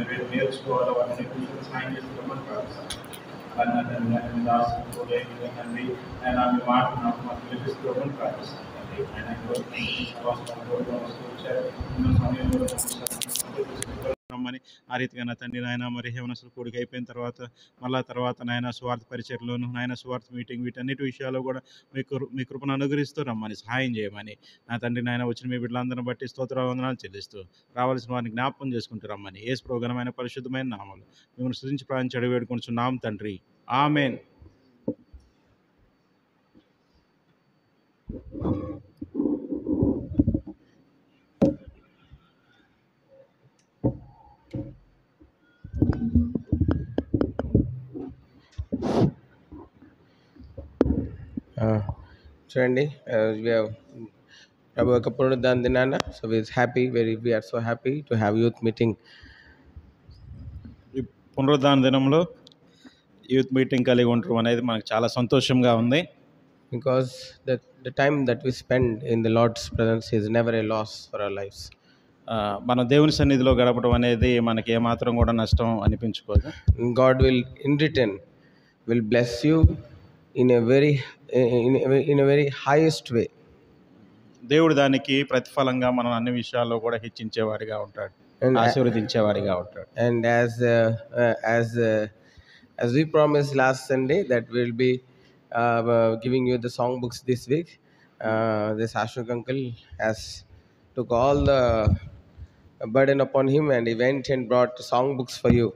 ఏవైతే నేర్చుకోవాలో అవన్నీ కూర్చొని సాయం చేసుకోమని ప్రార్థిస్తాను. అలాగే తండ్రి ఆయన దాసులు కూడా తండ్రి ఆయన మీ మాట నాకు మాకు వినిపిసుకోమని ప్రార్థిస్తాను తండ్రి. ఆయన రమ్మని ఆ రీతిగా నా తండ్రి నాయన మరి హేవనసులు కూడిక అయిపోయిన తర్వాత నాయన స్వార్థ పరిచయలోను నాయన స్వార్థ మీటింగ్ వీటన్నిటి విషయాల్లో కూడా మీ కృపను అనుగ్రహిస్తూ రమ్మని సహాయం చేయమని నా తండ్రి నాయన వచ్చిన మీ బిడ్డలందరిని బట్టి స్తోత్ర వందనాలు చెల్లిస్తూ రావాల్సిన వారిని జ్ఞాపకం చేసుకుంటూ రమ్మని యేసు ప్రభు ఘనమైన పరిశుద్ధమైన నామములు మిమ్మల్ని స్తుతించి ప్రార్థించి అడిగి వేడుకొనుచున్నాం తండ్రి. ఆమేన్. చూడండి, ప్రభు యొక్క పునరుద్ధాన దినాన so we are so happy to have youth meeting. ఈ పునరుద్ధాన దినంలో యూత్ మీటింగ్ కలిగి ఉండటం అనేది మనకు చాలా సంతోషంగా ఉంది. Because the time that we spend in the Lord's presence is never a loss for our lives. మన దేవుని సన్నిధిలో గడపడం అనేది మనకి ఏమాత్రం కూడా నష్టం అనిపించుకోదు. God will in return will bless you in a very highest way. దేవుడు దానికి ప్రతిఫలంగా మనం అన్ని విషయాల్లో కూడా హెచ్చించేవాడిగా ఉంటాడు, ఆశీర్వదించేవాడిగా ఉంటాడు. And as we promised last Sunday that we'll be giving you the song books this week, this Ashok uncle has took all the burden upon him and he went and brought song books for you.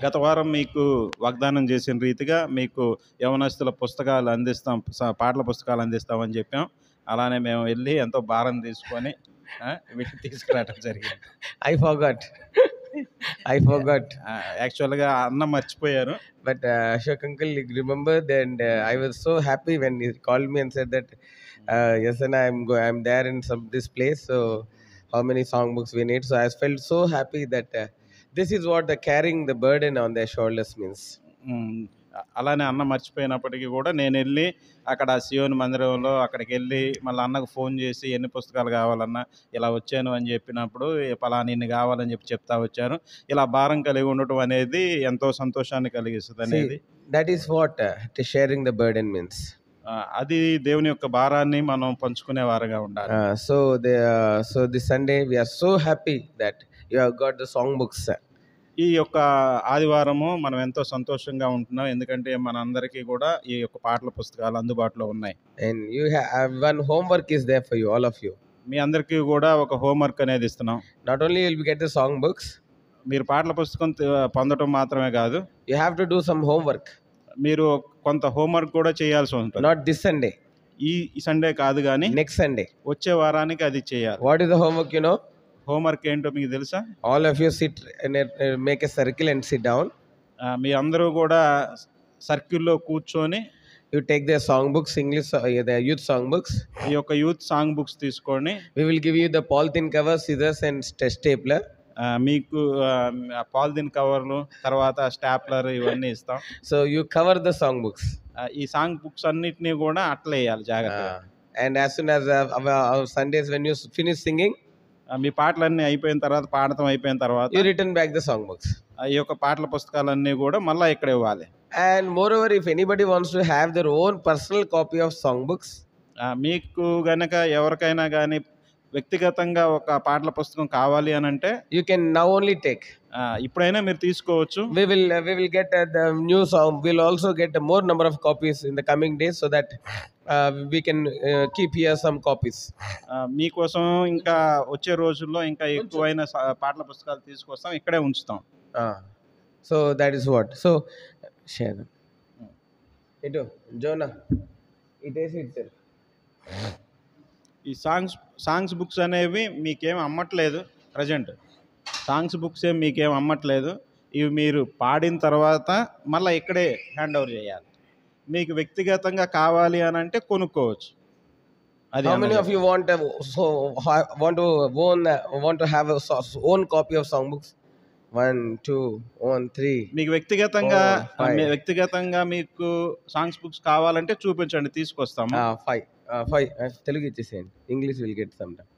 గత వారం మీకు వాగ్దానం చేసిన రీతిగా మీకు యవనస్తుల పుస్తకాలు అందిస్తాం, పాటల పుస్తకాలు అందిస్తామని చెప్పాం. అలానే మేము వెళ్ళి ఎంతో భారం తీసుకొని వీటిని తీసుకురావడం జరిగింది. I forgot. యాక్చువల్గా అన్న మర్చిపోయారు. But Ashok uncle remembered and I was so happy when he called me and said that yes, and I'm there in this place, so how many song books we need. So I felt so happy that this is what the carrying the burden on their shoulders means. అలానే అన్న మర్చిపోయినప్పటికీ కూడా నేను వెళ్ళి అక్కడ సియోన్ మందిరంలో అక్కడికి వెళ్ళి మళ్ళీ అన్నకు ఫోన్ చేసి ఎన్ని పుస్తకాలు కావాలన్నా ఇలా వచ్చాను అని చెప్పినప్పుడు పలానా ఇన్ని కావాలని చెప్తా వచ్చారు. ఇలా భారం కలిగి ఉండటం అనేది ఎంతో సంతోషాన్ని కలిగిస్తుంది అనేది. That is what sharing the burden means. అది దేవుని యొక్క భారాన్ని మనం పంచుకునే వారుగా ఉండాలి. So this Sunday we are so happy that you have got the song books. ఈ యొక్క ఆదివారము మనం ఎంతో సంతోషంగా ఉంటున్నాం, ఎందుకంటే మన అందరికీ కూడా ఈ యొక్క పాటల పుస్తకాలు అందుబాటులో ఉన్నాయి. And you have one homework is there for you, all of you. మీ అందరికీ కూడా ఒక హోంవర్క్ అనేది ఇస్తున్నాం. Not only will you get the song books, మీరు పాటల పుస్తకం పొందడం మాత్రమే కాదు, you have to do some homework. మీరు కొంత హోంవర్క్ కూడా చేయాల్సి ఉంటుంది. Not this Sunday, ఈ సండే కాదు కానీ next Sunday, వచ్చే వారానికి అది చేయాలి. What is the homework, you know? Homework ఏంటో మీకు తెలుసా? All of you sit and make a circle and sit down. మీ అందరూ కూడా సర్కిల్లో కూర్చొని you take their song books, English, the youth song books. ఈ యొక్క యూత్ సాంగ్ బుక్స్ తీసుకొని we will give you the polythene cover, scissors and stapler. మీకు polythene కవర్లు తర్వాత స్టాప్లర్ ఇవన్నీ ఇస్తాం. So you cover the song books. ఈ song books అన్నిటినీ కూడా అట్లా వేయాలి జాగ్రత్తగా. And as soon as our Sundays when you finish singing, మీ పాటలన్నీ అయిపోయిన తర్వాత పాడటం అయిపోయిన తర్వాత you return back the song books. ఈ యొక్క పాటల పుస్తకాలన్నీ కూడా మళ్ళీ ఇక్కడ ఇవ్వాలి. And moreover, if anybody wants to have their own personal copy of song books, మీకు గనక ఎవరికైనా కానీ వ్యక్తిగతంగా ఒక పాటల పుస్తకం కావాలి అని అంటే you can now only take. ఇప్పుడైనా మీరు తీసుకోవచ్చు. We will get the new song. We'll also get a more number of copies in the coming days so that we can keep here some copies. మీకోసం ఇంకా వచ్చే రోజుల్లో ఇంకా ఎక్కువైన పాటల పుస్తకాలు తీసుకొస్తాం, ఇక్కడే ఉంచుతాం. So that is what. So share them. Ito Jonah, it is itself. ఈ సాంగ్స్ బుక్స్ అనేవి మీకేం అమ్మట్లేదు, ప్రజెంట్ సాంగ్స్ బుక్స్ ఏం మీకేం అమ్మట్లేదు. ఇవి మీరు పాడిన తర్వాత మళ్ళీ ఇక్కడే హ్యాండ్ ఓవర్ చేయాలి. మీకు వ్యక్తిగతంగా కావాలి అని అంటే కొనుక్కోవచ్చు. అది How many of you want to have a own copy of song books? 1 2 1 3. మీకు వ్యక్తిగతంగా మీకు సాంగ్స్ బుక్స్ కావాలంటే చూపించండి, తీసుకొస్తాము. 5 తెలుగు ఇచ్చేసేయండి, English will get some time.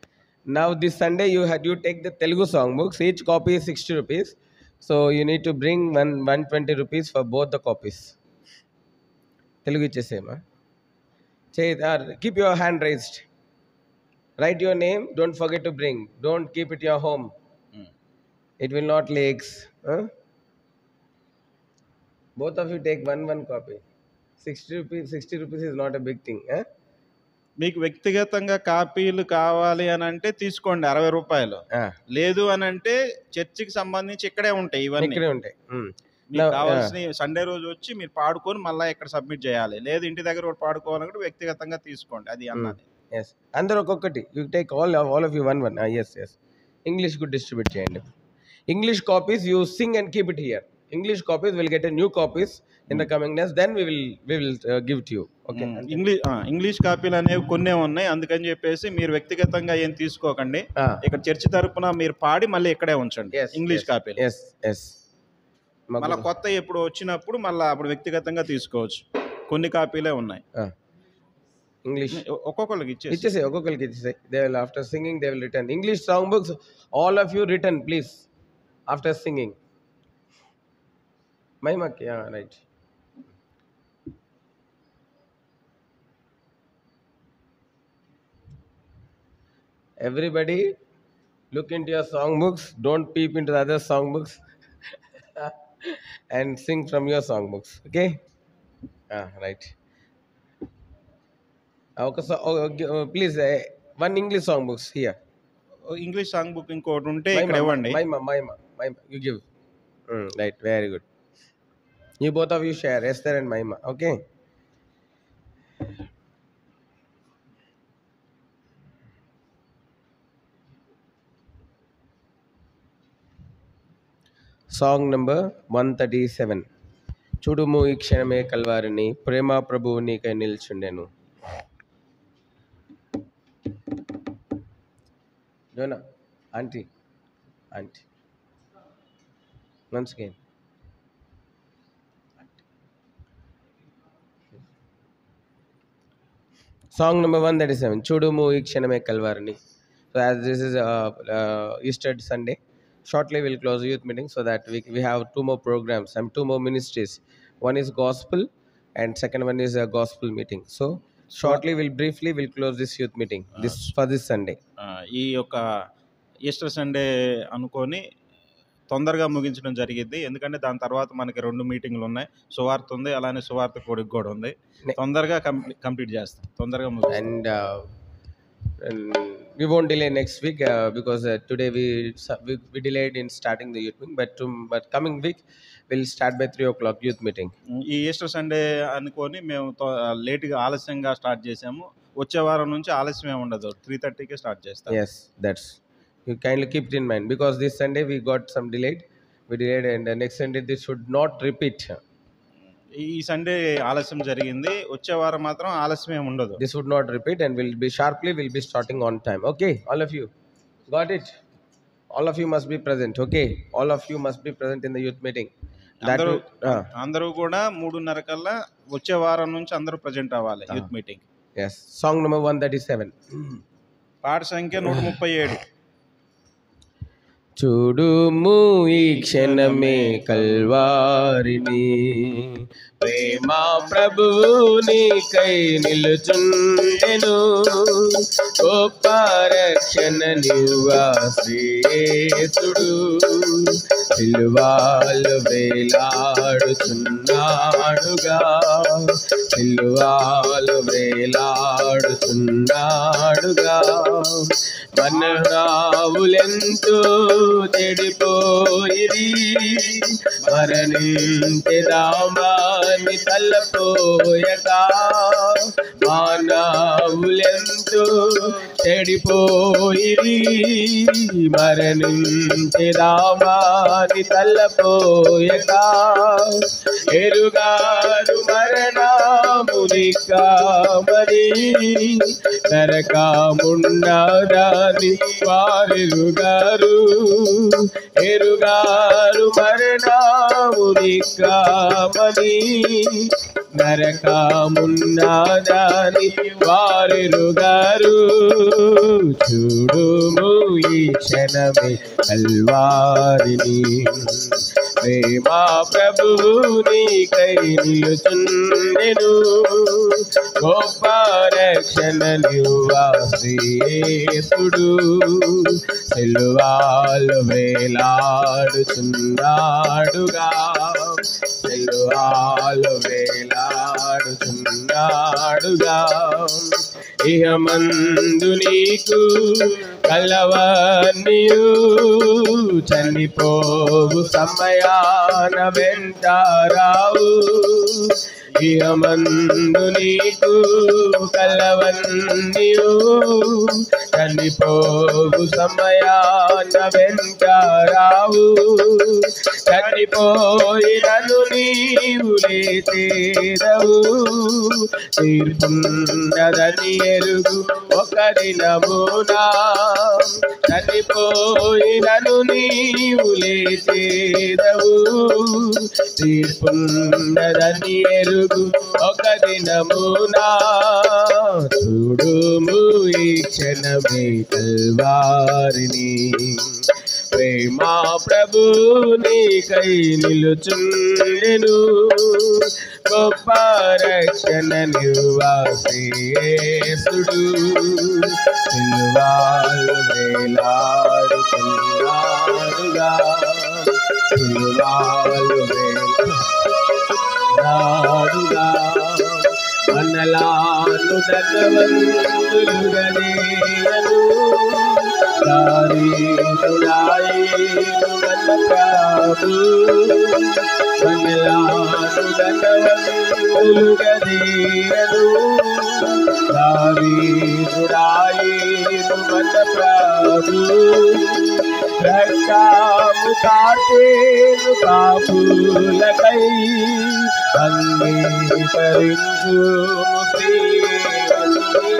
Now this Sunday you take the Telugu songbooks. Each copy is 60 rupees. So you need to bring 120 rupees for both the copies. Telugu ichesema. Keep your hand raised. Write your name. Don't forget to bring. Don't keep it your home. It will not leaks. Huh? Both of you take one copy. 60 rupees is not a big thing. Huh? మీకు వ్యక్తిగతంగా కాపీలు కావాలి అని అంటే తీసుకోండి 60 రూపాయలు. లేదు అని అంటే చర్చికి సంబంధించి ఇక్కడే ఉంటాయి ఇవన్నీ. ఇక్కడే ఉంటాయి. మీకు కావాల్సిన సండే రోజు వచ్చి మీరు పాడుకొని మళ్ళీ ఇక్కడ సబ్మిట్ చేయాలి. లేదు ఇంటి దగ్గర కూడా పాడుకోవాలంటే వ్యక్తిగతంగా తీసుకోండి. అది అన్నది. ఎస్ అందరూ ఒక్కొక్కటి. You take all of you one. Yes English కూడా డిస్ట్రిబ్యూట్ చేయండి. English copies you sing and keep it here. English copies will get a new copies in the coming days. Then we will give to you. Okay. English కాపీలు అనేవి కొన్నే ఉన్నాయి. అందుకని చెప్పేసి మీరు వ్యక్తిగతంగా ఏం తీసుకోకండి. ఇక్కడ చర్చి తరపున మీరు పాడి మళ్ళీ ఇక్కడే ఉంచండి ఇంగ్లీష్ కాపీలు. మళ్ళీ కొత్త ఎప్పుడు వచ్చినప్పుడు మళ్ళీ అప్పుడు వ్యక్తిగతంగా తీసుకోవచ్చు. కొన్ని కాపీలే ఉన్నాయి. English ఒక్కొక్కరికి ఇచ్చేసే. They will after singing they will return. English song books all of you return please after singing. Maimak, right. Everybody look into your song books. Don't peep into the other song books. And sing from your song books. Okay. Right. Please one English song books here. English song book ఇంకోటి ఉంటే ఇక్కడ ఇవ్వండి. Maima you give. Right, very good. You both of you share Esther and Maima. Okay. Song number 137. చూడుము ఈ క్షణమే కల్వారిని ప్రేమ ప్రభువు నీకై నిల్చుండెను. Jona, auntie. Once again. Song number 137. చూడుము ఈ క్షణమే కల్వారిని. So as this is Easter Sunday, shortly we'll close the youth meeting so that we have two more programs and two more ministries. One is gospel and second one is a gospel meeting. So shortly we'll close this youth meeting for this Sunday. ఈ యొక్క Easter Sunday అనుకొని తొందరగా ముగించడం జరిగింది. ఎందుకంటే దాని తర్వాత మనకి 2 మీటింగ్లు ఉన్నాయి. సువార్త ఉంది, అలానే సువార్త కొడుకు కూడా ఉంది. తొందరగా కంప్లీట్ చేస్తాం, తొందరగా and we won't delay next week because today we delayed in starting the youth meeting, but coming week we'll start by 3 o'clock youth meeting. ఈ ఈస్టర్ సండే అనుకొని మేము లేట్గా ఆలస్యంగా స్టార్ట్ చేసాము. వచ్చే వారం నుంచి ఆలస్యమే ఉండదు, 3:30కే స్టార్ట్ చేస్తాం. Yes, that's you kindly keep it in mind because this Sunday we got some delayed and next Sunday this should not repeat. ఈ సండే ఆలస్యం జరిగింది, వచ్చే వారం మాత్రం ఆలస్యమే ఉండదు. This would not repeat and we'll be starting on time. Okay, all of you got it? All of you must be present. Okay, all of you must be present in the youth meeting. అందరూ కూడా 3:30 కల్లా వచ్చే వారం నుంచి అందరూ present అవ్వాలి youth meeting. Yes, song number 137. పాట సంఖ్య 137. చూడుము ఈ క్షణమే కల్వారిని ప్రేమ ప్రభువు నీకై నిలుచుండెను గొప్ప రక్షణ నివ్వా శ్రేసుడు సిలువలో వేలాడుచున్నాడుగా మనరావులెంతో చెడిపోయిరి మరణించెదామాని తలపోయక మానవులెంతో చెడిపోయిరి మరణించెదామాని తలపోయక ఎరుగారు మరణమునికా మరి నరకమున్నదాని వారెరుగారు ఎరుగారు మరణమునికా మరి నరకమున్నదని వారెరుగారు. చూడుము ఈ క్షణమే కల్వారిని, ప్రేమ ప్రభువు నీకై నిలుచుండెను. గొప్ప రక్షణ నివ్వా శ్రీయేసుడు, సిలువలో వేలాడుచున్నాడుగా, సిలువలో వేలాడుచున్నాడుగా. ఇహమందు నీకు కలవన్నీయు, చనిపోవు సమయాన వెంటారావు. ఇహమందు నీకు కలవన్నీయు, చనిపోవు సమయాన వెంటారావు. చనిపోయినను నీవు లేచేదవు, తీర్పున్నదని ఎరుగు ఒక దినమునా. చనిపోయినను నీవు లేచేదవు, తీర్పున్నదని ఎరుగు ఒక దినమునా. చూడుము ఈ క్షణమే కల్వారిని, ప్రేమ ప్రభు నీకై నిలుచుండెను. గొప్ప రక్షణ నివ్వా శ్రీయేసుడు, సిలువలో వేలాడుచున్నాడుగా, సిలువలో వేలాడుగా. మనలాను ధనవంతులుగా చేయను, దారిద్రుడాయేను మన ప్రభు. మనలాను ధనవంతులుగా చేయను, దారిద్రుడాయేను మన ప్రభు. రక్తము కార్చేను పాపులకై, అంగీకరించుము శ్రీయేసుని.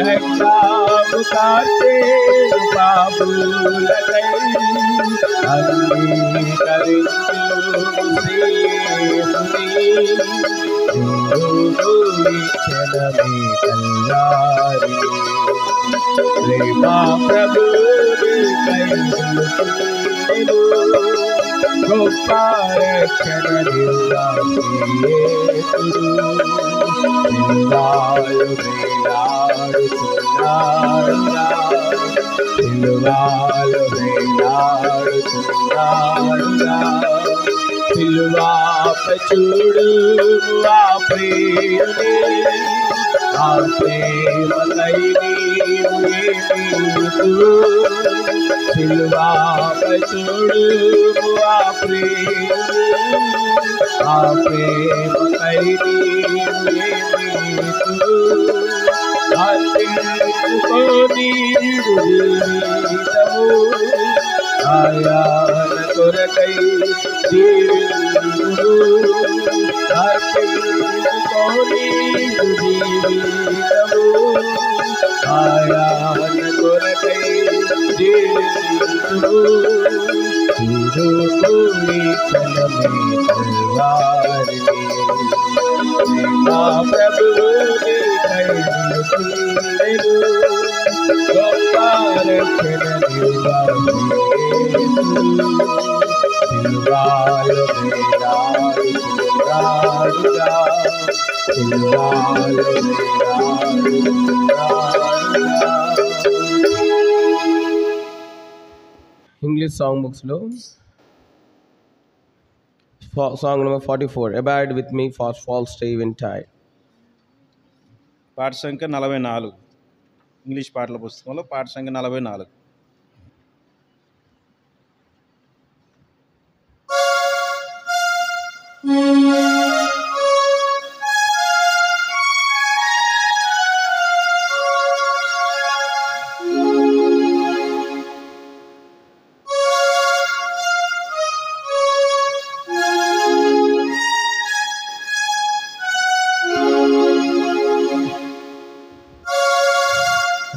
రక్తము కార్చేను పాపులకై, అంగీకరించుము శ్రీయేసుని. చూడు ఈ క్షణమే కల్వారిని, ప్రేమ ప్రభు నీకై నిలుచుండెను. గొప్ప రక్షణ నివ్వా శ్రీయేసుడు, సిలువలో వేలాడుచున్నాడుగా, సిలువలో వేలాడుచున్నాడుగా. సిలువపై చూడు ఆ ప్రియుని, ఆ ప్రేమకై నీవు ఏమీయకు. సిలువపై చూడు ఆ ప్రియుని, ఆ ప్రేమకై నీవు ఏమీయకు. అర్పించుకో నీవు జీవితము, ఆయన కొరకై జీవించుము. అర్పించుకో నీవు జీవితము, ఆయన కొరకై జీవించుము. చూడుము ఈ క్షణమే కల్వారిని, ప్రేమ ప్రభువు నీకై నిలుచుండెను. గొప్ప రక్షణ నివ్వా శ్రీయేసుడు, సిలువలో వేలాడుచున్నాడుగా, సిలువలో వేలాడుచున్నాడుగా. ఇంగ్లీష్ సాంగ్ బుక్స్ లో song number 44, abide with me ఫర్ ఫాల్స్ డే ఈవెన్ టైడ్. పాట సంఖ్య 44, ఇంగ్లీష్ పాటల పుస్తకంలో పాట సంఖ్య 44.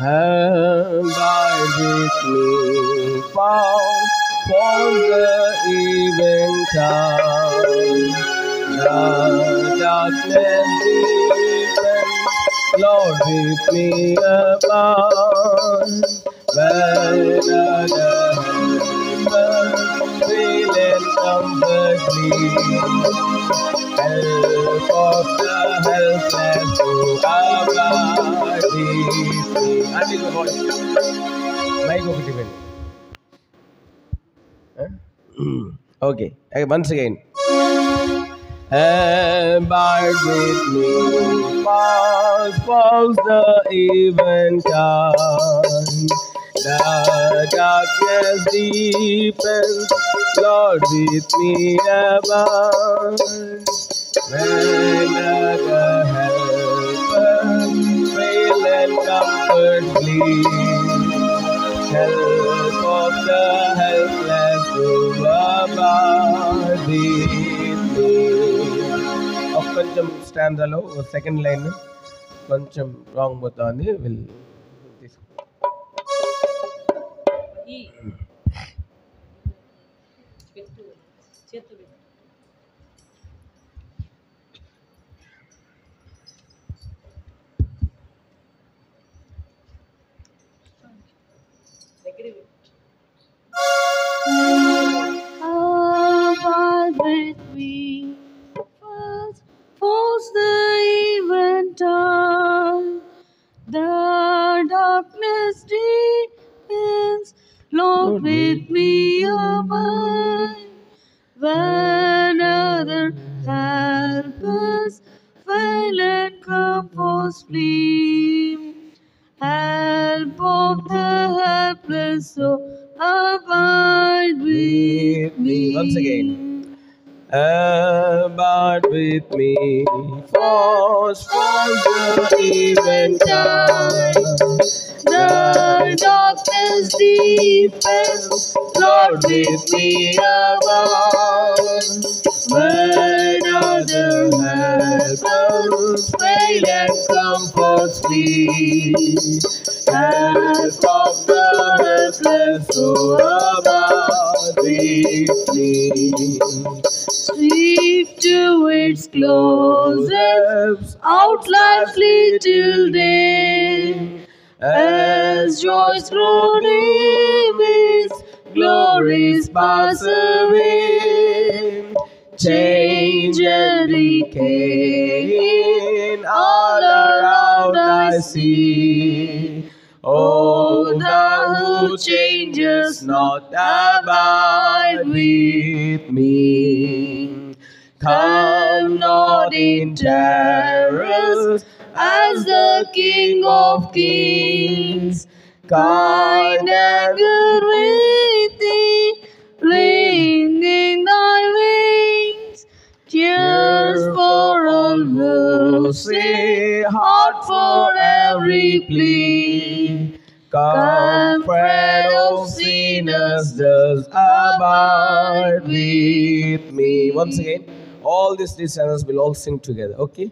Abide with me for the eventide, The darkness deepens, Lord, with me above. When other helpers fail and comfort me, help of the helpless who abide with me. Until the voice. Mic ఒకటి ఇవ్వండి. Okay, once again. Abide with me, falls the eventide. The darkness deepens, Lord, with me abide. When other helpers fail and comfort flee, help of the helpless who abide with me. ఒక కొంచెం స్టాండ్లో second line కొంచెం wrong పోతుంది. Will Abide with me, falls the eventide. The darkness deepens, Lord, with me abide. When other helpers fail and comforts flee, help of the helpless, so abide with me. Once again. Abide with me, falls the eventide. The darkness deepens, Lord, with me abide. When other helpers fail and comforts flee, help of the helpless, so abide with me. sweep to its closest, out life's little day. As joys grow dim, its glories pass away. Change and decay all around I see. Oh, thou who changest not, abide with me. Come not in terrors as the King of Kings. Kind and good with thee, flinging thy wings. Tears for all mercy, heart for every plea. Comfort of sinners, does abide with me. Once again, all these three channels will all sing together. Okay,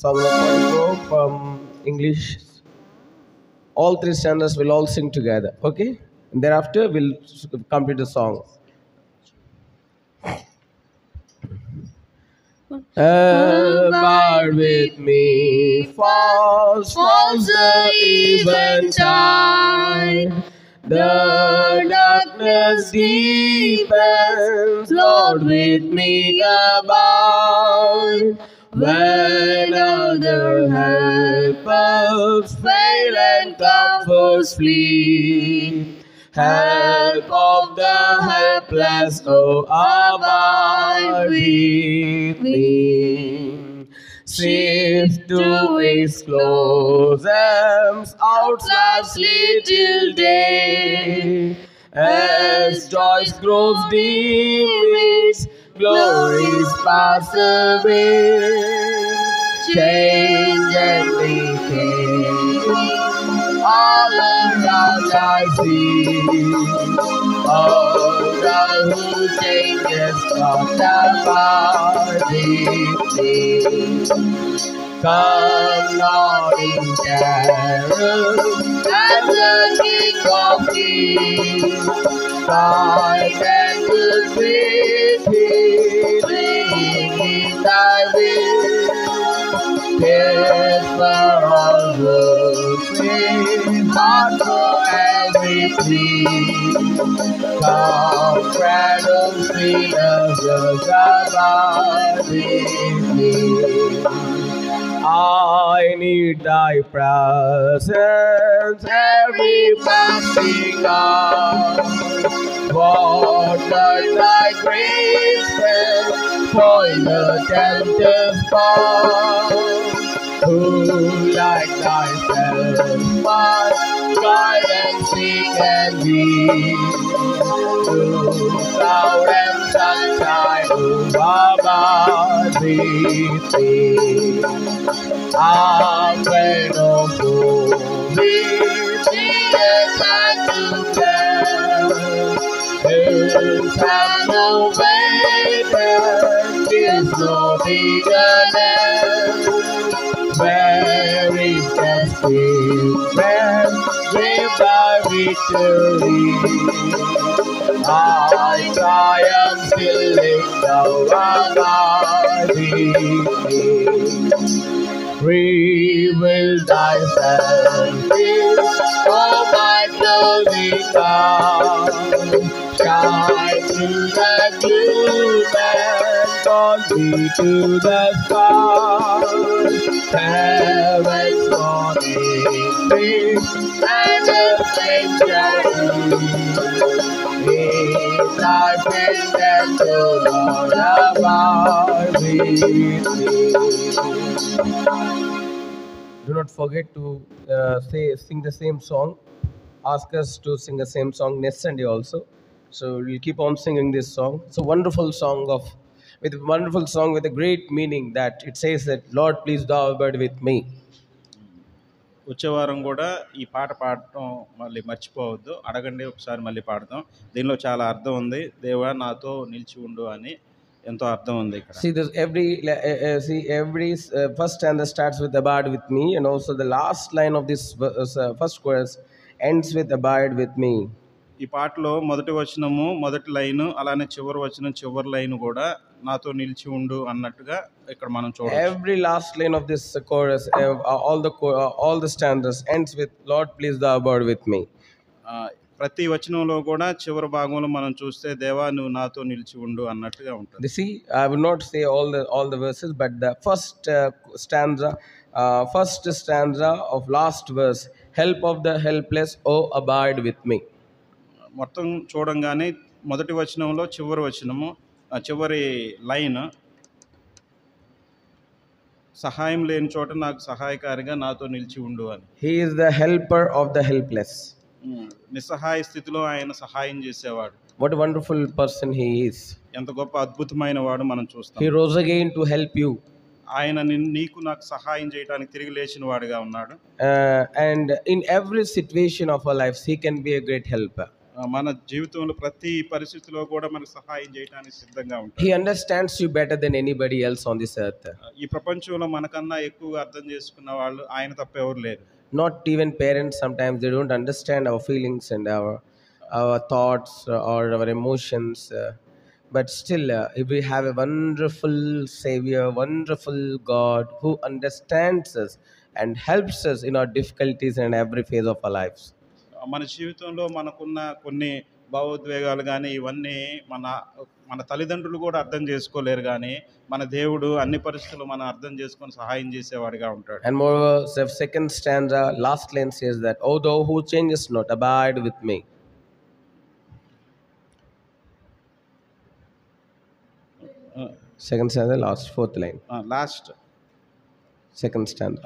Song number 44 from English. All three channels will all sing together. Okay, and thereafter we'll complete the song. Abide with me, falls the eventide. The darkness deepens, Lord, with me abide. When other helpers fail and comforts flee, help of the helpless, oh, abide with me. Sift to its close arms, out life's little day. As joys grows dim, its glories pass away. Change and decay all around I see. Oh, thou who changest not, abide with me. Come not in terror as the King of Kings. Kind and good with thee, bringing thy with me. Come, cradle, sweet as abide with me. I need thy presence every passing hour. Water thy grace for the tempter's power. Who like thyself must guide and seek and lead. Through cloud and sunshine, who abide with thee. Amen, O holy, Jesus and to tell. Hills have no weight, is no beginning. Where is the spirit, give thy victory. I triumph still in the abide. Reveal thyself, oh my clothing God. Shine through the gloom and call me to the sky. Heaven's morning peace and the sanctuary. In thy faith and to Lord abide with me. Do not forget to sing the same song. Ask us to sing the same song next Sunday also. So we'll keep on singing this song. It's a wonderful song with a great meaning that it says that Lord, please thou abide with me. వచ్చే వారం కూడా ఈ పాట పాడటం మళ్ళీ మర్చిపోవద్దు. అడగండి, ఒకసారి మళ్ళీ పాడతాం. దీనిలో చాలా అర్థం ఉంది. దేవా నాతో నిలిచి ఉండు అని ఎంతో అర్థం ఉంది ఇక్కడ. See this every first stanza starts with abide with me, and also the last line of this first chorus ends with abide with me. ఈ పాటలో మొదటి వచనము మొదటి లైన్, అలానే చివరి వచనం చివరి లైన్ కూడా నాతో నిలిచి ఉండు అన్నట్టుగా ఇక్కడ మనం చూడవచ్చు. Every last line of this chorus, all the stanzas ends with Lord, please thou abide with me. ప్రతి వచనంలో కూడా చివరి భాగంలో మనం చూస్తే దేవా నువ్వు నాతో నిలిచి ఉండు అన్నట్టుగా ఉంటుంది. You see, I will not say all the verses, but the first stanza of last verse, help of the helpless, oh abide with me. మొత్తం చూడంగానే మొదటి వచనంలో చివరి వచనము చివరి లైన్, సహాయం లేని చోట నాకు సహాయకారిగా నాతో నిలిచి ఉండు అని. He is the helper of the helpless. నిస్సహాయ స్థితిలో ఆయన సహాయం చేసేవాడు. What a wonderful person he is. ఎంత గొప్ప అద్భుతమైన వాడు మనం చూస్తాం. He rose again to help you. ఆయన నీకు నాకు సహాయం చేయడానికి తిరిగి లేచిన వాడుగా ఉన్నాడు. And in every situation of our lives, he can be a great helper. మన జీవితంలో ప్రతి పరిస్థితిలో కూడా మనకు సహాయం చేయడానికి సిద్ధంగా ఉంటాడు. He understands you better than anybody else on this earth. ఈ ప్రపంచంలో మనకన్నా ఎక్కువగా అర్థం చేసుకున్న వాళ్ళు ఆయన తప్ప ఎవరు లేరు. Not even parents, sometimes they don't understand our feelings and our thoughts or our emotions, but still we have a wonderful Savior, wonderful God who understands us and helps us in our difficulties and every phase of our lives. మన జీవితంలో మనకున్న కొన్ని భావోద్వేగాలు కానీ ఇవన్నీ మన తల్లిదండ్రులు కూడా అర్థం చేసుకోలేరు, కానీ మన దేవుడు అన్ని పరిస్థితులు మనం అర్థం చేసుకొని సహాయం చేసేవాడిగా ఉంటాడు. And moreover, the second stanza, last line says that, "O thou who changest not, abide with me." Second stanza, fourth line. Second stanza,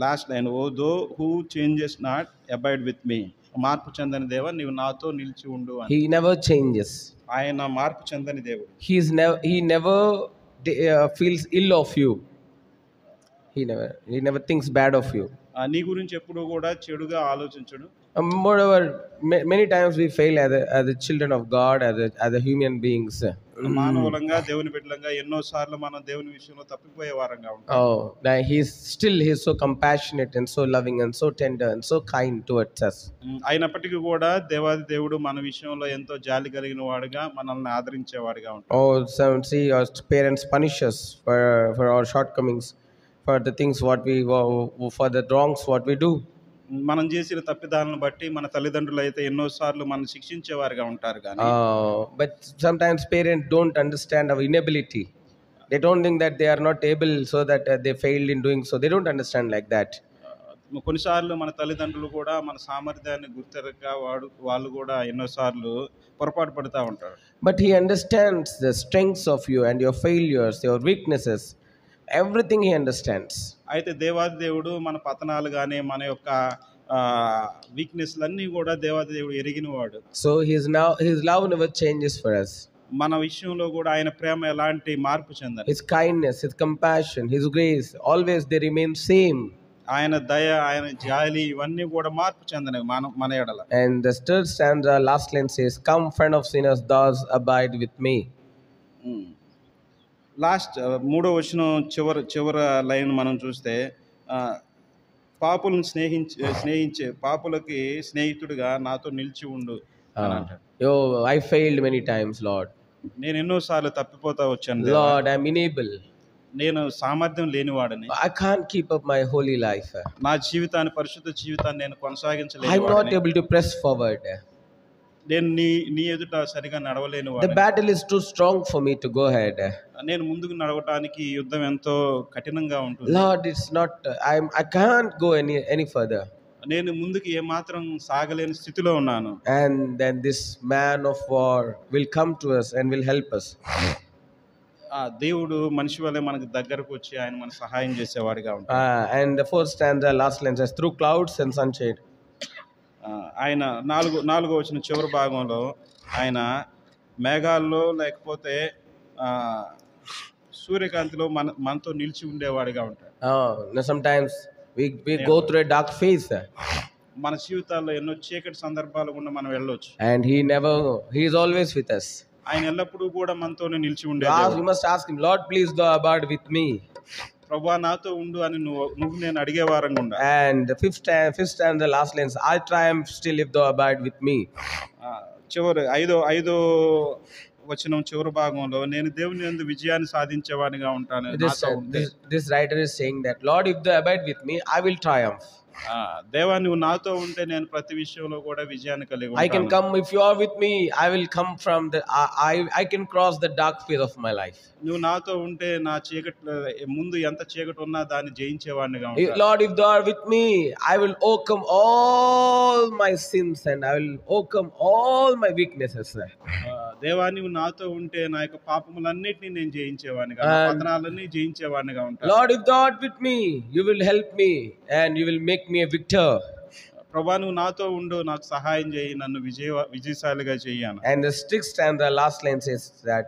last line, O thou who changes not abide with me. మార్పు చెందని దేవా నీవు నాతో నిలిచి ఉండు అని. He never changes. ఆయన మార్పు చెందని దేవుడు. He never feels ill of you. He never thinks bad of you. నీ గురించి ఎప్పుడు కూడా చెడుగా ఆలోచించడు. Moreover, many times we fail as the children of God, as a human beings. మానవులంగా దేవుని బిడ్డలంగా ఎన్నో సార్లు మనం దేవుని విషయంలో తప్పిపోయే వారంగా ఉంటాం. He's so compassionate and so loving and so tender and so kind towards us. అయినప్పటికీ కూడా దేవాది దేవుడు మన విషయంలో ఎంతో జాలి కలిగిన వాడుగా మనల్ని ఆదరించేవాడుగా ఉంటాడు. Our parents punish us for our shortcomings, for the things for the wrongs what we do. మనం చేసిన తప్పిదాలను బట్టి మన తల్లిదండ్రులు అయితే ఎన్నోసార్లు మనం శిక్షించేవారుగా ఉంటారు కానీ But sometimes parents don't understand our inability. They don't think that they are not able, so that they failed in doing so. They don't understand like that. కొన్నిసార్లు మన తల్లిదండ్రులు కూడా మన సామర్థ్యాన్ని గుర్తెరక వాళ్ళు కూడా ఎన్నోసార్లు పొరపాటు పడుతూ ఉంటారు. But he understands the strengths of you and your failures, your weaknesses. Everything he understands. అయితే దేవాది దేవుడు మన పతనాలు కానీ మన యొక్క వీక్నెస్లన్నీ కూడా దేవాది దేవుడు ఎరిగినవాడు. So his love never changes for us. మన విషయంలో కూడా ఆయన ప్రేమ ఎలాంటి మార్పు చెందదు. His kindness, his compassion, his grace, always they remain same. ఆయన దయ, ఆయన జాలి ఇవన్నీ కూడా మార్పు చెందనివి మన ఎడల. And the third stanza, last line says, "Come, friend of sinners, thus abide with me." Last మూడో వచనం చివర లైన్ మనం చూస్తే పాపులను స్నేహించే పాపులకి స్నేహితుడిగా నాతో నిలిచి ఉండు అని అంటాడు. I failed many times, Lord. నేను ఎన్నోసార్లు తప్పిపోతా వచ్చాను దేవా. Lord, I'm unable. నేను సామర్థ్యం లేనివాడని. I can't keep up my holy life. నా జీవితాన్ని, పరిశుద్ధ జీవితాన్ని నేను I'm not కొనసాగించలేను. able to press forward. నేను నీ ఎదుట సరిగా నడవలేని The వాడిని. battle is too strong for me to go ahead. నేను ముందుకు నడవటానికి ఈ యుద్ధం ఎంతో కఠినంగా ఉంటుంది. Lord, it's not. I can't go any further. నేను ముందుకు ఏమాత్రం సాగలేని స్థితిలో ఉన్నాను. And then this man of war will come to us and will help us. దేవుడు మనిషి వల్లే మనకు దగ్గరకు వచ్చి ఆయన మన సహాయం చేసేవాడిగా ఉంటాడు. And the fourth stanza, last line says, "Through clouds and sunshade." ఆయన నాలుగో వచ్చిన చివరి భాగంలో ఆయన మేఘాల్లో లేకపోతే సూర్యకాంతిలో మనతో నిలిచి ఉండేవాడిగా ఉంటాడు. Sometimes we go through a dark phase. మన జీవితాల్లో ఎన్నో చీకటి సందర్భాలు కూడా మనం వెళ్ళొచ్చు. And he is always with us. ఆయన ఎల్లప్పుడూ కూడా మనతోనే నిలిచి You ఉండేవాడు. must ask him, "Lord, please thou abide with me." ప్రభువా నాతో ఉండు అని నువ్వు నేను అడిగే వారంగా ఉండా. And the fifth stanza, last lines, "I triumph still if thou abide with me." చివరి ఐదో వచనం చివరి భాగంలో నేను దేవుని యందు విజయాన్ని సాధించేవాడిగా ఉంటాను. This writer is saying that, "Lord, if thou abide with me, I will triumph." దేవా నువ్వు నాతో ఉంటే నేను ప్రతి విషయంలో కూడా విజయాన్ని కలిగి I can ఉంటాను. come, if you are with me, I will come from I can cross the dark phase of my life. నువ్వు నాతో ఉంటే నా చీకటి ముందు ఎంత చీకటి ఉన్నా దాన్ని జయించేవాడిగా ఉంటాను. Lord, if thou art with me, I will overcome all my sins and I will overcome all my weaknesses. దేవా నువ్వు నాతో ఉంటే నా యొక్క పాపములన్నిటిని నేను జయించేవాడిగా, నా పతనాలన్నీ జయించేవాడిగా ఉంటాను. Lord, if thou art with me, you will help me and you will make me a victor. ప్రభువా నువ్వు నాతో ఉండు, నాకు సహాయం చేయి, నన్ను విజయశాలిగా చెయ్యాను. And the sixth stanza, last line says that,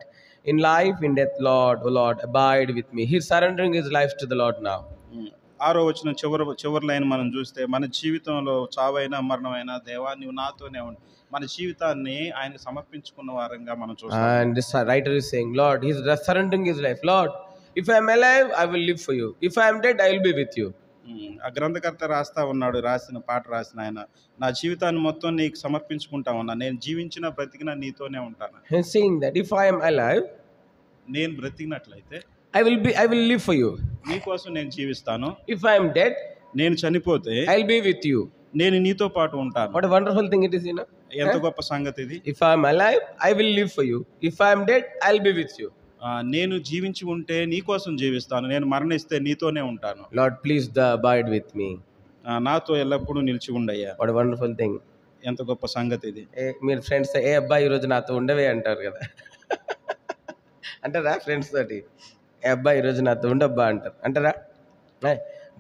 "In life, in death, Lord, O Lord, abide with me." He's surrendering his life to the Lord now. ఆరో వచనం చివరి లైన్ మనం చూస్తే మన జీవితంలో చావైనా మరణమైనా దేవా నువ్వు నాతోనే ఉండు. మన జీవితాన్ని ఆయనకు సమర్పించుకున్న వారంగా మనం చూస్తాం. And this writer is saying, Lord, he's surrendering his life. Lord, if I am alive, I will live for you. If I am dead, I will be with you. ఆ గ్రంథకర్త రాస్తా ఉన్నాడు, పాట రాసిన ఆయన, నా జీవితాన్ని మొత్తం నీకు సమర్పించుకుంటా ఉన్నా, నేను జీవించిన బ్రతికిన నీతోనే ఉంటాను. He's saying that if I am alive, నేను బ్రతికినట్లయితే I will live for you. నీకోసం నేను జీవిస్తాను. If I am dead, నేను చనిపోతే I'll be with you. నేను నీతో పాటు ఉంటాను. What a wonderful thing it is, you know. ఎంత గొప్ప సంగతి ఇది. If I am alive, I will live for you. If I am dead, I'll be with you. నేను జీవించి ఉంటే నీకోసం జీవిస్తాను, నేను మరణిస్తే నీతోనే ఉంటాను. Lord, please abide with me. నాతో ఎల్లప్పుడూ నిలిచి ఉండయ్యా. What a wonderful thing. ఎంత గొప్ప సంగతి ఇది. మీరు ఫ్రెండ్స్ ఏ అబ్బాయి ఈరోజు నాతో ఉండవే అంటారు కదా, అంటారా? ఫ్రెండ్స్ తోటి ఏ అబ్బాయి ఈరోజు నాతో ఉండబ్బా అంటారు, అంటారా?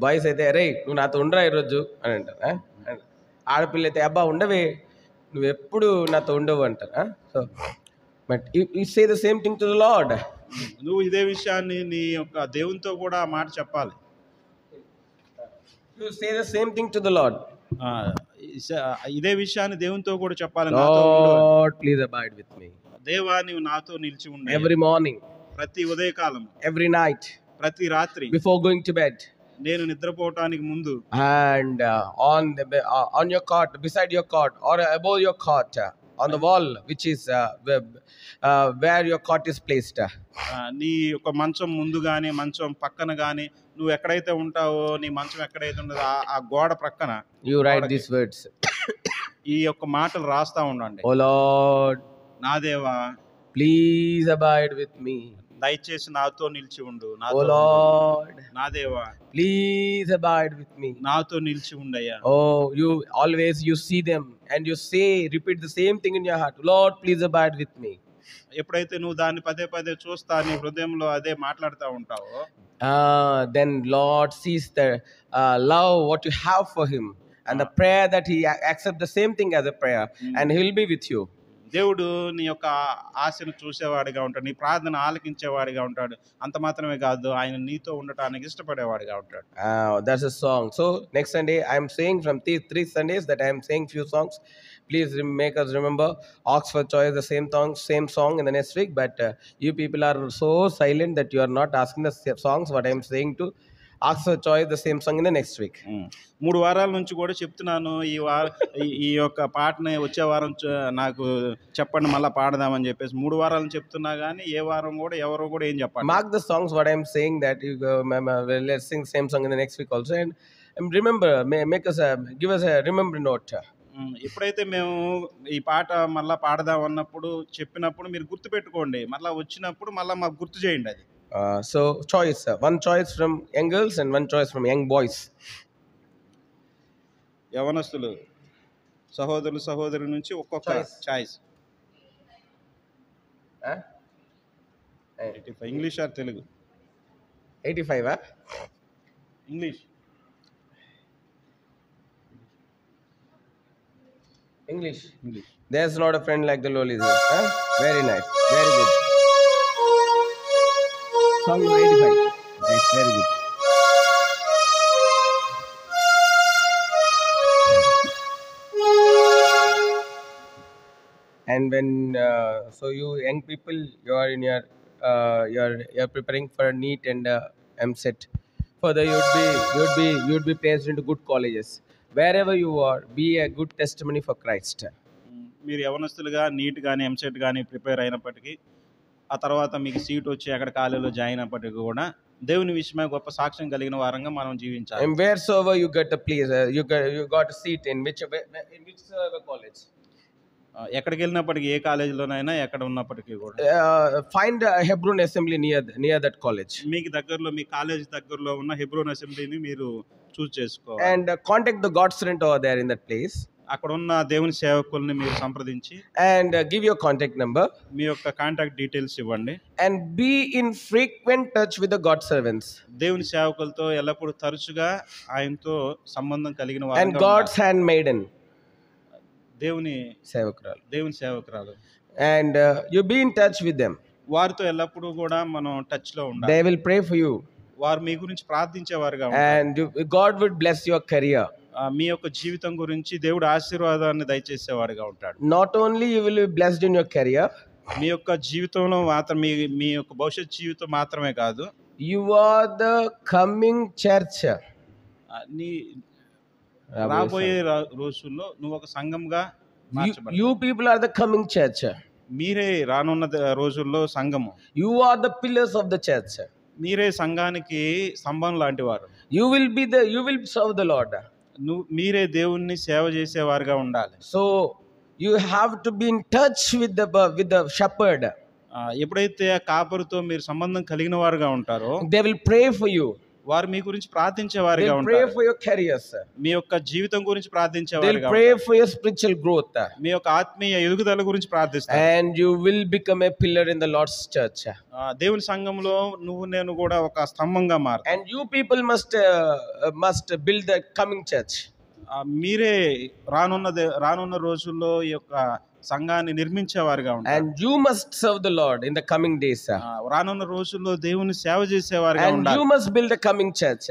బాయ్స్ అయితే అరే నువ్వు నాతో ఉండరా ఈరోజు అని అంటారు. ఆడపిల్ల అయితే అబ్బా ఉండవే నువ్వు ఎప్పుడు నాతో ఉండవు అంటారు. So but you say the same thing to the lord. నువ్వు ఇదే విషయాన్ని నీ యొక్క దేవునితో కూడా ఆ మాట చెప్పాలి. You say the same thing to the lord. ఇదే విషయాన్ని దేవునితో కూడా చెప్పాలి. లార్డ్ ప్లీజ్ అబైడ్ విత్ మీ. దేవా నీవు నాతో నిలిచి ఉండు. ఎవ్రీ మార్నింగ్, ప్రతి ఉదయకాలం, ఎవ్రీ నైట్, ప్రతి రాత్రి, బిఫోర్ గోయింగ్ టు బెడ్, నేను నిద్రపోవటానికి ముందు, and on your cot, beside your cot or above your cot, on the wall, which is where your cot is placed. నీ యొక్క మంచం ముందు కానీ మంచం పక్కన కానీ నువ్వు ఎక్కడైతే ఉంటావో నీ మంచం ఎక్కడైతే ఉండదో ఆ గోడ ప్రక్కన You write these words. ఈ యొక్క మాటలు రాస్తా ఉండండి. Oh Lord, నా దేవా, please abide with me. దయచేసి నాతో నిలిచి ఉండు. Oh Lord, నా దేవా, please abide with me. నాతో నిలిచి ఉండయ్యా. Oh, you always you see them and you say, repeat the same thing in your heart. Lord, please abide with me. ఎప్పుడైతే నువ్వు దాన్ని పదే పదే చూస్తా నీ హృదయంలో అదే మాట్లాడుతూ ఉంటావో, then Lord sees the love what you have for him and the prayer that he accept the same thing as a prayer, and he will be with you. దేవుడు నీ యొక్క ఆశను చూసేవాడిగా ఉంటాడు, నీ ప్రార్థన ఆలకించేవాడిగా ఉంటాడు. అంత మాత్రమే కాదు, ఆయన నీతో ఉండటానికి ఇష్టపడేవాడిగా ఉంటాడు. That's a song. So next Sunday I am saying from these 3 Sundays that I am saying few songs. Please make us remember Oxford Choice the same song in the next week. But you people are so silent that you are not asking the songs what I am saying to Oxford Choice the same song in the next week. 3 వారాల నుంచి కూడా చెప్తున్నాను, ఈ యొక్క పాటని వచ్చే వారం నాకు చెప్పండి మళ్ళీ పాడదామని చెప్పేసి 3 వారాలు చెప్తున్నా కానీ ఏ వారం కూడా ఎవరు కూడా ఏం చెప్పండి. Mark the songs what I am saying that you let's sing same song in the next week also, and remember, give us a remember note. ఎప్పుడైతే మేము ఈ పాట మళ్ళీ పాడదాం అన్నప్పుడు చెప్పినప్పుడు మీరు గుర్తు పెట్టుకోండి, మళ్ళీ వచ్చినప్పుడు మళ్ళీ మాకు గుర్తు చేయండి అది. So choice, one choice from young girls and one choice from young boys. యవనస్తులు సహోదరులు సహోదరి నుంచి ఒక్కొక్క choice. English are Telugu? 85 English. English. There's not a friend like the lowlies. Very nice, very good. Song number 85. Nice, very good. And when so you young people, you are in your you're preparing for a NEET and MCET. Further, you'd be placed into good colleges. Wherever you are, be a good testimony for Christ. మీరు యవనస్తులుగా neat కానీ ఎంసెట్ కానీ prepare అయినప్పటికీ ఆ తర్వాత మీకు seat వచ్చి అక్కడ కాలేజీలో జాయిన్ అయినప్పటికీ కూడా దేవుని విషయమై గొప్ప సాక్ష్యం కలిగిన వారంగా మనం జీవించాలి. And wheresoever you get a place, you got a seat in which college. ఎక్కడికి వెళ్ళినప్పటికీ ఏ కాలేజీలోనైనా ఎక్కడ ఉన్నప్పటికీ కూడా find a Hebron assembly near that college. మీకు దగ్గరలో మీ కాలేజ్ దగ్గరలో ఉన్న హెబ్రోన్ అసెంబ్లీని మీరు చూస్ చేసుకోవాలి. And contact the God student over there in that place. అక్కడ ఉన్న దేవుని సేవకుల్ని మీరు సంప్రదించి and give your contact number, మీ యొక్క కాంటాక్ట్ డీటెయిల్స్ ఇవ్వండి. and be in frequent touch with the God servants. దేవుని సేవకులతో ఎల్లప్పుడూ తరచుగా ఆయనతో సంబంధం కలిగిన వారు. And God's handmaiden, దేవుని సేవకురాలు. And you be in touch with them. వారితో ఎల్లప్పుడూ కూడా మనం టచ్ లో ఉండాలి. They will pray for you. వారు మీ గురించి ప్రార్థించేవారుగా and God would bless your career. మీ యొక్క జీవితం గురించి దేవుడు ఆశీర్వాదాన్ని దయచేసేవాడుగా ఉంటాడు. Not only you will be blessed in your career, మీ యొక్క జీవితంలో మాత్రం మీ యొక్క భవిష్యత్ జీవితం మాత్రమే కాదు, you are the coming church. నీ రాబోయే రోజుల్లో నువ్వు ఒక సంఘంగా మార్చబడతావు. You people are the coming church. మీరే రానున్న రోజుల్లో సంఘము. You are the pillars of the church. మీరే సంఘానికి స్తంభం లాంటి వారు. You will serve the Lord. మీరే దేవుణ్ణి సేవ చేసేవారుగా ఉండాలి. So you have to be in touch with the shepherd. ఎప్పుడైతే ఆ కాపరితో మీరు సంబంధం కలిగిన వారుగా ఉంటారో, they will pray for you. వారు మీ గురించి ప్రార్థించేవారుగా ఉంటారు. They pray for your careers. మీ యొక్క జీవితం గురించి ప్రార్థించేవారుగా ఉంటారు. They pray for your spiritual growth. మీ యొక్క ఆత్మీయ ఎదుగుదల గురించి ప్రార్థిస్తారు. And you will become a pillar in the Lord's church. దేవుని సంఘంలో నువ్వు నేను కూడా ఒక స్తంభంగా మారుతావు. And you people must build the coming church. మీరే రానున్న రోజుల్లో ఈ యొక్క సంఘాన్ని నిర్మించేవారుగా ఉంటారు. And you must serve the Lord in the coming days. రానున్న రోజుల్లో దేవుని సేవ చేసేవారుగా ఉండాలి. And you must build a coming church.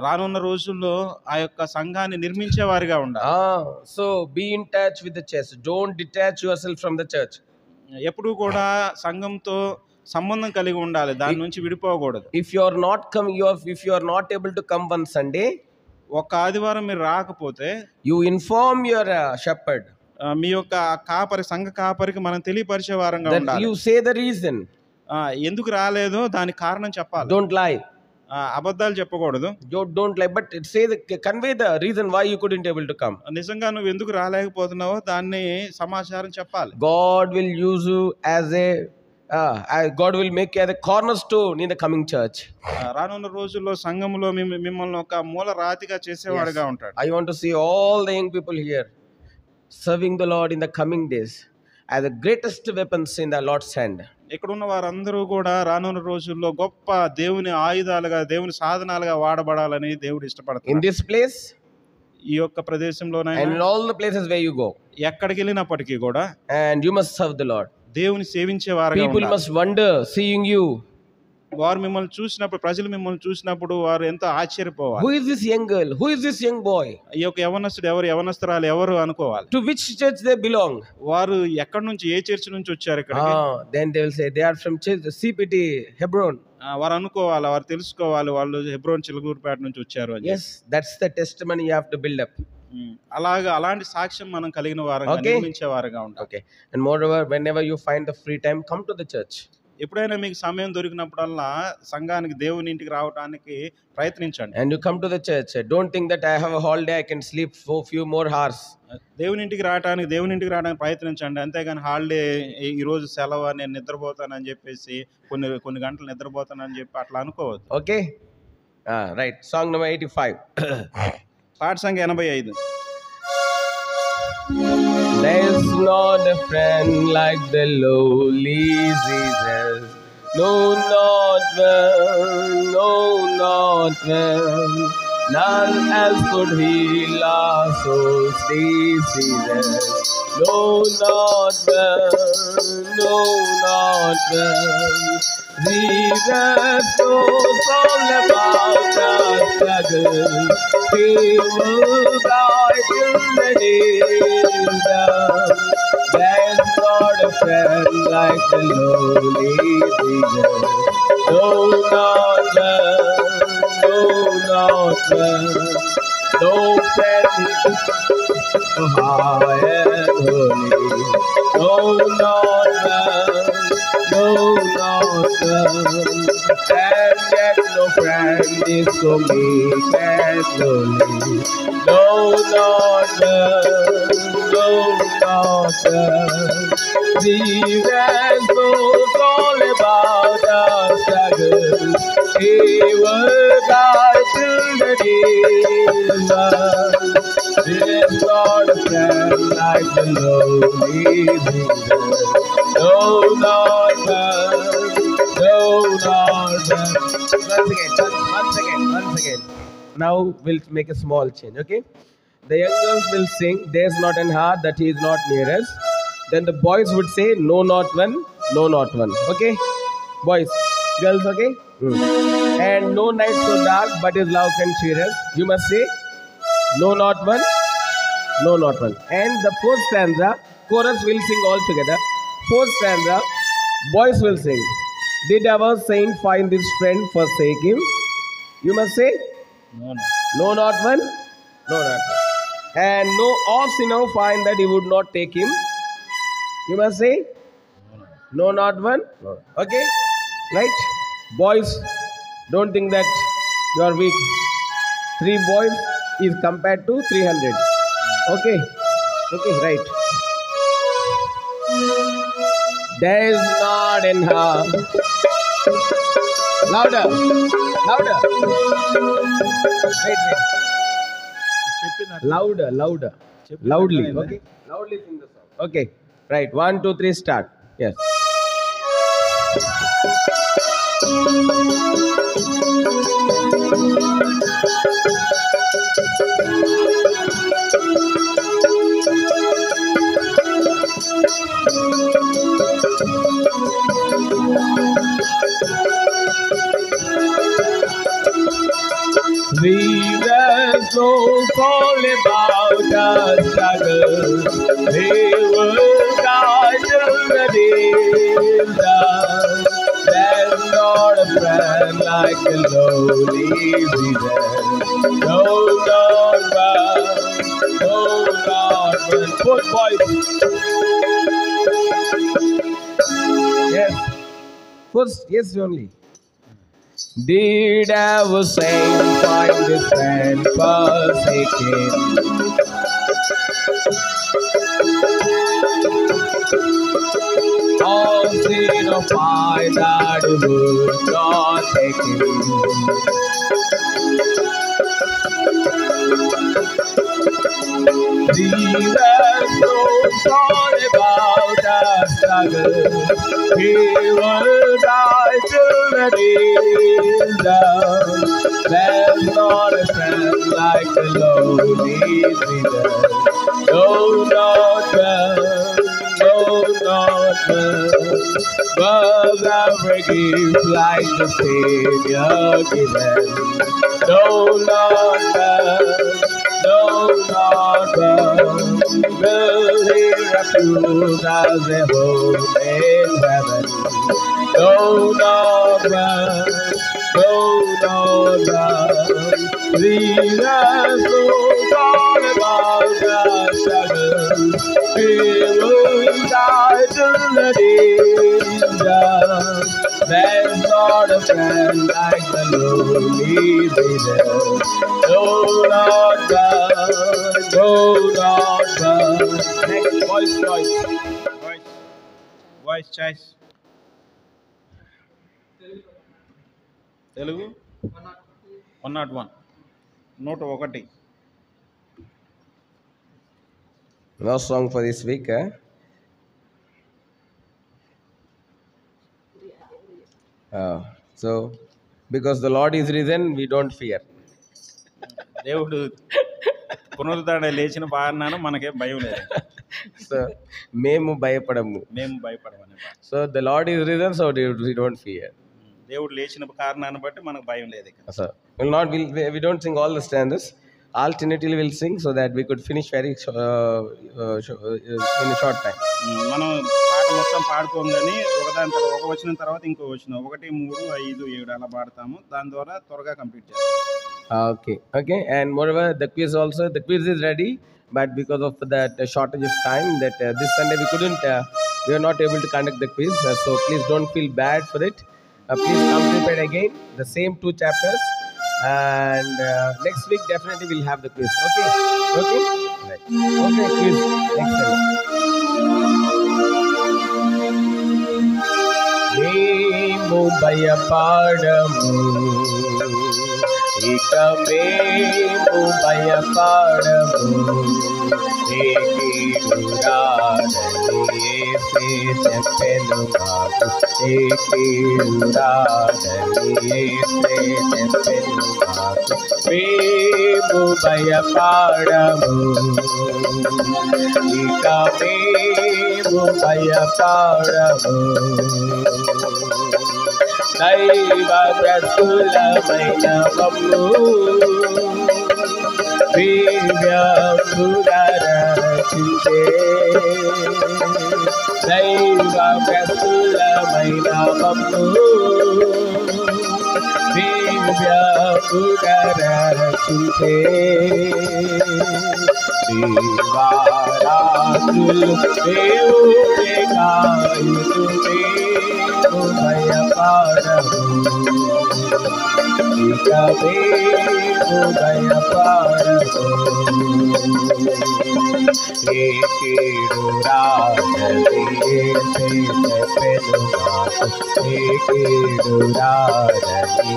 రానున్న రోజుల్లో ఆ యొక్క సంఘాన్ని నిర్మించేవారుగా ఉండాలి. So be in touch with the church. Don't detach yourself from the church. ఎప్పుడూ కూడా సంఘంతో సంబంధం కలిగి ఉండాలి, దాని నుంచి విడిపోకూడదు. If you are not able to come one Sunday, ఒక ఆదివారం మీరు రాకపోతే you inform your shepherd. మీ యొక్క కాపరి సంఘ కాపరికి మనం తెలియపరిచే వారంగా That ఉండాలి. you say the reason. ఎందుకు రాలేదో దానికి కారణం చెప్పాలి. Don't lie. అబద్ధాలు చెప్పకూడదు. Don't lie, but convey the reason why you couldn't able to come. నిజంగా నువ్వు ఎందుకు రాలేకపోతున్నావో దాన్ని సమాచారం చెప్పాలి. God will use you as God will make you as a cornerstone in the coming church. రానున్న రోజుల్లో సంఘములో మిమ్మల్ని ఒక మూల రాతిగా చేసేవాడుగా ఉంటాడు. I want to see all the young people here serving the Lord in the coming days as the greatest weapons in the Lord's hand. ఇక్కడ ఉన్న వారందరూ కూడా రానున్న రోజుల్లో గొప్ప దేవుని ఆయుధాలుగా, దేవుని సాధనాలుగా వాడబడాలని దేవుడు ఇష్టపడతాడు. In this place ఈ యొక్క ప్రదేశంలోనైనా and in all the places where you go, ఎక్కడికి వెళ్ళినప్పటికీ కూడా and you must serve the Lord. దేవుని సేవించే వారుగా People ఉండాలి. must wonder seeing you. వారు మిమ్మల్ని చూసినప్పుడు, ప్రజలు మిమ్మల్ని చూసినప్పుడు వారు ఎంతో ఆశ్చర్యపోవాలి. Who is this young girl? Who is this young boy? ఈ యొక్క యవనస్తుడు ఎవరు, యవనస్తురాలు ఎవరు అనుకోవాలి. To which church they belong? వారు ఎక్కడి నుంచి, ఏ చర్చ్ నుంచి వచ్చారు ఇక్కడికి. Then they will say they are from CPT Hebron. వారు అనుకోవాలి, వారు తెలుసుకోవాలి వాళ్ళు హెబ్రోన్ చిలుకూరుపేట నుంచి వచ్చారు అని. Yes, that's the testimony you have to build up. అలాంటి సాక్ష్యం మనం కలిగిన వారంగా, నిర్మించే వారుగా ఉంటాం. Okay. And moreover, whenever you find the free time, come to the church. ఎప్పుడైనా మీకు సమయం దొరికినప్పుడల్లా సంఘానికి, దేవుని ఇంటికి రావడానికి ప్రయత్నించండి. And you come to the church. Don't think that I have a holiday, I can sleep for few more hours. దేవుని ఇంటికి రావడానికి ప్రయత్నించండి. అంతేగాని హాలిడే, ఈ రోజు సెలవు, నేను నిద్రపోతానని చెప్పేసి కొన్ని గంటలు నిద్రపోతానని చెప్పి అట్లా అనుకోవద్దు. Okay. Right. Song number 85. పాట సంఖ్య 85. There's not a friend like the lowly Jesus. No, not one. No, not one. None else could heal our souls diseases. No, not one. No, not one. Jesus knows all about our struggle. He will guide till the days done. There's not a friend like the lowly Jesus. No, not one. No, not one. No friend so high and holy. No, not one. No, not one. And yet no friend is so meek and lowly. No, not one. No, not one. Jesus knows all about our struggles. He will guide till the days done. There's not a friend like the lowly Jesus. No, not one. No, not one. Once again. Now we'll make a small change, okay? The young girls will sing, "There's not an heart that he is not near us." Then the boys would say, "No, not one. No, not one." Okay? Boys, girls, okay? And no night so dark, but his love can cheer us. You must say, "No, not one. No, not one." And the fourth stanza, chorus will sing all together. Fourth stanza, boys will sing, "Did our saint find this friend forsake him?" You must say, No. "No, not one. No, not one." And no all sinner find that he would not take him. You must say, "No, not one." No. Okay? Right? Boys, don't think that you are weak. 3 boys is compared to 300. Okay? Okay, right. There is not in her. Louder. Louder. Wait. Louder. Loudly. Okay? Loudly sing the song. Okay. Right. 1, 2, 3, start. Yes. Jesus knows all about our struggles. He will guide till the days done. There's not a friend like the lowly Jesus. No, not one. No, not one. both boys. Yes. First, yes only. Did ever say find this friend forsaken? All sin of I that would not take him. Jesus knows all about the struggle. He will die till the day is done. There's not a friend like the lonely sinner. No, not one. No, not one. But I forgive like the Savior given. No, not one. No, not one. Will he refuse as a home in heaven? No, not one. No, not one. Jesus knows all about the struggle. He will die till the day is done. There's not a friend like the lonely sinner. No, not one. No, not one. Next, voice. Voice choice Telugu 101 101. Last song for this week, eh? So, because the Lord is risen, we don't fear. దేవుడు పునరుద్ధరణ లేచిన కారణాన మనకేం భయం లేదు. So, మేము భయపడము. So, the Lord is risen, so we don't fear. దేవుడు లేచిన కారణాన్ని బట్టి మనకు భయం లేదు. So, we don't sing all the stanzas. Alternately we'll sing so that we could finish very in a short time. మనం పాట మొత్తం పాడుకోం కానీ ఒకదాని తర్వాత ఒక వచనం తర్వాత ఇంకో వచనం 1 3 5 7 అలా పాడతాము. దాని ద్వారా త్వరగా కంప్లీట్ చేస్తాం. Okay. And moreover, the quiz is ready, but because of that shortage of time, that this Sunday we are not able to conduct the quiz. So please don't feel bad for it. Please come prepared again, the same 2 chapters. And next week definitely we'll have the quiz. Okay. Right. Okay, quiz next time. Nemo bayapadamu ika memo bayapadamu ekiduradani ese cheppenu maaku ekiduradani ese cheppenu maaku memo bayapadamu ika memo bayapadamu దైవగ్రస్తులమైన మమ్ము దివ్యముగా రక్షించే దైవగ్రస్తులమైన మమ్ము దివ్యముగా రక్షించే దీవారాత్రులు దేవుడే కాయుదుమే భయపడము ఇక మేము భయపడము ఏ కీడు రాదని చెప్పెను మాకు ఏ కీడు రాదని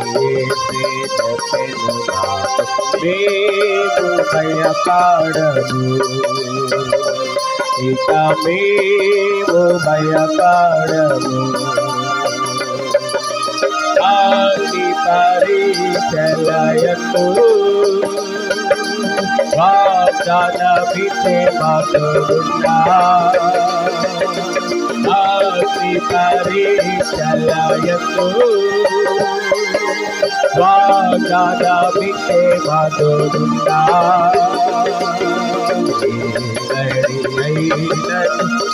చెప్పెను మాకు మేము భయపడము ఇక మేము భయపడము ఆది పరిచలయకు వాగ్దానమిచ్చే మాతోడున్నా ఆది పరిచలయకు వాగ్దానమిచ్చే మాతోడున్నా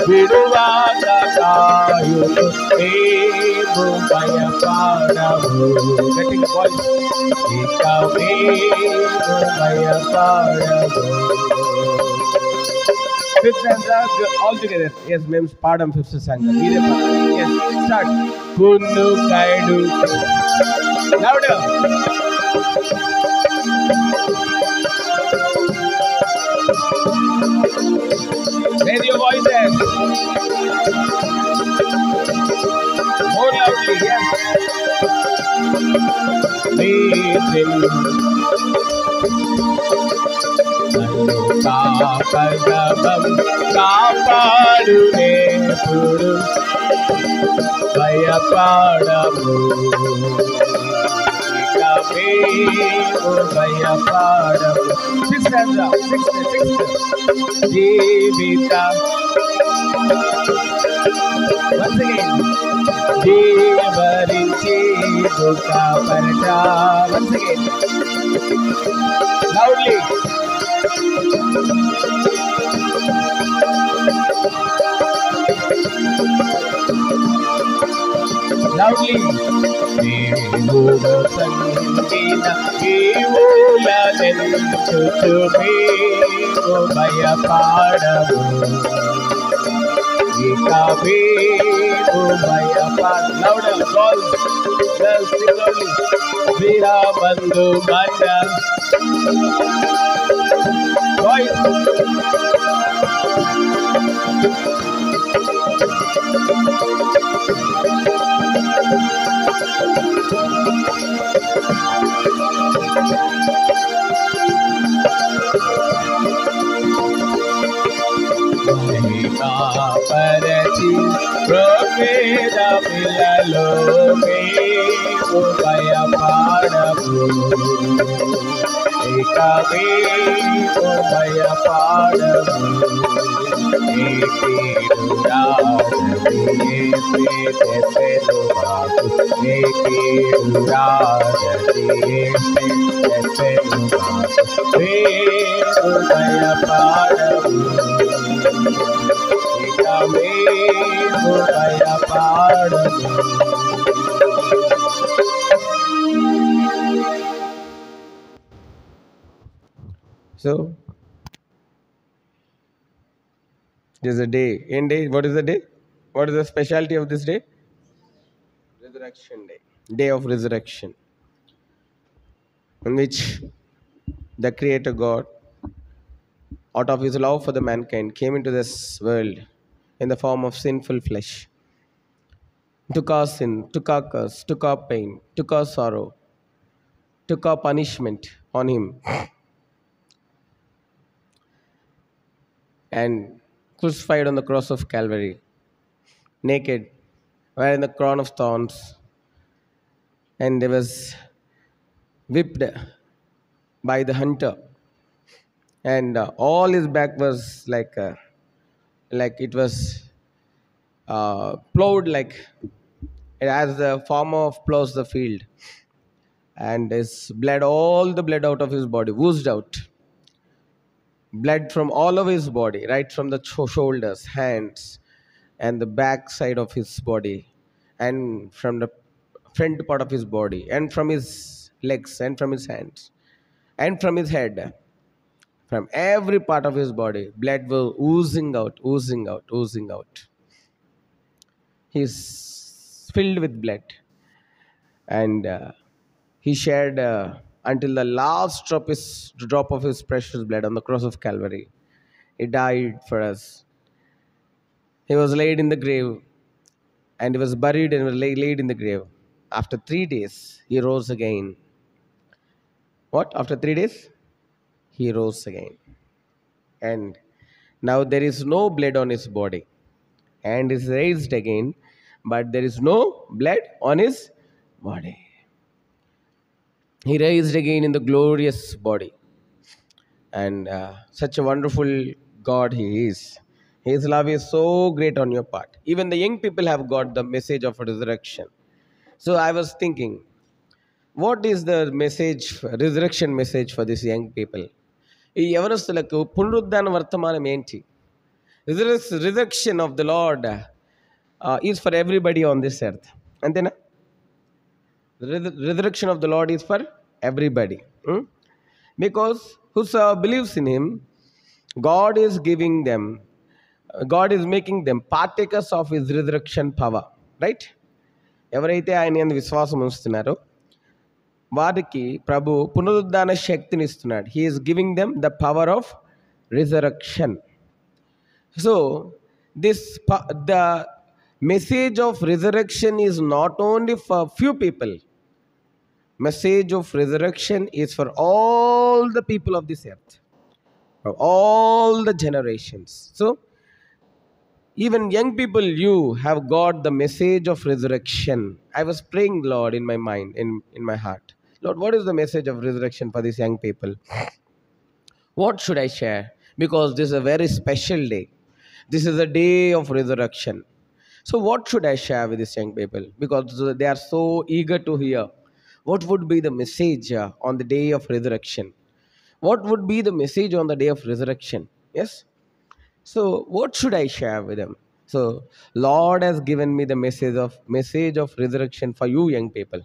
విడువాక కాయును మేము భయపడము. గట్టిగా voice. ఇక మేము భయపడము. Fifth stanza all together. Yes, మేము పాడడం fifth stanza. మీరే పాడండి. Yes, start. కున్ను కైడు. Louder. Raise your voices. More loudly, yes. కాపగమం కాపాడునేపుడు భయపడము. ఇక మేము భయపడము. జీవిత జీవరించి దుఃఖపరచ. Once again. Loudly. Loudly. దేవుడు సంగీత జీవులనెంచుచు మేము భయపడము. ఇక మేము భయపడ. Louder, girls. Girls, sing loudly. వీరబంధు మన voice. పరచి ప్రవేద పిల్లలో మేము భయపడము. ఇక మేము భయపడము. ఏ కీడు రాజతి తెప్పెను మాకు. ఏ కీడు రాజతి తెప్పెను మాకు. మేము భయపడము. ఇక మేము భయపడము. So, this is a day. In day, what is the day? What is the specialty of this day? Resurrection day. Day of resurrection. In which the Creator God, out of His love for the mankind, came into this world in the form of sinful flesh. Took our sin, took our curse, took our pain, took our sorrow, took our punishment on Him. And crucified on the cross of Calvary, naked, wearing the crown of thorns, and he was whipped by the hunter, and all his back was like it was plowed, like it has the farmer plows the field, and his blood, all the blood out of his body oozed out. Blood from all of his body, right from the shoulders, hands, and the back side of his body, and from the front part of his body, and from his legs, and from his hands, and from his head. From every part of his body, blood was oozing out, oozing out, oozing out. He's filled with blood. And he shed until the last drop of his precious blood on the cross of Calvary. He died for us. He was laid in the grave, and he was buried and was laid in the grave. After 3 days, he rose again. What? After 3 days, he rose again. And now there is no blood on his body, and is raised again, but there is no blood on his body. He raised again in the glorious body. And such a wonderful God He is. His love is so great on your part. Even the young people have got the message of resurrection. So I was thinking, what is the message, resurrection message for these young people? ఈ యవనస్తులకు పునరుద్ధాన వర్తమానం ఏంటి? Resurrection of the lord is for everybody on this earth. అంతేనా? Resurrection of the Lord is for everybody. Because whosoever believes in him, God is giving them, God is making them partakers of his resurrection power. Right? ఎవరైతే ఆయన యందు విశ్వాసం ఉంచుతున్నారో వారికి ప్రభు పునరుద్ధాన శక్తిని ఇస్తున్నాడు. He is giving them the power of resurrection. So the message of resurrection is not only for few people. Message of resurrection is for all the people of this earth, for all the generations. So even young people, you have got the message of resurrection. I was praying, Lord, in my mind, in my heart, Lord, what is the message of resurrection for these young people? What should I share? Because this is a very special day. This is a day of resurrection. So what should I share with these young people? Because they are so eager to hear. What would be the message on the day of resurrection? What would be the message on the day of resurrection? Yes? So what should I share with them? So Lord has given me the message of resurrection for you young people.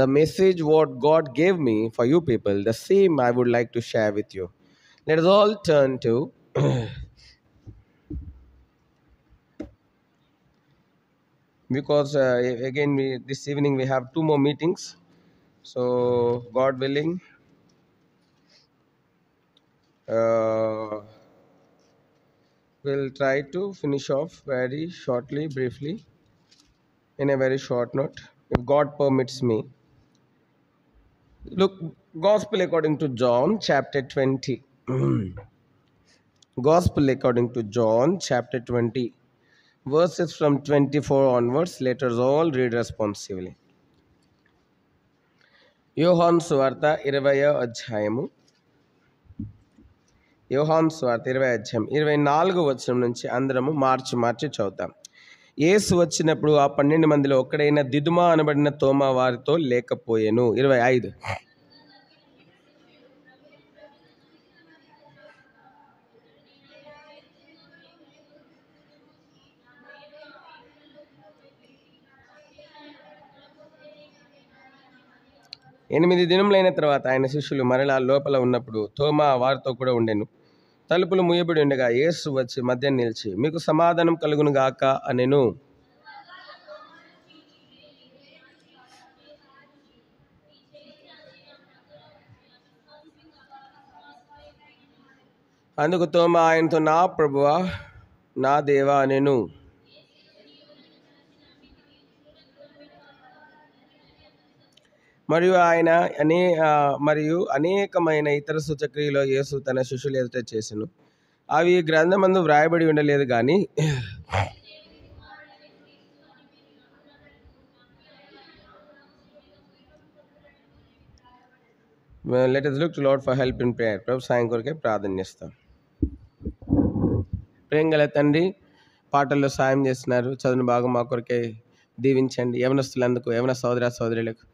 The message what God gave me for you people, the same I would like to share with you. Let us all turn to because again this evening we have 2 more meetings. So God willing, we'll try to finish off very shortly, briefly, in a very short note, if God permits me. Look, Gospel according to John chapter 20. Gospel according to John chapter 20, verses from 24 onwards. Let us all read responsively. యోహాను సువార్త 20వ అధ్యాయము. యోహాను సువార్త 20వ అధ్యాయం 24వ వచనం నుంచి అందరము మార్చి చదువుతాం. యేసు వచ్చినప్పుడు ఆ 12 మందిలో ఒక్కడైన దిదుమా అనబడిన తోమా వారితో లేకపోయెను. 25. ఎనిమిది దినములైన తర్వాత ఆయన శిష్యులు మరలా లోపల ఉన్నప్పుడు తోమా వారితో కూడా ఉండెను. తలుపులు మూయబడి ఉండగా యేసు వచ్చి మధ్య నిలిచి, మీకు సమాధానం కలుగును గాక అనెను. అందుకు తోమా ఆయనతో, నా ప్రభువా, నా దేవా అనెను. మరియు అనేకమైన ఇతర సూచక్రియలు యేసు తన శిష్యులు ఎదుట చేసెను. అవి గ్రంథమందు వ్రాయబడి ఉండలేదు కానీ let us look to Lord for help in prayer. ప్రభు సాయం కొరకే ప్రార్థన చేస్తాం. ప్రేమగల తండ్రి, పాటల్లో సాయం చేస్తున్నారు, చదువుని భాగం మా కొరకే దీవించండి. యవనస్తులందుకు, యవన సోదర సోదరులకు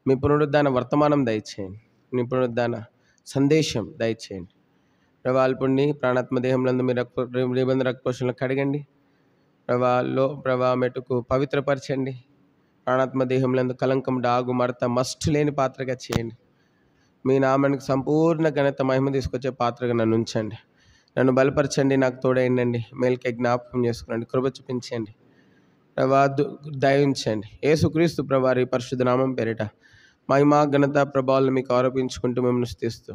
మీ పునరుద్ధాన వర్తమానం దయచేయండి, మీ పునరుద్ధాన సందేశం దయచేయండి. ప్రభాల్పుణ్ణి ప్రాణాత్మ దేహంలందు మీ నిబంధన రక్తపోషణలు కడగండి. ప్రభా మెట్టుకు పవిత్రపరచండి. ప్రాణాత్మ దేహంలందు కలంకం, డాగు, మడత, మస్టు లేని పాత్రగా చేయండి. మీ నామానికి సంపూర్ణ ఘనత, మహిమ తీసుకొచ్చే పాత్రగా నన్ను ఉంచండి. నన్ను బలపరచండి, నాకు తోడైందండి. మేలుకే జ్ఞాపకం చేసుకునండి, కృప చూపించండి. ప్రభా దయించండి. యేసుక్రీస్తు ప్రభారి పరిశుద్ధ నామం పేరిట మహిమ, ఘనత, ప్రభావాలను మీకు ఆరోపించుకుంటూ మిమ్మల్ని స్తుతిస్తూ,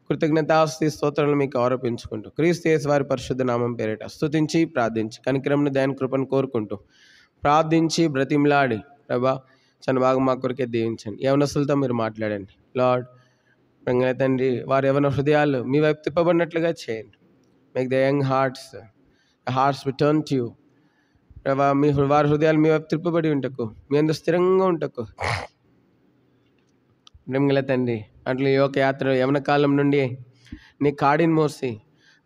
కృతజ్ఞతాస్తుతి స్తోత్రాలను మీకు ఆరోపించుకుంటూ, క్రీస్తు యేసు వారి పరిశుద్ధ నామం పేరిట స్తుతించి ప్రార్థించి కనికరమును దయను కృపను కోరుకుంటూ ప్రార్థించి బ్రతిమలాడి ప్రభా చన్న భాగం మా కొరకే దీవించండి. యవనస్తులతో మీరు మాట్లాడండి. లార్డ్ తండ్రి, వారి యవన హృదయాలు మీ వైపు తిప్పబడినట్లుగా చేయండి. Make the young hearts return to you. ప్రభా వారి హృదయాలు మీ వైపు తిప్పబడి ఉంటకు, మీ అందరూ స్థిరంగా ఉంటకు ప్రేమగల తండ్రి. అట్లా ఈ యొక్క యాత్ర యవన కాలం నుండి నీ కాడిని మోసి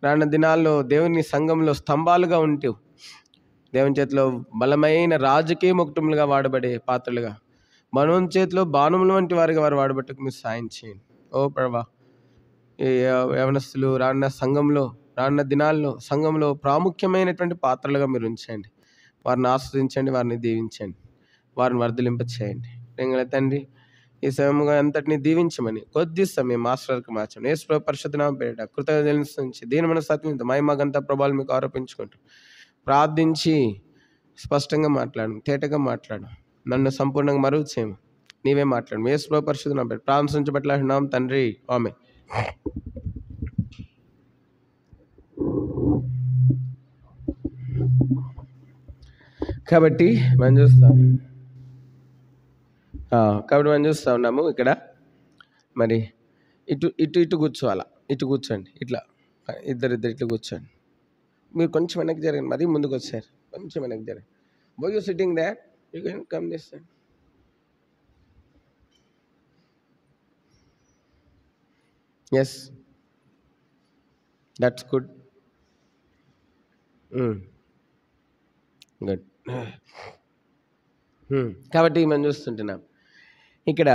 రానున్న దినాల్లో దేవుని సంఘంలో స్తంభాలుగా ఉంటూ దేవుని చేతిలో బలమైన రాజకీయ ముకుటములుగా వాడబడే పాత్రలుగా, మనోని చేతిలో బాణములు వంటి వారిగా వారు వాడబట్టకు మీరు సాయం చేయండి. ఓ ప్రభా, ఈ యవనస్తులు రానున్న దినాల్లో సంఘంలో ప్రాముఖ్యమైనటువంటి పాత్రలుగా మీరు ఉంచండి. వారిని ఆస్వాదించండి, వారిని దీవించండి, వారిని వర్ధలింప చేయండి. ప్రేమగల తండ్రి, ఈ సమయంగా అంతటిని దీవించమని కొద్ది సమయం మాస్టర్కి మార్చండి. యేసు ప్రభు పరిశుద్ధ నామం పేరిట కృతజ్ఞతలు నుంచి దీని మన సత్యంతో మహిమగంత ప్రభావాలు మీకు ఆరోపించుకుంటూ ప్రార్థించి స్పష్టంగా మాట్లాడు, తేటగా మాట్లాడు, నన్ను సంపూర్ణంగా మరుగు చేయము, నీవే మాట్లాడు. యేసు ప్రభు పరిశుద్ధ నామం పేరిట ప్రార్థించబట్లాడున్నాం తండ్రి, ఆమేన్. కాబట్టి మనం చూస్తా ఉన్నాము ఇక్కడ. మరి ఇటు ఇటు ఇటు కూర్చోవాలా, ఇటు కూర్చోండి, ఇట్లా ఇద్దరు ఇట్లా కూర్చోండి. మీరు కొంచెం వెనక్కి జరగండి, మరీ ముందుకు వచ్చారు, కొంచెం వెనక్కి జరగండి. Why you sitting there, you can come this side. Yes, that's good, good. కాబట్టి మనం చూస్తుంటున్నాం ఇక్కడ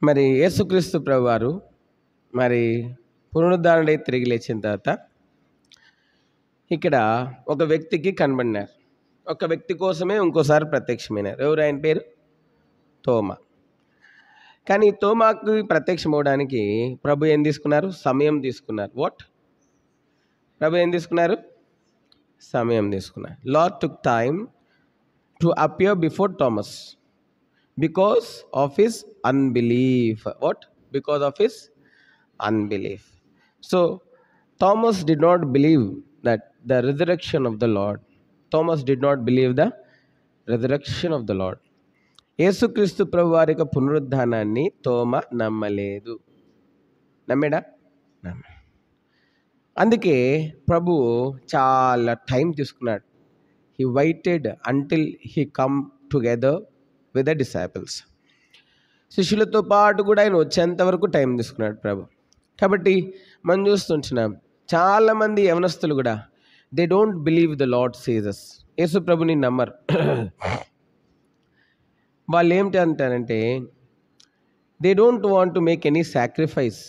మరి యేసుక్రీస్తు ప్రభువారు మరి పునరుద్ధరణై తిరిగి లేచిన తర్వాత ఇక్కడ ఒక వ్యక్తికి కనబడినారు. ఒక వ్యక్తి కోసమే ఇంకోసారి ప్రత్యక్షమైనారు. ఎవరు? ఆయన పేరు తోమా. కానీ తోమాకు ప్రత్యక్షం అవడానికి ప్రభు ఏం తీసుకున్నారు? సమయం తీసుకున్నారు. వాట్? ప్రభు ఏం తీసుకున్నారు? సమయం తీసుకున్నారు. Lord took time to appear before Thomas because of his unbelief. What? Because of his unbelief. So Thomas did not believe that the resurrection of the Lord. Thomas did not believe the resurrection of the Lord. యేసుక్రీస్తు ప్రభు వారి యొక్క పునరుద్ధానాన్ని తోమా నమ్మలేదు. నమ్మాడా? అందుకే ప్రభు చాలా time తీసుకున్నాడు. He waited until he come together with the disciples. శిష్యులతో పాటు కూడా ఆయన వచ్చేంత వరకు టైం తీసుకున్నాడు ప్రభు. కాబట్టి మనం చూస్తుంటున్నాం చాలామంది యవనస్తులు కూడా they don't believe the Lord Jesus. యేసు ప్రభుని నమ్మరు. వాళ్ళు ఏమిటి అంటారంటే they don't want to make any sacrifice.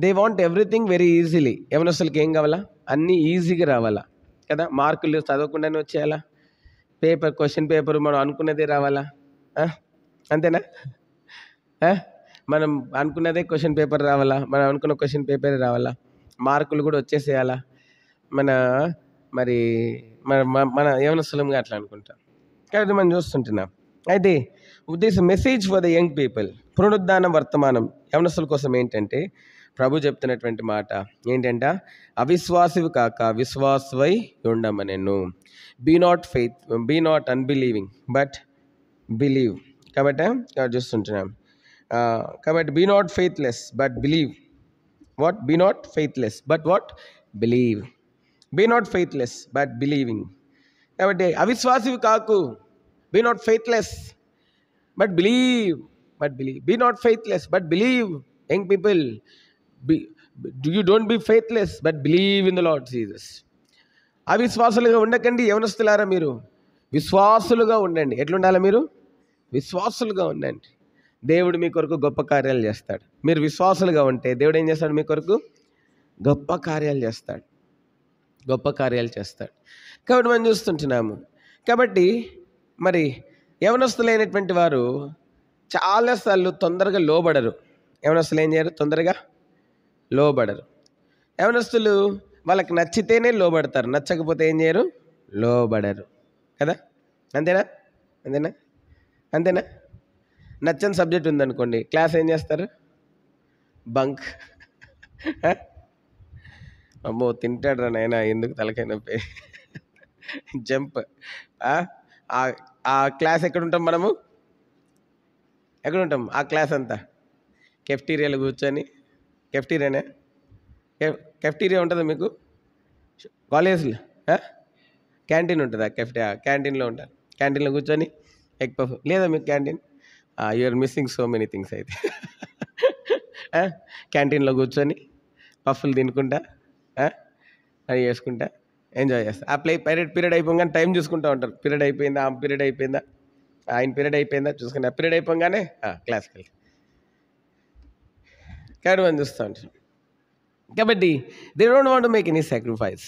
They want everything very easily. యవనస్తులకి ఏం కావాలా? అన్నీ ఈజీగా రావాలా కదా. మార్కులు చదవకుండానే వచ్చేయాలా, క్వశ్చన్ పేపర్ మనం అనుకున్నదే రావాలా, అంతేనా? మనం అనుకున్నదే క్వశ్చన్ పేపర్ రావాలా, మనం అనుకున్న క్వశ్చన్ పేపర్ రావాలా, మార్కులు కూడా వచ్చేసేయాలా. మరి మన యవనస్తులంగా అట్లా అనుకుంటాం. కాబట్టి మనం చూస్తుంటున్నాం. అయితే this message for the young people, పునరుద్ధాన వర్తమానం యవనస్తుల కోసం ఏంటంటే ప్రభు చెప్తున్నటువంటి మాట ఏంటంటే అవిశ్వాసివి కాక విశ్వాసవై ఉండమనెను. Be not unbelieving but believe. కాబట్టి చూస్తుంటున్నాం. కాబట్టి be not faithless but believe. What? Be not faithless but what? Believe. Be not faithless but believing. కాబట్టి అవిశ్వాసివి కాకు. Be not faithless but believe. Be not faithless but believe. Young people, you don't be faithless but believe in the Lord Jesus. అవిశ్వాసులుగా ఉండకండి యవనస్తులారా, మీరు విశ్వాసులుగా ఉండండి. ఎట్లుండాలి? మీరు విశ్వాసులుగా ఉండండి. దేవుడు మీ కొరకు గొప్ప కార్యాలు చేస్తాడు. మీరు విశ్వాసులుగా ఉంటే దేవుడు ఏం చేస్తాడు? మీ కొరకు గొప్ప కార్యాలు చేస్తాడు. కాబట్టి మనం చూస్తుంటున్నాము. కాబట్టి మరి యవనస్తులైనటువంటి వారు చాలాసార్లు తొందరగా లోబడరు. యవనస్తులు ఏం చేయరు? తొందరగా లోబడరు. యవనస్తులు వాళ్ళకి నచ్చితేనే లోబడతారు, నచ్చకపోతే ఏం చేయరు? లోబడరు కదా. అంతేనా? నచ్చని సబ్జెక్ట్ ఉందనుకోండి, క్లాస్ ఏం చేస్తారు? బంక్. అమ్మో తింటాడు రా నాయన, ఎందుకు తలకాయ నొప్పి, జంప్. ఆ క్లాస్ ఎక్కడుంటాం మనము? ఎక్కడుంటాం? ఆ క్లాస్ అంతా కెఫ్టీరియాలో కూర్చొని, కెఫ్టీరియా ఉంటుందా మీకు కాలేజ్లో? క్యాంటీన్ ఉంటుందా? క్యాంటీన్లో ఉంటారు. క్యాంటీన్లో కూర్చొని ఎగ్ పఫ్ లేదా మీకు canteen? You are missing so many things. అయితే క్యాంటీన్లో కూర్చొని పఫ్లు తినుకుంటా అది చేసుకుంటా ఎంజాయ్ చేస్తా. ఆ పీరియడ్ అయిపోగానే టైం చూసుకుంటూ ఉంటారు. పీరియడ్ అయిపోయిందా, ఆ పీరియడ్ అయిపోయిందా, ఆయన పీరియడ్ అయిపోయిందా చూసుకుంటా. పీరియడ్ అయిపోగానే క్లాస్కి వెళ్తారు. కాబట్టి మనం చూస్తూ ఉంటాం. కాబట్టి they don't want make any sacrifice.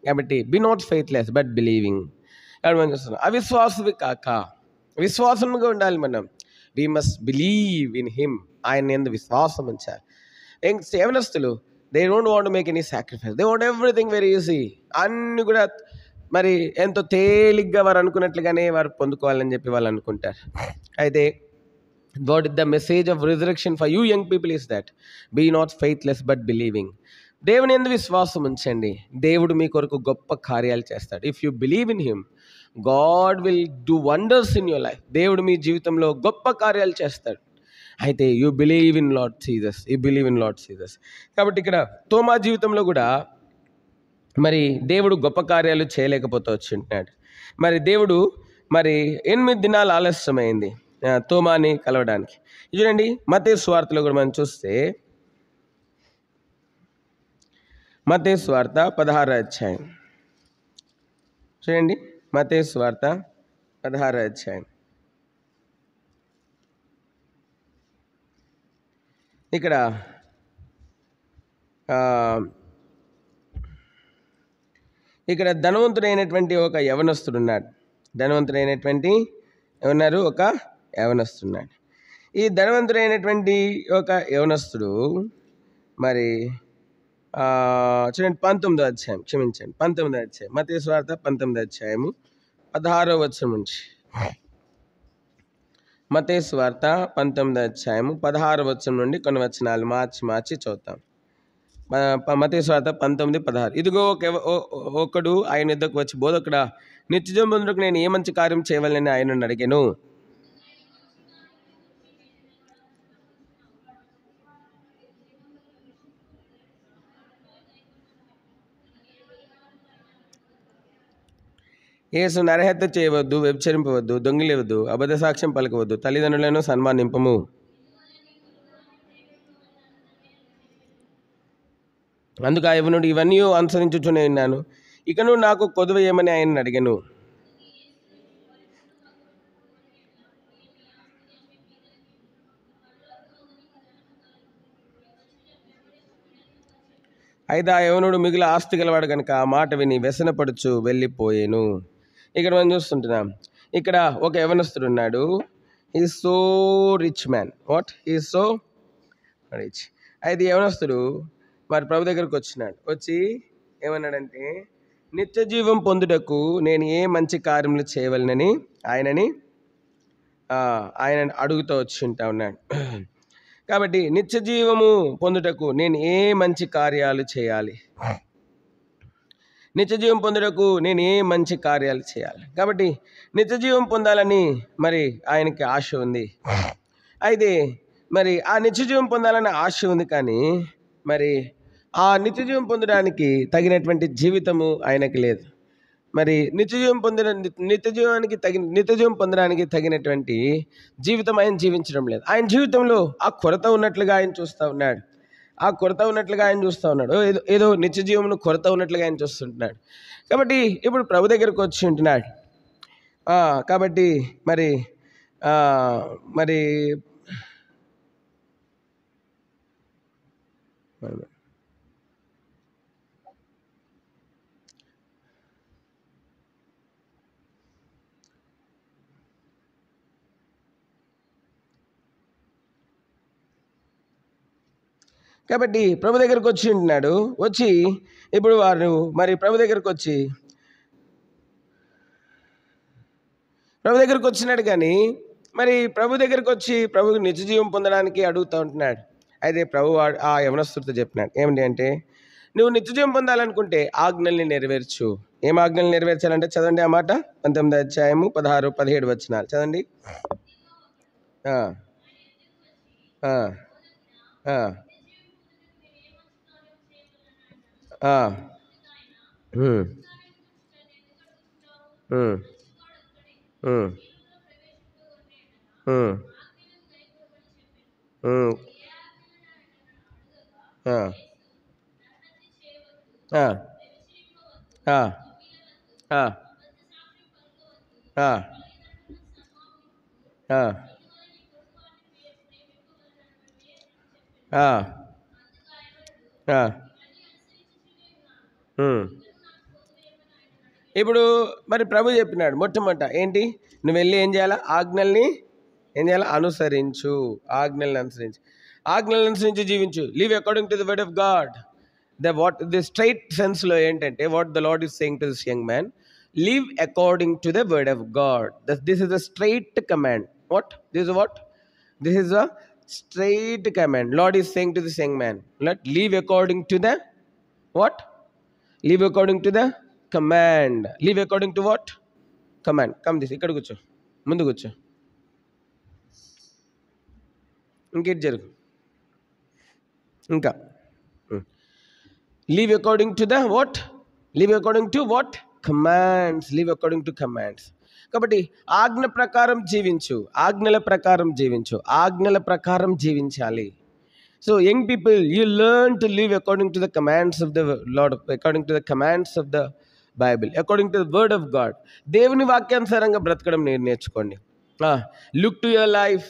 కాబట్టి be not faithless but believing. కాబట్టి మనం చూస్తున్నాం అవిశ్వాసవి కాక విశ్వాసంగా ఉండాలి మనం. We must believe in him. ఆయన యందు విశ్వాసం ఉంచాలి. యవనస్తులు they don't want make any sacrifice. They want everything very easy. అన్ని కూడా మరి ఎంతో తేలిగ్గా వారు అనుకున్నట్లుగానే వారు పొందుకోవాలని చెప్పి వాళ్ళు అనుకుంటారు. అయితే what the message of resurrection for you young people is that be not faithless but believing. దేవుని యందు విశ్వాసం ఉంచండి. దేవుడు మీ కొరకు గొప్ప కార్యాలు చేస్తాడు. If you believe in him God will do wonders in your life. దేవుడు మీ జీవితంలో గొప్ప కార్యాలు చేస్తాడు. అయితే you believe in Lord Jesus. You believe in Lord Jesus. కాబట్టి ఇక్కడ తోమా జీవితంలో కూడా మరి దేవుడు గొప్ప కార్యాలు చేయలేకపోతూ వచ్చింటున్నాడు. మరి దేవుడు మరి 8 దినాలు ఆలస్యమైంది తోమాని కలవడానికి. చూడండి మత్తయి సువార్తలో కూడా మనం చూస్తే మత్తయి సువార్త 16వ అధ్యాయం చూడండి. మత్తయి సువార్త 16వ అధ్యాయం. ఇక్కడ ఇక్కడ ధనవంతుడైనటువంటి ఒక యవనస్తుడు ఉన్నాడు. ధనవంతుడైనటువంటి ఉన్నారు ఒక యవనస్తున్నాడు. ఈ ధనవంతుడైనటువంటి ఒక యవనస్తుడు మరి చూడండి 19వ అధ్యాయం, క్షమించండి 19వ అధ్యాయం, మత్తయి సువార్త 19వ అధ్యాయము 16వ వచనం నుంచి. మత్తయి సువార్త 19వ అధ్యాయము 16వ వచనం నుండి కొన్ని వచనాలు మార్చి చదువుతాం. మత్తయి సువార్త 19:16. ఇదిగో ఒకడు ఆయన యుద్ధకు వచ్చి, బోధకుడా, నిత్యజీవం పొందుటకు నేను ఏ మంచి కార్యం చేయవాలని ఆయనను అడిగాను. యేసు నరహత్య చేయవద్దు, వ్యభిచరింపవద్దు, దొంగిలవద్దు, అబద్ధ సాక్ష్యం పలకవద్దు, తల్లిదండ్రులను సన్మానింపము. అందుకు ఆ యవనుడు, ఇవన్నీ అనుసరించుచునే ఉన్నాను, ఇకను నాకు కొదువ ఏమని ఆయన అడిగాను. అయితే ఆ యవనుడు మిగిలిన ఆస్తి గలవాడు కనుక ఆ మాట విని వ్యసనపడుచు వెళ్ళిపోయాను. ఇక్కడ మనం చూస్తుంటున్నాం, ఇక్కడ ఒక యవనస్తుడు ఉన్నాడు. He so rich man. What he so rich. అయితే యవనస్తుడు మరి ప్రభు దగ్గరకు వచ్చినాడు. వచ్చి ఏమన్నాడంటే, నిత్య జీవం పొందుటకు నేను ఏ మంచి కార్యములు చేయవలనని ఆయన అడుగుతూ వచ్చింటా ఉన్నాడు. కాబట్టి నిత్య జీవము పొందుటకు నేను ఏ మంచి కార్యాలు చేయాలి, నిత్య జీవం పొందుటకు నేను ఏ మంచి కార్యాలు చేయాలి. కాబట్టి నిత్య జీవం పొందాలని మరి ఆయనకి ఆశ ఉంది. అయితే మరి ఆ నిత్య జీవం పొందాలని ఆశ ఉంది, కానీ మరి ఆ నిత్య జీవం పొందడానికి తగినటువంటి జీవితము ఆయనకి లేదు. మరి నిత్య జీవం పొందడానికి తగినటువంటి జీవితం ఆయన జీవించడం లేదు. ఆయన జీవితంలో ఆ కొరత ఉన్నట్లుగా ఆయన చూస్తూ ఉన్నాడు. ఏదో నిత్య జీవమును కొరత ఉన్నట్లుగా ఆయన చూస్తుంటున్నాడు. కాబట్టి ఇప్పుడు ప్రభు దగ్గరకు వచ్చి ఉంటున్నాడు. కాబట్టి మరి కాబట్టి ప్రభు దగ్గరకు వచ్చి ఉంటున్నాడు. వచ్చి ఇప్పుడు వారు మరి ప్రభు దగ్గరకు వచ్చినాడు, కానీ మరి ప్రభు దగ్గరకు వచ్చి ప్రభుకు నిత్య జీవం పొందడానికి అడుగుతూ ఉంటున్నాడు. అయితే ప్రభు ఆ యవనస్తుడితో చెప్పినాడు, ఏమిటి అంటే, నువ్వు నిత్య జీవం పొందాలనుకుంటే ఆజ్ఞల్ని నెరవేర్చు. ఏం ఆజ్ఞల్ని నెరవేర్చాలంటే చదవండి ఆ మాట. 19వ అధ్యాయము 16-17 వచనాలు చదవండి. ఇప్పుడు మరి ప్రభు చెప్పినాడు మొట్టమొదట ఏంటి, నువ్వు వెళ్ళి ఏం చేయాలా, ఆజ్ఞల్ని ఏం చేయాలా, అనుసరించు, ఆజ్ఞల్ని అనుసరించి జీవించు. Live according to the word of God. The straight సెన్స్లో ఏంటంటే what the Lord is saying to this young man, live according to the word of God. This is a straight command. This is a straight command. Lord is saying to this young man, live according to the what? Live according to the command. Live according to what? Command. Come this. ఇక్కడ కూర్చో, ముందు కూర్చో, ఇంకేటి జరుగు ఇంకా. Live according to the what? Live according to what? Commands. Live according to commands. కాబట్టి ఆజ్ఞ ప్రకారం జీవించు, ఆజ్ఞల ప్రకారం జీవించాలి. So young people, you learn to live according to the commands of the lord, according to the commands of the Bible, according to the word of God. దేవుని వాక్యానుసారంగా బ్రతకడం నేర్చుకోండి. Look to your life,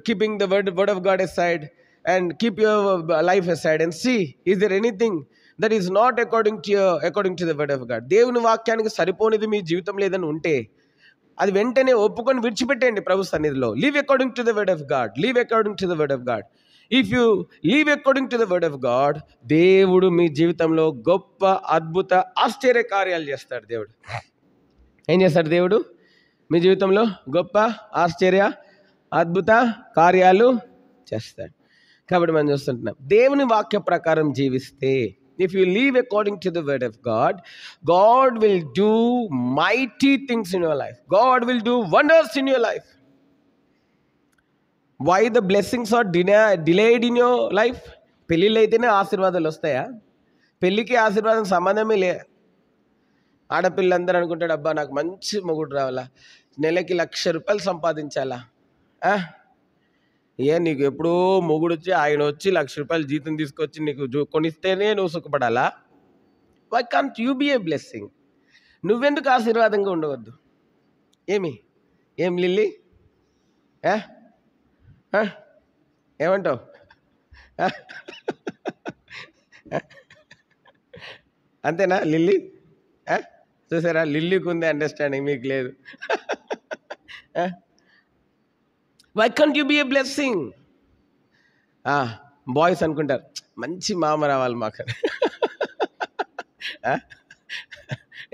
keeping the word of God aside, and keep your life aside and see, is there anything that is not according to the word of God. దేవుని వాక్యానికి సరిపోనిది మీ జీవితం లేదని ఉంటే అది వెంటనే ఒప్పుకొని విడిచిపెట్టండి ప్రభు సన్నిధిలో. Live according to the word of God. Live according to the word of God. If you live according to the word of God, దేవుడు మీ జీవితంలో గొప్ప అద్భుత ఆశ్చర్య కార్యాలు చేస్తాడు. దేవుడు ఏం చేస్తాడు? దేవుడు మీ జీవితంలో గొప్ప ఆశ్చర్య అద్భుత కార్యాలు చేస్తాడు. కాబట్టి మనం చూస్తుంటున్నాం, దేవుని వాక్య ప్రకారం జీవిస్తే, if you live according to the word of God, God will do mighty things in your life. God will do wonders in your life. Why the blessings are delayed in your life? పెళ్ళిళ్ళు అయితేనే ఆశీర్వాదాలు వస్తాయా? పెళ్ళికి ఆశీర్వాదం సంబంధమే లే. ఆడపిల్లందరూ అనుకుంటాడు, అబ్బా నాకు మంచి మొగుడు రావాలా, నెలకి ₹1,00,000 సంపాదించాలా. నీకు ఎప్పుడో మొగుడు వచ్చి ఆయన వచ్చి ₹1,00,000 జీతం తీసుకొచ్చి నీకు కొనిస్తేనే నువ్వు సుఖపడాలా? Why can't you be a blessing? నువ్వెందుకు ఆశీర్వాదంగా ఉండవద్దు? ఏం లిల్లీ, ఏమంటావు? అంతేనా లిల్లీ? చూసారా, లిల్లీకి ఉంది అండర్స్టాండింగ్, మీకు లేదు. Why can't you be a blessing? Boys అనుకుంటారు, మంచి మామ రావాలి మాకు.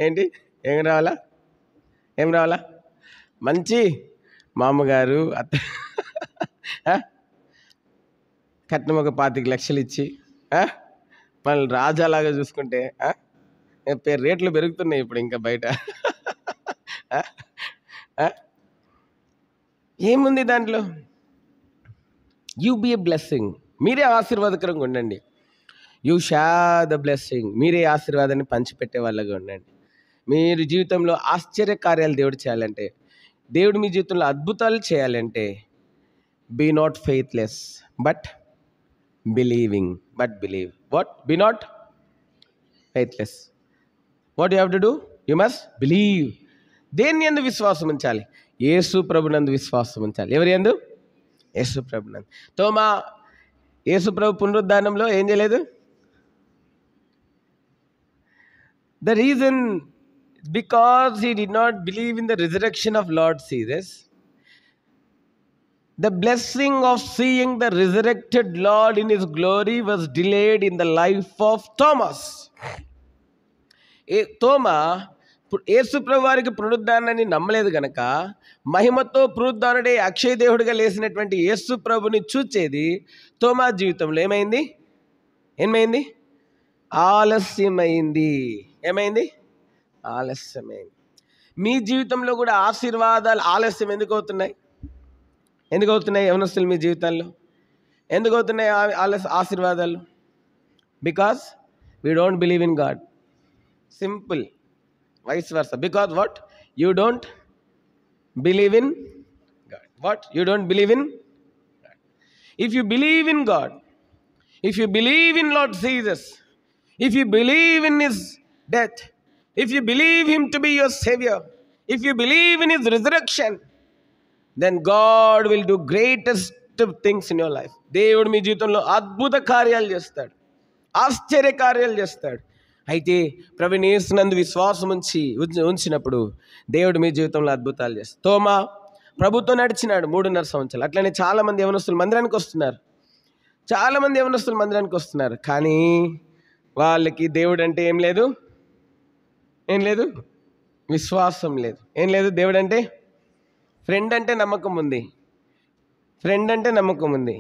ఏంటి, ఏం రావాలా? మంచి మామగారు, అత్త, కట్నం ఒక 25 లక్షలు ఇచ్చి మనల్ని రాజాలాగా చూసుకుంటే, రేట్లు పెరుగుతున్నాయి ఇప్పుడు ఇంకా బయట. ఏముంది దాంట్లో? You be a blessing. మీరే ఆశీర్వాదకరంగా ఉండండి. You share the blessing. మీరే ఆశీర్వాదాన్ని పంచిపెట్టే వాళ్ళగా ఉండండి. మీరు జీవితంలో ఆశ్చర్య కార్యాలు దేవుడు చేయాలంటే, దేవుడు మీ జీవితంలో అద్భుతాలు చేయాలంటే, be not faithless but believing. Believe. Be not faithless. What you have to do? You must believe. దేన్ని యందు విశ్వాసం ఉంచాలి? యేసు ప్రభునందు విశ్వాసం ఉంచాలి. ఎవరి యందు? యేసు ప్రభునందు. తోమా యేసు ప్రభు పునరుద్ధానంలో ఏం చేయలేదు? The reason because he did not believe in the resurrection of lord Jesus. The blessing of seeing the resurrected Lord in his glory was delayed in the life of Thomas. తోమా యేసు ప్రభు వారికి పునరుద్ధానాన్ని నమ్మలేదు గనక, మహిమతో పునరుద్ధానుడే అక్షయ దేవుడిగా లేసినటువంటి యేసు ప్రభుని చూచేది తోమా జీవితంలో ఏమైంది? ఆలస్యమైంది. ఆలస్యమైంది. మీ జీవితంలో కూడా ఆశీర్వాదాలు ఆలస్యం ఎందుకు అవుతున్నాయి? యవనస్తులు మీ జీవితాల్లో ఎందుకు అవుతున్నాయి ఆశీర్వాదాలు? Because we don't believe in God. Simple. Vice versa. Because what? You don't believe in God. What? You don't believe in God. If you believe in God, if you believe in Lord Jesus, if you believe in his death, if you believe him to be your saviour, if you believe in his resurrection, then God will do greatest things in your life. దేవుడు మీ జీవితంలో అద్భుత కార్యాలు చేస్తాడు. ఆశ్చర్యకార్యాలు చేస్తాడు. అయితే ప్రభువైన యేసునందు విశ్వాసం ఉంచినప్పుడు దేవుడు మీ జీవితంలో అద్భుతాలు చేస్తాడు. తోమా ప్రభుతో నడిచినాడు 3.5 సంవత్సరాలు. అట్లనే చాలామంది యవనస్తులు మందిరానికి వస్తున్నారు. కానీ వాళ్ళకి దేవుడు అంటే ఏం లేదు, విశ్వాసం లేదు. ఏం లేదు. దేవుడు అంటే ఫ్రెండ్ అంటే నమ్మకం ఉంది.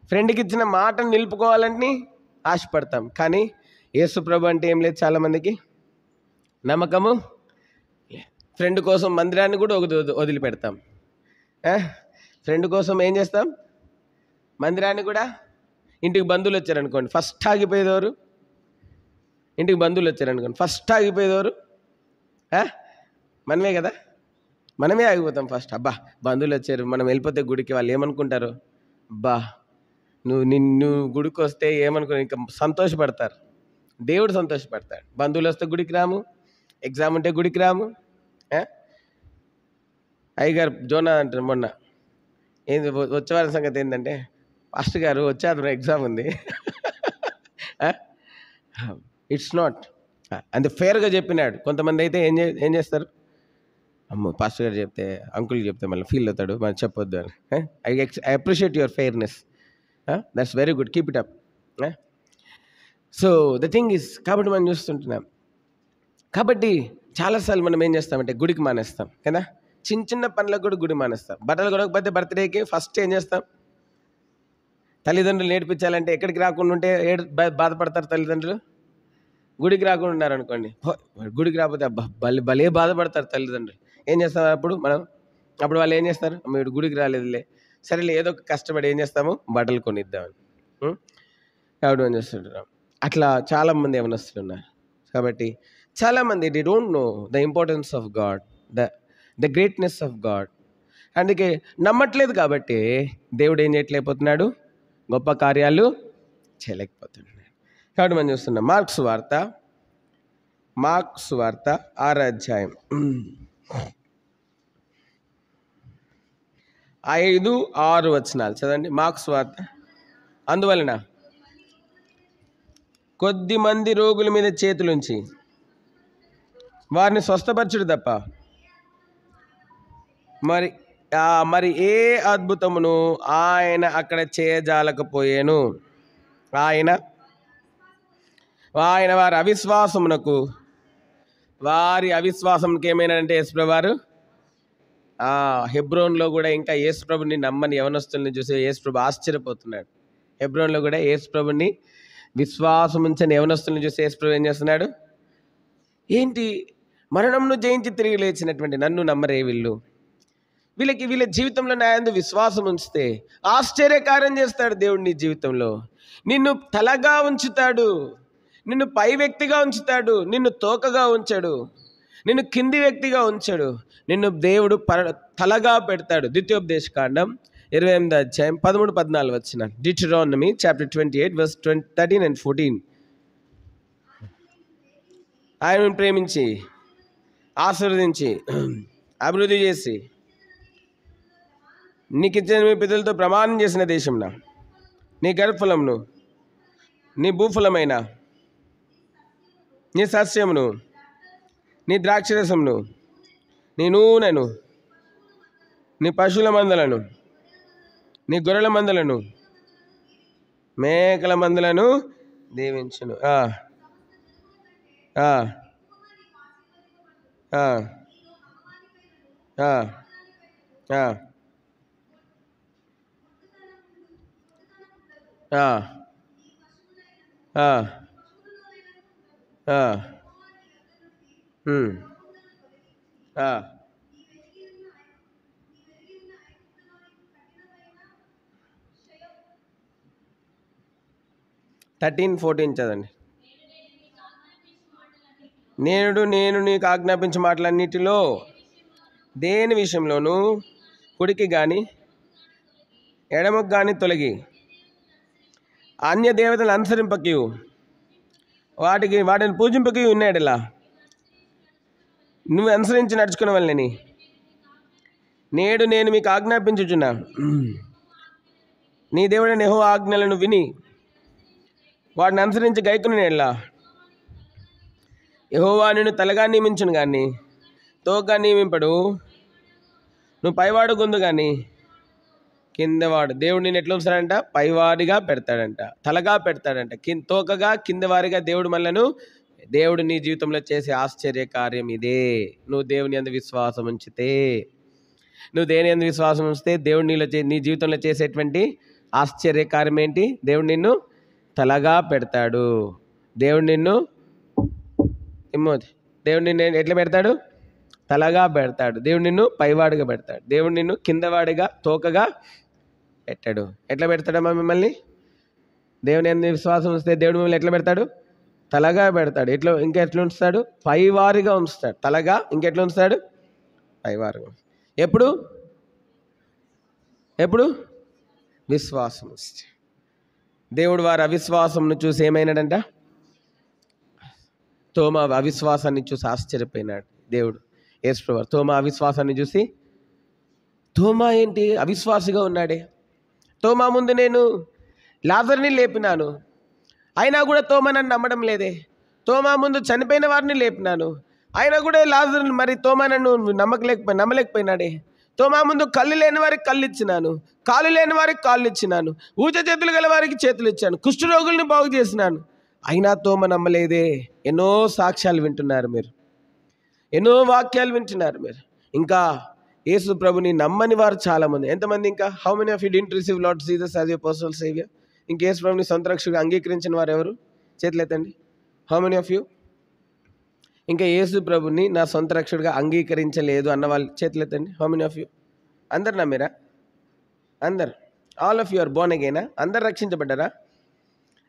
ఫ్రెండ్కి ఇచ్చిన మాటను నిలుపుకోవాలని ఆశపడతాం. కానీ యేసు ప్రభు అంటే ఏం లేదు, చాలామందికి నమ్మకము. ఫ్రెండ్ కోసం మందిరాన్ని కూడా వదిలిపెడతాం. ఫ్రెండ్ కోసం ఏం చేస్తాం, మందిరాన్ని కూడా. ఇంటికి బంధువులు వచ్చారనుకోండి, ఫస్ట్ ఆగిపోయేదెవరు? మనమే కదా, మనమే ఆగిపోతాం ఫస్ట్. అబ్బా బంధువులు వచ్చారు, మనం వెళ్ళిపోతే గుడికి వాళ్ళు ఏమనుకుంటారు, అబ్బా నువ్వు గుడికి వస్తే ఏమనుకో, ఇంకా సంతోషపడతారు, దేవుడు సంతోషపడతాడు. బంధువులు వస్తే గుడికి రాము, ఎగ్జామ్ ఉంటే గుడికి రాము. అయ్యగారు జోనా అంటారు, మొన్న ఏంది వచ్చేవారి సంగతి ఏంటంటే, పాస్టర్ గారు వచ్చారు, ఎగ్జామ్ ఉంది. ఇట్స్ నాట్ అంతే ఫేర్గా చెప్పినాడు. కొంతమంది అయితే ఏం చేస్తారు, అమ్మో పాస్టర్ గారు చెప్తే, అంకుల్ చెప్తే మళ్ళీ ఫీల్ అవుతాడు, మనం చెప్పొద్దు అని. I appreciate your fairness, that's very good, keep it up. So the thing is, కాబట్టి మనం చూస్తుంటున్నాం. కాబట్టి చాలాసార్లు మనం ఏం చేస్తామంటే గుడికి మానేస్తాం కదా, చిన్న పనులకు కూడా గుడి మానేస్తాం. బట్టలు కొనకపోతే బర్త్డేకి ఫస్ట్ ఏం చేస్తాం, తల్లిదండ్రులు నేర్పించాలంటే ఎక్కడికి రాకుండా ఉంటే బాధపడతారు తల్లిదండ్రులు. గుడికి రాకుండా ఉన్నారనుకోండి, గుడికి రాకపోతే అబ్బా భలే బాధపడతారు తల్లిదండ్రులు. ఏం చేస్తాం అప్పుడు వాళ్ళు ఏం చేస్తారు, మీరు గుడికి రాలేదులే, సరేలే ఏదో ఒక కష్టపడి ఏం చేస్తాము, బట్టలు కొనిద్దామని. కాబట్టి ఏం చేస్తుంటాం. అట్లా చాలామంది యవనస్తులు ఉన్నారు. కాబట్టి చాలామంది they don't know the importance of God, the greatness of God. అందుకే నమ్మట్లేదు. కాబట్టి దేవుడు ఏం చేయట్లేకపోతున్నాడు, గొప్ప కార్యాలు చేయలేకపోతున్నాడు. కాబట్టి మనం చూస్తున్నాం మార్క్స్ వార్త 6వ అధ్యాయం 5-6 వచనాలు చదవండి. మార్క్స్ వార్త. అందువలన కొద్ది మంది రోగుల మీద చేతులుంచి వారిని స్వస్థపరచుడు తప్ప మరి ఏ అద్భుతమును ఆయన అక్కడ చేయజాలకపోయాను. ఆయన వారి అవిశ్వాసమునకు ఏమైనాడంటే యేసుప్రభువారు హెబ్రోన్లో కూడా ఇంకా యేసుప్రభుని నమ్మని యవనస్తుల్ని చూసి యేసుప్రభు ఆశ్చర్యపోతున్నాడు. హెబ్రోన్లో కూడా యేసుప్రభుని విశ్వాసం ఉంచని యవనస్తుల్ని చూసి యేసుప్రభు ఏం చేస్తున్నాడు, ఏంటి మరణంను జయించి తిరిగి లేచినటువంటి నన్ను నమ్మరే వీళ్ళ జీవితంలో నా యందు విశ్వాసం ఉంచితే ఆశ్చర్యకార్యం చేస్తాడు దేవుడు. నీ జీవితంలో నిన్ను తలగా ఉంచుతాడు, నిన్ను పై వ్యక్తిగా ఉంచుతాడు, నిన్ను తోకగా ఉంచాడు, నిన్ను కింది వ్యక్తిగా ఉంచాడు, నిన్ను దేవుడు తలగా పెడతాడు. ద్వితీయోపదేశకాండం 28వ అధ్యాయం 13-14 వచ్చిన Deuteronomy chapter 28 verse 13 and 14. ఆయనను ప్రేమించి ఆశీర్వదించి అభివృద్ధి చేసి నీకు ఇచ్చిన మీ పితరులతో ప్రమాణం చేసిన దేశంన నీ గర్భఫలమును, నీ భూఫలమైన, నీ సస్యమును, నీ ద్రాక్షరసమును, నీ నూనెను, నీ పశువుల మందలను, నీ గొర్రెల మందలను, మేకల మందలను దీవించును. థర్టీన్ 14 చదండి. నేను నీకు ఆజ్ఞాపించే మాటలన్నిటిలో దేని విషయంలోనూ కుడికి కానీ ఎడమకు కానీ తొలగి అన్య దేవతలను అనుసరింపకయు వాటిని పూజింపకయు ఉన్నాడులా నువ్వు అనుసరించి నడుచుకునే వాళ్ళని నేడు నేను మీకు ఆజ్ఞాపించుచున్నా నీ దేవుడైన యెహోవా ఆజ్ఞలను విని వాడిని అనుసరించి గైకుని ఎట్లా? యెహోవా నిన్ను తలగా నియమించును కానీ తోకగా నియమింపడు. నువ్వు పైవాడు గొంతు కానీ కిందవాడు. దేవుడు నేను ఎట్లా ఉంచాడంట? పైవాడిగా పెడతాడంట, తలగా పెడతాడంట, తోకగా కిందవారిగా. దేవుడు నీ జీవితంలో చేసే ఆశ్చర్య కార్యం ఇదే. నువ్వు దేవుని యందు విశ్వాసం ఉంచితే, నువ్వు దేని యందు విశ్వాసం ఉంచితే దేవుడు నీ జీవితంలో చేసేటువంటి ఆశ్చర్య కార్యం ఏంటి? దేవుడు నిన్ను తలగా పెడతాడు. దేవుడు నిన్ను ఎట్లా పెడతాడు? తలగా పెడతాడు. దేవుడు నిన్ను పైవాడిగా పెడతాడు. దేవుడు నిన్ను కిందవాడిగా తోకగా పెట్టాడు. ఎట్లా పెడతాడమ్మా మిమ్మల్ని? దేవుని యందు విశ్వాసం ఉంచితే దేవుడు మిమ్మల్ని ఎట్లా పెడతాడు? తలగా పెడతాడు. ఇంకా ఎట్లా ఉంచుతాడు? పైవారిగా ఉంచుతాడు. తలగా ఇంకెట్లా ఉంచుతాడు? పైవారిగా. ఎప్పుడు విశ్వాసం ఉంచి. దేవుడు వారి అవిశ్వాసంను చూసి ఏమైనాడంట? తోమా అవిశ్వాసాన్ని చూసి ఆశ్చర్యపోయినాడు దేవుడు. యేసుప్రభువారు తోమా అవిశ్వాసాన్ని చూసి, తోమా ఏంటి అవిశ్వాసిగా ఉన్నాడే, తోమా ముందు నేను లాజరుని లేపినాను, అయినా కూడా తోమా నన్ను నమ్మడం లేదే, తోమా ముందు చనిపోయిన వారిని లేపినాను, అయినా కూడా లాజరుని మరి తోమా నన్ను నమ్మలేకపోయినాడే, తోమా ముందు కళ్ళు లేని వారికి కళ్ళు ఇచ్చినాను, కాళ్ళు లేని వారికి కాళ్ళు ఇచ్చినాను, ఊచ చేతులు గల వారికి చేతులు ఇచ్చాను, కుష్ఠరోగుల్ని బాగు చేసినాను, అయినా తోమ నమ్మలేదే. ఎన్నో సాక్ష్యాలు వింటున్నారు మీరు, ఎన్నో వాక్యాలు వింటున్నారు మీరు. ఇంకా యేసు ప్రభుని నమ్మని వారు చాలామంది. ఎంతమంది? ఇంకా how many of you didn't receive Lord Jesus as your personal saviour? ఇంక యేసు ప్రభుని సొంత రక్షకుడిగా అంగీకరించిన వారు ఎవరు? చేతులెత్తండి. How many of you? ఇంకా యేసు ప్రభుని నా సొంత రక్షకుడిగా అంగీకరించలేదు అన్న వాళ్ళు చేతులెత్తండి. How many of you? అందరు నమ్మిరా? అందరు? All of you are born అగైనా? అందరు రక్షించబడ్డారా?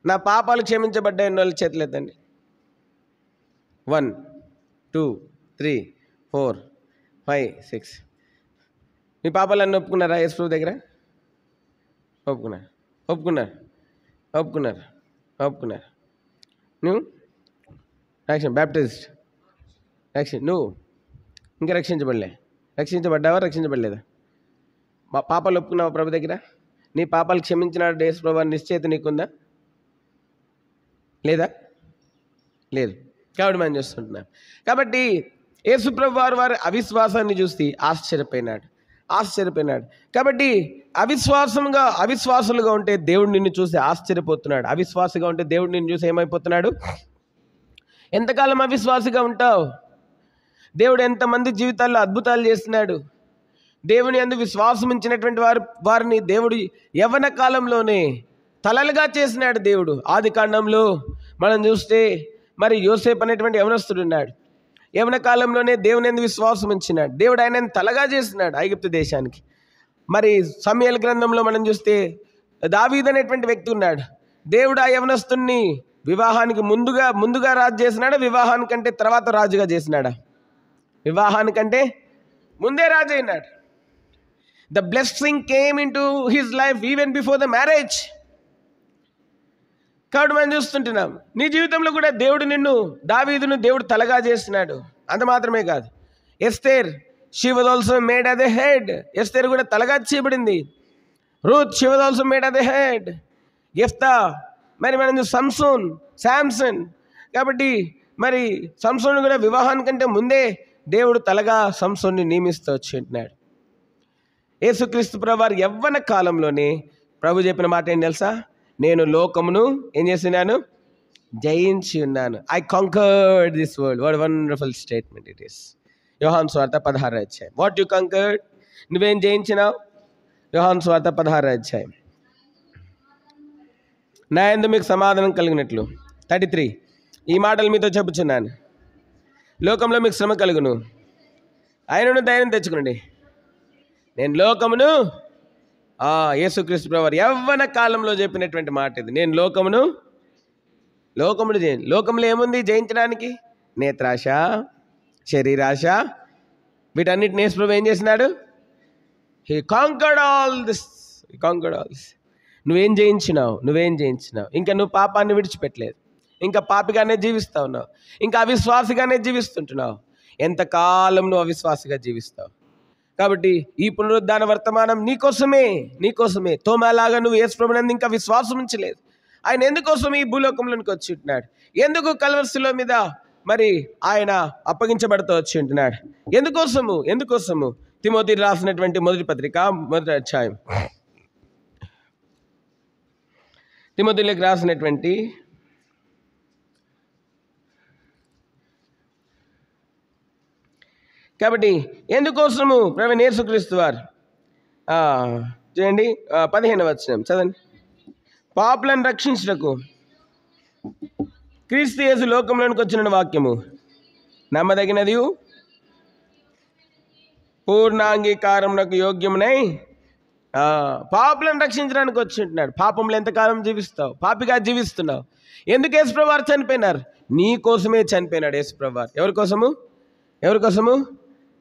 నా పాపాలు క్షమించబడ్డాయన్న వాళ్ళు చేతులెత్తండి. 1 2 3 4 5 6. మీ పాపాలన్నీ ఒప్పుకున్నారా యేసు ప్రభు దగ్గర? ఒప్పుకున్నారు. నువ్వు బ్యాప్టిస్ట్ నువ్వు ఇంకా రక్షించబడ్డావా? రక్షించబడలేదా? పాపాలు ఒప్పుకున్నావా ప్రభు దగ్గర? నీ పాపాలు క్షమించినాడు యేసు ప్రభు అని నిశ్చయిత నీకుందా? లేదా? లేదు. కాబట్టి మనం చూస్తుంటున్నాం. కాబట్టి యేసు ప్రభు వారి అవిశ్వాసాన్ని చూసి ఆశ్చర్యపోయినాడు. కాబట్టి అవిశ్వాసులుగా ఉంటే దేవుడు నిన్ను చూసి ఆశ్చర్యపోతున్నాడు. అవిశ్వాసిగా ఉంటే దేవుడు నిన్ను చూసి ఏమైపోతున్నాడు? ఎంతకాలం అవిశ్వాసిగా ఉంటావు? దేవుడు ఎంతమంది జీవితాల్లో అద్భుతాలు చేస్తున్నాడు. దేవుని యందు విశ్వాసం ఉంచినటువంటి వారిని దేవుడు యవ్వన కాలంలోనే తలలుగా చేసినాడు. దేవుడు ఆది కాండంలో మనం చూస్తే మరి యోసేపు అనేటువంటి యవనస్తుడు ఉన్నాడు. యవ్వన కాలంలోనే దేవుని యందు విశ్వాసం ఉంచినాడు. దేవుడు ఆయనను తలగా చేసినాడు ఐగుప్తు దేశానికి. మరి సమూయేలు గ్రంథంలో మనం చూస్తే దావీదు అనేటువంటి వ్యక్తి ఉన్నాడు. దేవుడు ఆ యవనస్తుని వివాహానికి ముందుగా రాజు చేసినాడా? వివాహానికంటే తర్వాత రాజుగా చేసినాడా? వివాహానికంటే ముందే రాజు అయినాడు. The blessing came in to his life even before the marriage. కాబట్టి మనం చూస్తుంటున్నాం నీ జీవితంలో కూడా దావీదును దేవుడు తలగా చేసినాడు. అంత మాత్రమే కాదు, Esther she was also made as a head. Esther కూడా తలగా చేయబడింది. Ruth she was also made as a head. యెఫ్తా, మరి మనం శాంసన్. కాబట్టి మరి సంసోను కూడా వివాహానికంటే ముందే దేవుడు తలగా సంసోన్ని నియమిస్తూ వచ్చింటున్నాడు. యేసుక్రీస్తు ప్రభు వారి యవ్వన కాలంలోనే ప్రభు చెప్పిన మాట ఏం తెలుసా? నేను లోకమును ఏం చేస్తున్నాను? జయించి ఉన్నాను. I conquered this world. What wonderful statement it is. యోహాను సువార్త 16వ అధ్యాయం. What you conquered? నువ్వేం జయించినావు? యోహాను సువార్త 16వ అధ్యాయం. నా యందు మీకు సమాధానం కలిగినట్లు 33 ఈ మాటలు మీతో చెప్పుచున్నాను. లోకంలో మీకు శ్రమ కలుగును, ఆయనను ధైర్యం తెచ్చుకోండి, నేను లోకమును యేసుక్రీస్తు ప్రభువారు యవ్వన కాలంలో చెప్పినటువంటి మాట ఇది. నేను లోకమును లోకంలో ఏముంది జయించడానికి? నేత్రాశ, శరీరాశ, వీటన్నిటిని యేసు ప్రభు ఏం చేసినాడు? He conquered all this. నువ్వేం జయించినావు? ఇంకా నువ్వు పాపాన్ని విడిచిపెట్టలేదు. ఇంకా పాపిగానే జీవిస్తూ ఉన్నావు. ఇంకా అవిశ్వాసిగానే జీవిస్తుంటున్నావు. ఎంతకాలం నువ్వు అవిశ్వాసిగా జీవిస్తావు? కాబట్టి ఈ పునరుద్ధాన వర్తమానం నీకోసమే. తోమాలాగా నువ్వు యేసు ప్రభునందు ఇంకా విశ్వాసం ఉంచలేదు. ఆయన ఎందుకోసం ఈ భూలోకంలోనికి వచ్చి ఉంటున్నాడు? ఎందుకు కల్వరి మీద మరి ఆయన అప్పగించబడుతూ వచ్చి ఉంటున్నాడు? ఎందుకోసము? తిమోతి రాసినటువంటి మొదటి పత్రిక 1వ అధ్యాయం, తిమోతిలోకి రాసినటువంటి కాబట్టి ఎందుకోసము ప్రభువైన యేసుక్రీస్తు వారు చూడండి 15వ వచనం చదవండి. పాపులను రక్షించుటకు క్రీస్తు యేసు లోకంలోనికి వచ్చిన వాక్యము నమ్మదగినది, పూర్ణాంగీకారమునకు యోగ్యమునై. పాపులను రక్షించడానికి వచ్చి ఉంటున్నాడు. పాపంలో ఎంతకాలం జీవిస్తావు? పాపిగా జీవిస్తున్నావు. ఎందుకు యేసుప్రభువు వారు చనిపోయినారు? నీ కోసమే చనిపోయినాడు యేసుప్రభువు వారు. ఎవరి కోసము?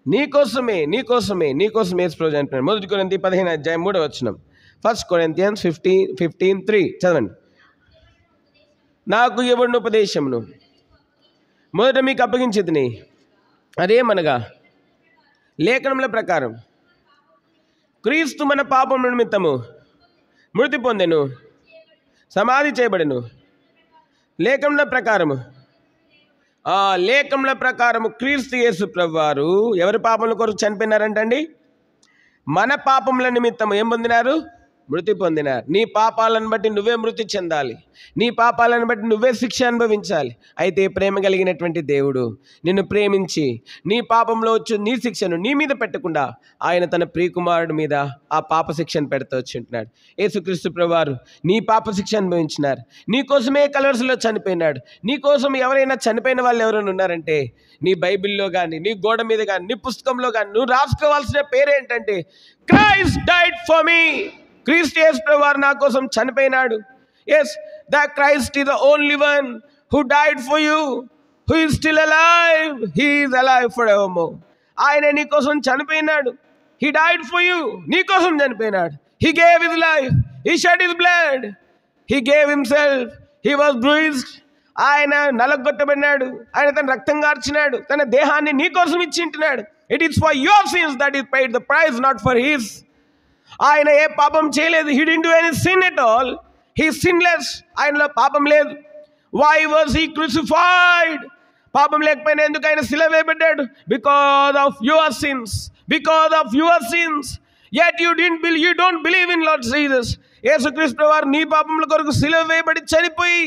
నీ కోసమే యేసుప్రభువు చనిపోయినాడు. 1 కొరింథీ 15వ అధ్యాయం 3వ వచనం. 1 Corinthians 15:3 చదవండి. నాకు ఇవ్వబడిన ఉపదేశమును మొదట మీకు అప్పగించితిని, అదేమనగా లేఖనముల ప్రకారం క్రీస్తు మన పాపముల నిమిత్తము మృతి పొందెను, సమాధి చేయబడెను. లేఖనముల ప్రకారము క్రీస్తు యేసు ప్రభువారు ఎవరి పాపముల కొరకు చనిపోయినారంటండి? మన పాపముల నిమిత్తము ఏం పొందినారు? మృతి పొందినారు. నీ పాపాలను బట్టి నువ్వే మృతి చెందాలి. నీ పాపాలను బట్టి నువ్వే శిక్ష అనుభవించాలి. అయితే ప్రేమ కలిగినటువంటి దేవుడు నిన్ను ప్రేమించి నీ పాపంలో వచ్చి నీ శిక్షను నీ మీద పెట్టకుండా ఆయన తన ప్రియకుమారుడి మీద ఆ పాప శిక్షను పెడుతూ వచ్చింటున్నాడు. యేసుక్రీస్తు ప్రభువారు నీ పాప శిక్ష అనుభవించినారు. నీ కోసమే కల్వరిలో చనిపోయినాడు. నీ కోసం ఎవరైనా చనిపోయిన వాళ్ళు ఎవరైనా ఉన్నారంటే నీ బైబిల్లో కానీ, నీ గోడ మీద కానీ, నీ పుస్తకంలో కానీ నువ్వు రాసుకోవాల్సిన పేరేంటంటే క్రైస్ట్ డైడ్ ఫర్ మీ. క్రీస్తు యేసు ప్రభువారు నా కోసం చనిపోయినాడు. Yes, the Christ is the only one who died for you, who is still alive. He is alive for ever. ఆయన నీ కోసం చనిపోయినాడు. He died for you. నీ కోసం చనిపోయినాడు. He gave his life. He shed his blood. He gave himself. He was bruised. ఆయన నలగొట్టబడినాడు. ఆయన తన రక్తం గార్చినాడు. తన దేహాన్ని నీ కోసం ఇచ్చింటున్నాడు. It is for your sins that is paid the prize, not for his. ఆయన ఏ పాపం చేయలేదు. He didn't do any sin at all. He sinless. ఆయనలో పాపం లేదు. Why was he crucified? పాపం లేకపోయినా ఎందుకు ఆయన శిలువ వేయబడ్డాడు? Because of your sins. యet you don't believe in Lord Jesus. యేసుక్రీస్తు వారు నీ పాపముల కొరకు శిలువ వేయబడి చనిపోయి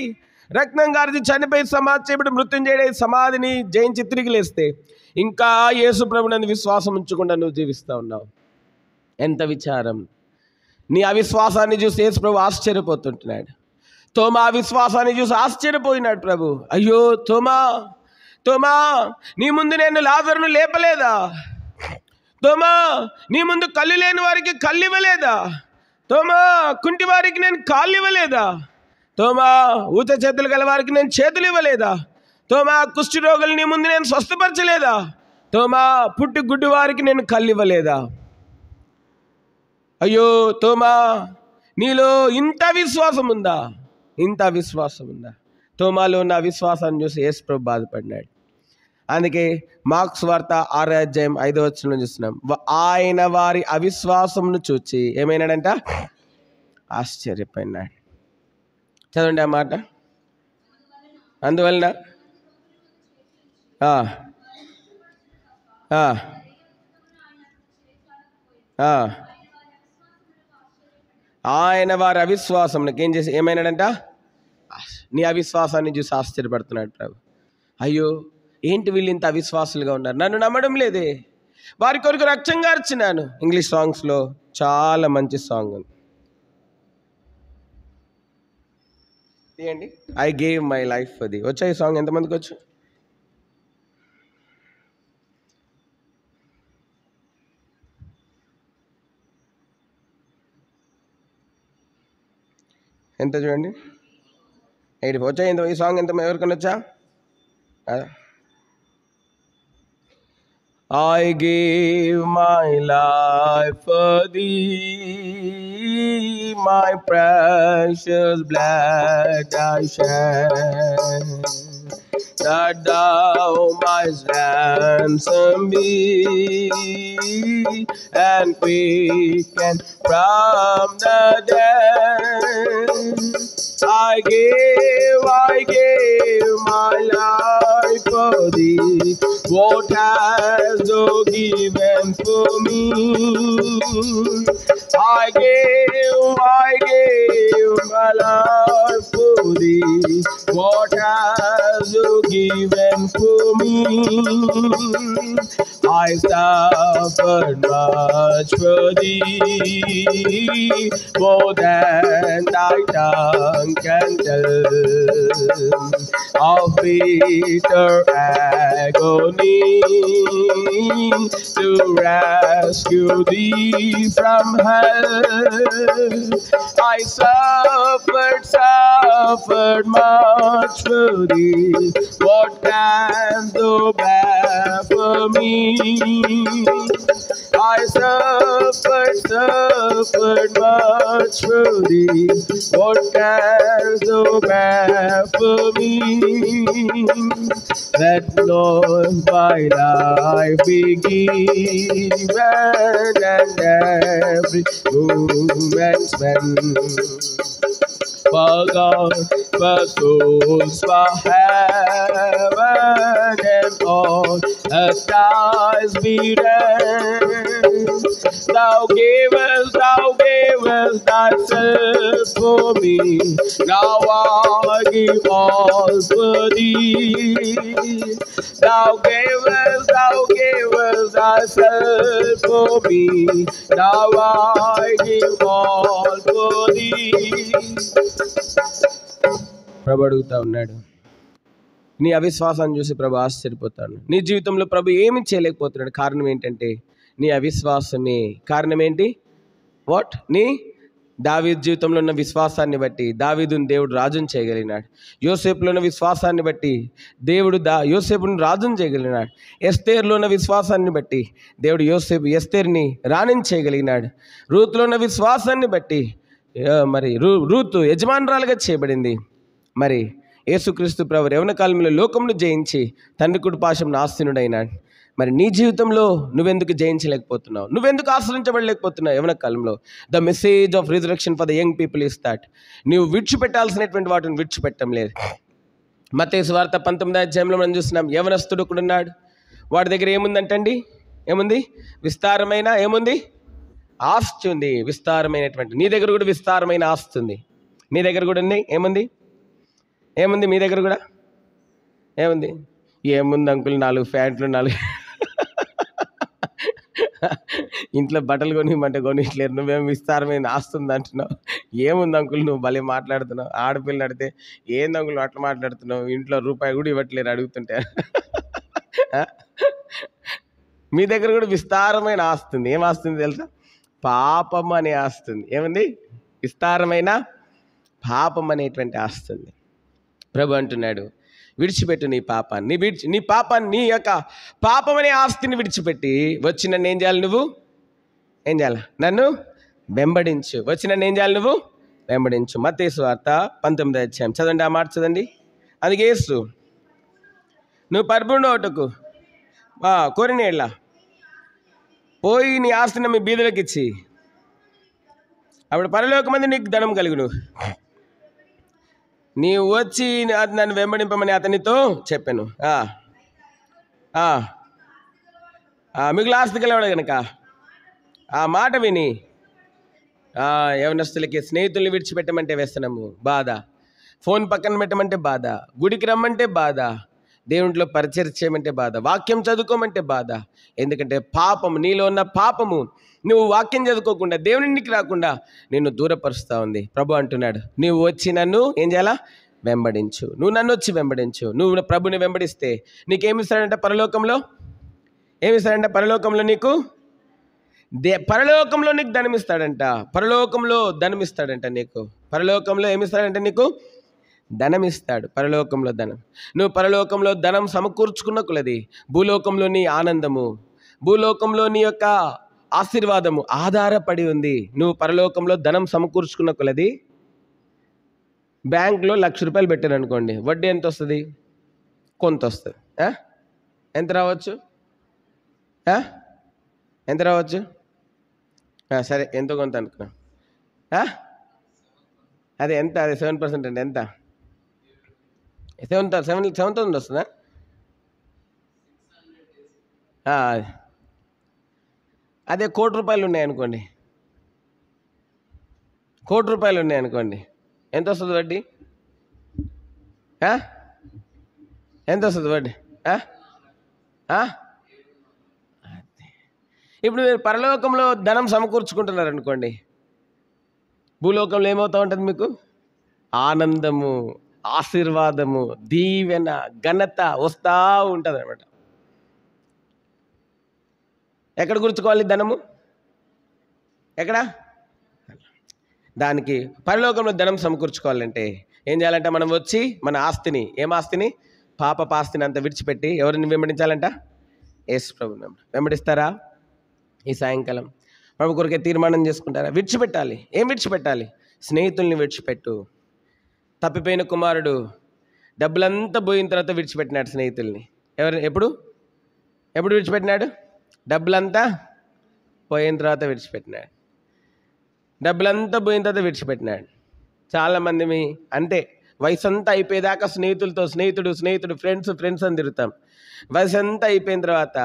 రక్తం గారిచి చనిపోయి సమాధి చేయబడి మృత్యుంజయుడై సమాధిని జయించి తిరిగి లేస్తే ఇంకా యేసు ప్రభువునందు విశ్వాసం ఉంచకుండా నువ్వు జీవిస్తూ ఉన్నావు. ఎంత విచారం! నీ అవిశ్వాసాన్ని చూసి యేసు ప్రభు ఆశ్చర్యపోతుంటున్నాడు. తోమా అవిశ్వాసాన్ని చూసి ఆశ్చర్యపోయినాడు ప్రభు. అయ్యో తోమా, నీ ముందు నేను లాజరును లేపలేదా? తోమా, నీ ముందు కళ్ళు లేని వారికి కళ్ళు ఇవ్వలేదా? తోమా, కుంటి వారికి నేను కాళ్ళు ఇవ్వలేదా? తోమా, ఊత చేతులు గల వారికి నేను చేతులు ఇవ్వలేదా? తోమా, కుష్టి రోగులు నీ ముందు నేను స్వస్థపరచలేదా? తోమా, పుట్టి గుడ్డి వారికి నేను కళ్ళు ఇవ్వలేదా? అయ్యో తోమా, నీలో ఇంత విశ్వాసం ఉందా? తోమాలో ఉన్న అవిశ్వాసాన్ని చూసి యేసు ప్రభు బాధపడినాడు. అందుకే మార్క్స్ వార్త 6వ అధ్యాయం 5వ వచనంలో చూస్తున్నాం. ఆయన వారి అవిశ్వాసమును చూచి ఏమైనాడంట? ఆశ్చర్యపోయినాడు. చదవండి ఆ మాట. అందువలన ఆయన వారి అవిశ్వాసమునకు ఏమైనాడంట? నీ అవిశ్వాసాన్ని చూసి ఆశ్చర్యపడుతున్నాడు ప్రభు. అయ్యో, ఏంటి వీళ్ళు ఇంత అవిశ్వాసులుగా ఉన్నారు? నన్ను నమ్మడం లేదే. వారి కొరకు రక్తం గార్చినాను. ఇంగ్లీష్ సాంగ్స్లో చాలా మంచి సాంగ్ ఉంది. తీయండి. I gave my life for the. వచ్చా ఈ సాంగ్? ఎంతమందికి వచ్చు? ఎంత చూడండి. 84 వచ్చా? ఈ సాంగ్ ఎంత ఎవరికైనా వచ్చా? I gave my life for thee, my precious blood I shed, that thou mightst ransom me and quicken from the dead. I gave my life for thee. What has thou given for me? I gave my life for thee. What has thou given for me? I suffered much for thee, more than thy tongue can tell. Of bitter agony to rescue thee from hell. I suffered much for thee. What can thou bear for me? I suffered much for thee. What can thou bear for me? Let Lord my life be given and every moment spent for God, for souls, for heaven and all the stars beneath. Thou gavest thyself for me. Now I give all for thee. Thou gavest thyself for me. Now I give all for thee. ప్రభు అడుగుతా ఉన్నాడు, నీ అవిశ్వాసాన్ని చూసి ప్రభు ఆశ్చర్యపోతాడు. నీ జీవితంలో ప్రభు ఏమి చేయలేకపోతున్నాడు. కారణం ఏంటంటే నీ అవిశ్వాసమే. కారణం ఏంటి? వాట్? నీ దావీదు జీవితంలో ఉన్న విశ్వాసాన్ని బట్టి దావీదుని దేవుడు రాజును చేయగలిగినాడు. యోసేపులో ఉన్న విశ్వాసాన్ని బట్టి దేవుడు యోసేపుని రాజును చేయగలిగినాడు. ఎస్తేరులో ఉన్న విశ్వాసాన్ని బట్టి దేవుడు ఎస్తేరుని రాణిని చేయగలిగినాడు. రూతులో ఉన్న విశ్వాసాన్ని బట్టి మరి రూతు యజమానురాలుగా చేయబడింది. మరి యేసుక్రీస్తు ప్రభు యవ్వన కాలంలో లోకమును జయించి తండ్రి కుడి పాశం ఆసీనుడైనాడు. మరి నీ జీవితంలో నువ్వెందుకు జయించలేకపోతున్నావు? నువ్వెందుకు ఆశ్రయించబడలేకపోతున్నావు? యవ్వన కాలంలో the message of resurrection for the young people is that నువ్వు విడిచిపెట్టాల్సినటువంటి వాటిని విడిచిపెట్టడం లేదు. మత్తయి సువార్త 19వ అధ్యాయంలో మనం చూస్తున్నాం. యవనస్తుడు ఒకడున్నాడు. వాడి దగ్గర ఏముందంటండి? ఏముంది? విస్తారమైన ఏముంది? ఆస్తి ఉంది. విస్తారమైనటువంటి. నీ దగ్గర కూడా విస్తారమైన ఆస్తి ఉంది. నీ దగ్గర కూడా ఉంది. ఏముంది? మీ దగ్గర కూడా ఏముంది? ఏముంది అంకుల్, 4 ప్యాంట్లు, 4 ఇంట్లో బట్టలు కొనిట్లేరు. నువ్వేం విస్తారమైన ఆస్తుంది అంటున్నావు. ఏముంది అంకుల్, నువ్వు భలే మాట్లాడుతున్నావు. ఆడపిల్లని అడిగితే ఏంది అంకుల్ అట్లా మాట్లాడుతున్నావు, ఇంట్లో రూపాయి కూడా ఇవ్వట్లేరు అడుగుతుంటే. మీ దగ్గర కూడా విస్తారమైన ఆస్తుంది. ఏం ఆస్తుంది తెలుసా? పాపం అనే ఆస్తుంది. ఏముంది? విస్తారమైన పాపం అనేటువంటి ఆస్తుంది. ప్రభు అంటున్నాడు, విడిచిపెట్టు నీ పాపాన్ని. నీ యొక్క పాపం అనే ఆస్తిని విడిచిపెట్టి వచ్చి నన్ను ఏం చేయాలి? నువ్వు ఏం చేయాలి? నన్ను వెంబడించు. వచ్చి నన్ను ఏం చేయాలి? నువ్వు వెంబడించు. మత్తయి సువార్త 19వ అధ్యాయం చదవండి. ఆ మాట చదవండి. అందుకే యేసు, నువ్వు పర్పుండోటకు కోరినేళ్ళ పోయి నీ ఆస్తిని మీ బీదలకు ఇచ్చి అప్పుడు పరలోకమందు నీకు ధనం కలుగును. నీవు వచ్చి నన్ను వెంబడింపమని అతనితో చెప్పాను. మిగులు ఆస్తి కలవాడు కనుక ఆ మాట విని యవనస్తులకి స్నేహితుల్ని విడిచిపెట్టమంటే వ్యసనము, బాధ. ఫోన్ పక్కన పెట్టమంటే బాధ. గుడికి రమ్మంటే బాధ. దేవుంట్లో పరిచయం చేయమంటే బాధ. వాక్యం చదువుకోమంటే బాధ. ఎందుకంటే పాపము, నీలో ఉన్న పాపము నువ్వు వాక్యం చదువుకోకుండా దేవునికి రాకుండా నిన్ను దూరపరుస్తూ ఉంది. ప్రభు అంటున్నాడు, నువ్వు వచ్చి నన్ను ఏం చేయాలా? వెంబడించు. నువ్వు నన్ను వచ్చి వెంబడించు. నువ్వు ప్రభుని వెంబడిస్తే నీకేమిస్తాడంటే పరలోకంలో ఏమిస్తాడంటే పరలోకంలో నీకు ధనం ఇస్తాడంట. పరలోకంలో ధనం ఇస్తాడంట నీకు. పరలోకంలో ఏమిస్తాడంటే నీకు ధనం ఇస్తాడు. పరలోకంలో ధనం. నువ్వు పరలోకంలో ధనం సమకూర్చుకున్న కొలది భూలోకంలో నీ ఆనందము, భూలోకంలో నీ యొక్క ఆశీర్వాదము ఆధారపడి ఉంది. నువ్వు పరలోకంలో ధనం సమకూర్చుకున్న కొలది బ్యాంకులో 1,00,000 రూపాయలు పెట్టాను అనుకోండి, వడ్డీ ఎంత వస్తుంది? కొంత వస్తుంది. ఎంత రావచ్చు? ఎంత రావచ్చు? సరే, ఎంతో కొంత అనుకున్నా. అదే ఎంత? అదే 7% అంటే ఎంత? 7,000 వస్తుందా? అదే ₹1,00,00,000 ఉన్నాయనుకోండి, ₹1,00,00,000 ఉన్నాయనుకోండి, ఎంత వస్తుంది వడ్డీ? ఎంత వస్తుంది వడ్డీ? ఇప్పుడు మీరు పరలోకంలో ధనం సమకూర్చుకుంటున్నారు అనుకోండి, భూలోకంలో ఏమవుతా ఉంటుంది? మీకు ఆనందము, ఆశీర్వాదము, దీవెన, ఘనత వస్తూ ఉంటుంది అనమాట. ఎక్కడ కూర్చుకోవాలి ధనము? ఎక్కడ? దానికి పరలోకంలో ధనం సమకూర్చుకోవాలంటే ఏం చేయాలంటే మనం వచ్చి మన ఆస్తిని, ఏం ఆస్తిని? పాపపాస్తిని అంతా విడిచిపెట్టి ఎవరిని వెంబడించాలంట? యేసు ప్రభువుని వెంబడిస్తారా? ఈ సాయంకాలం ప్రభు కొరకే తీర్మానం చేసుకుంటారా? విడిచిపెట్టాలి. ఏం విడిచిపెట్టాలి? స్నేహితుల్ని విడిచిపెట్టు. తప్పిపోయిన కుమారుడు డబ్బులంతా పోయిన తర్వాత విడిచిపెట్టినాడు స్నేహితుల్ని. ఎప్పుడు విడిచిపెట్టినాడు? డబ్బులంతా పోయిన తర్వాత విడిచిపెట్టినాడు. డబ్బులంతా పోయిన తర్వాత విడిచిపెట్టినాడు. చాలామంది అంటే వయసు అంతా అయిపోయేదాకా స్నేహితుడు ఫ్రెండ్స్ అని తిరుగుతాం. వయసు అంతా అయిపోయిన తర్వాత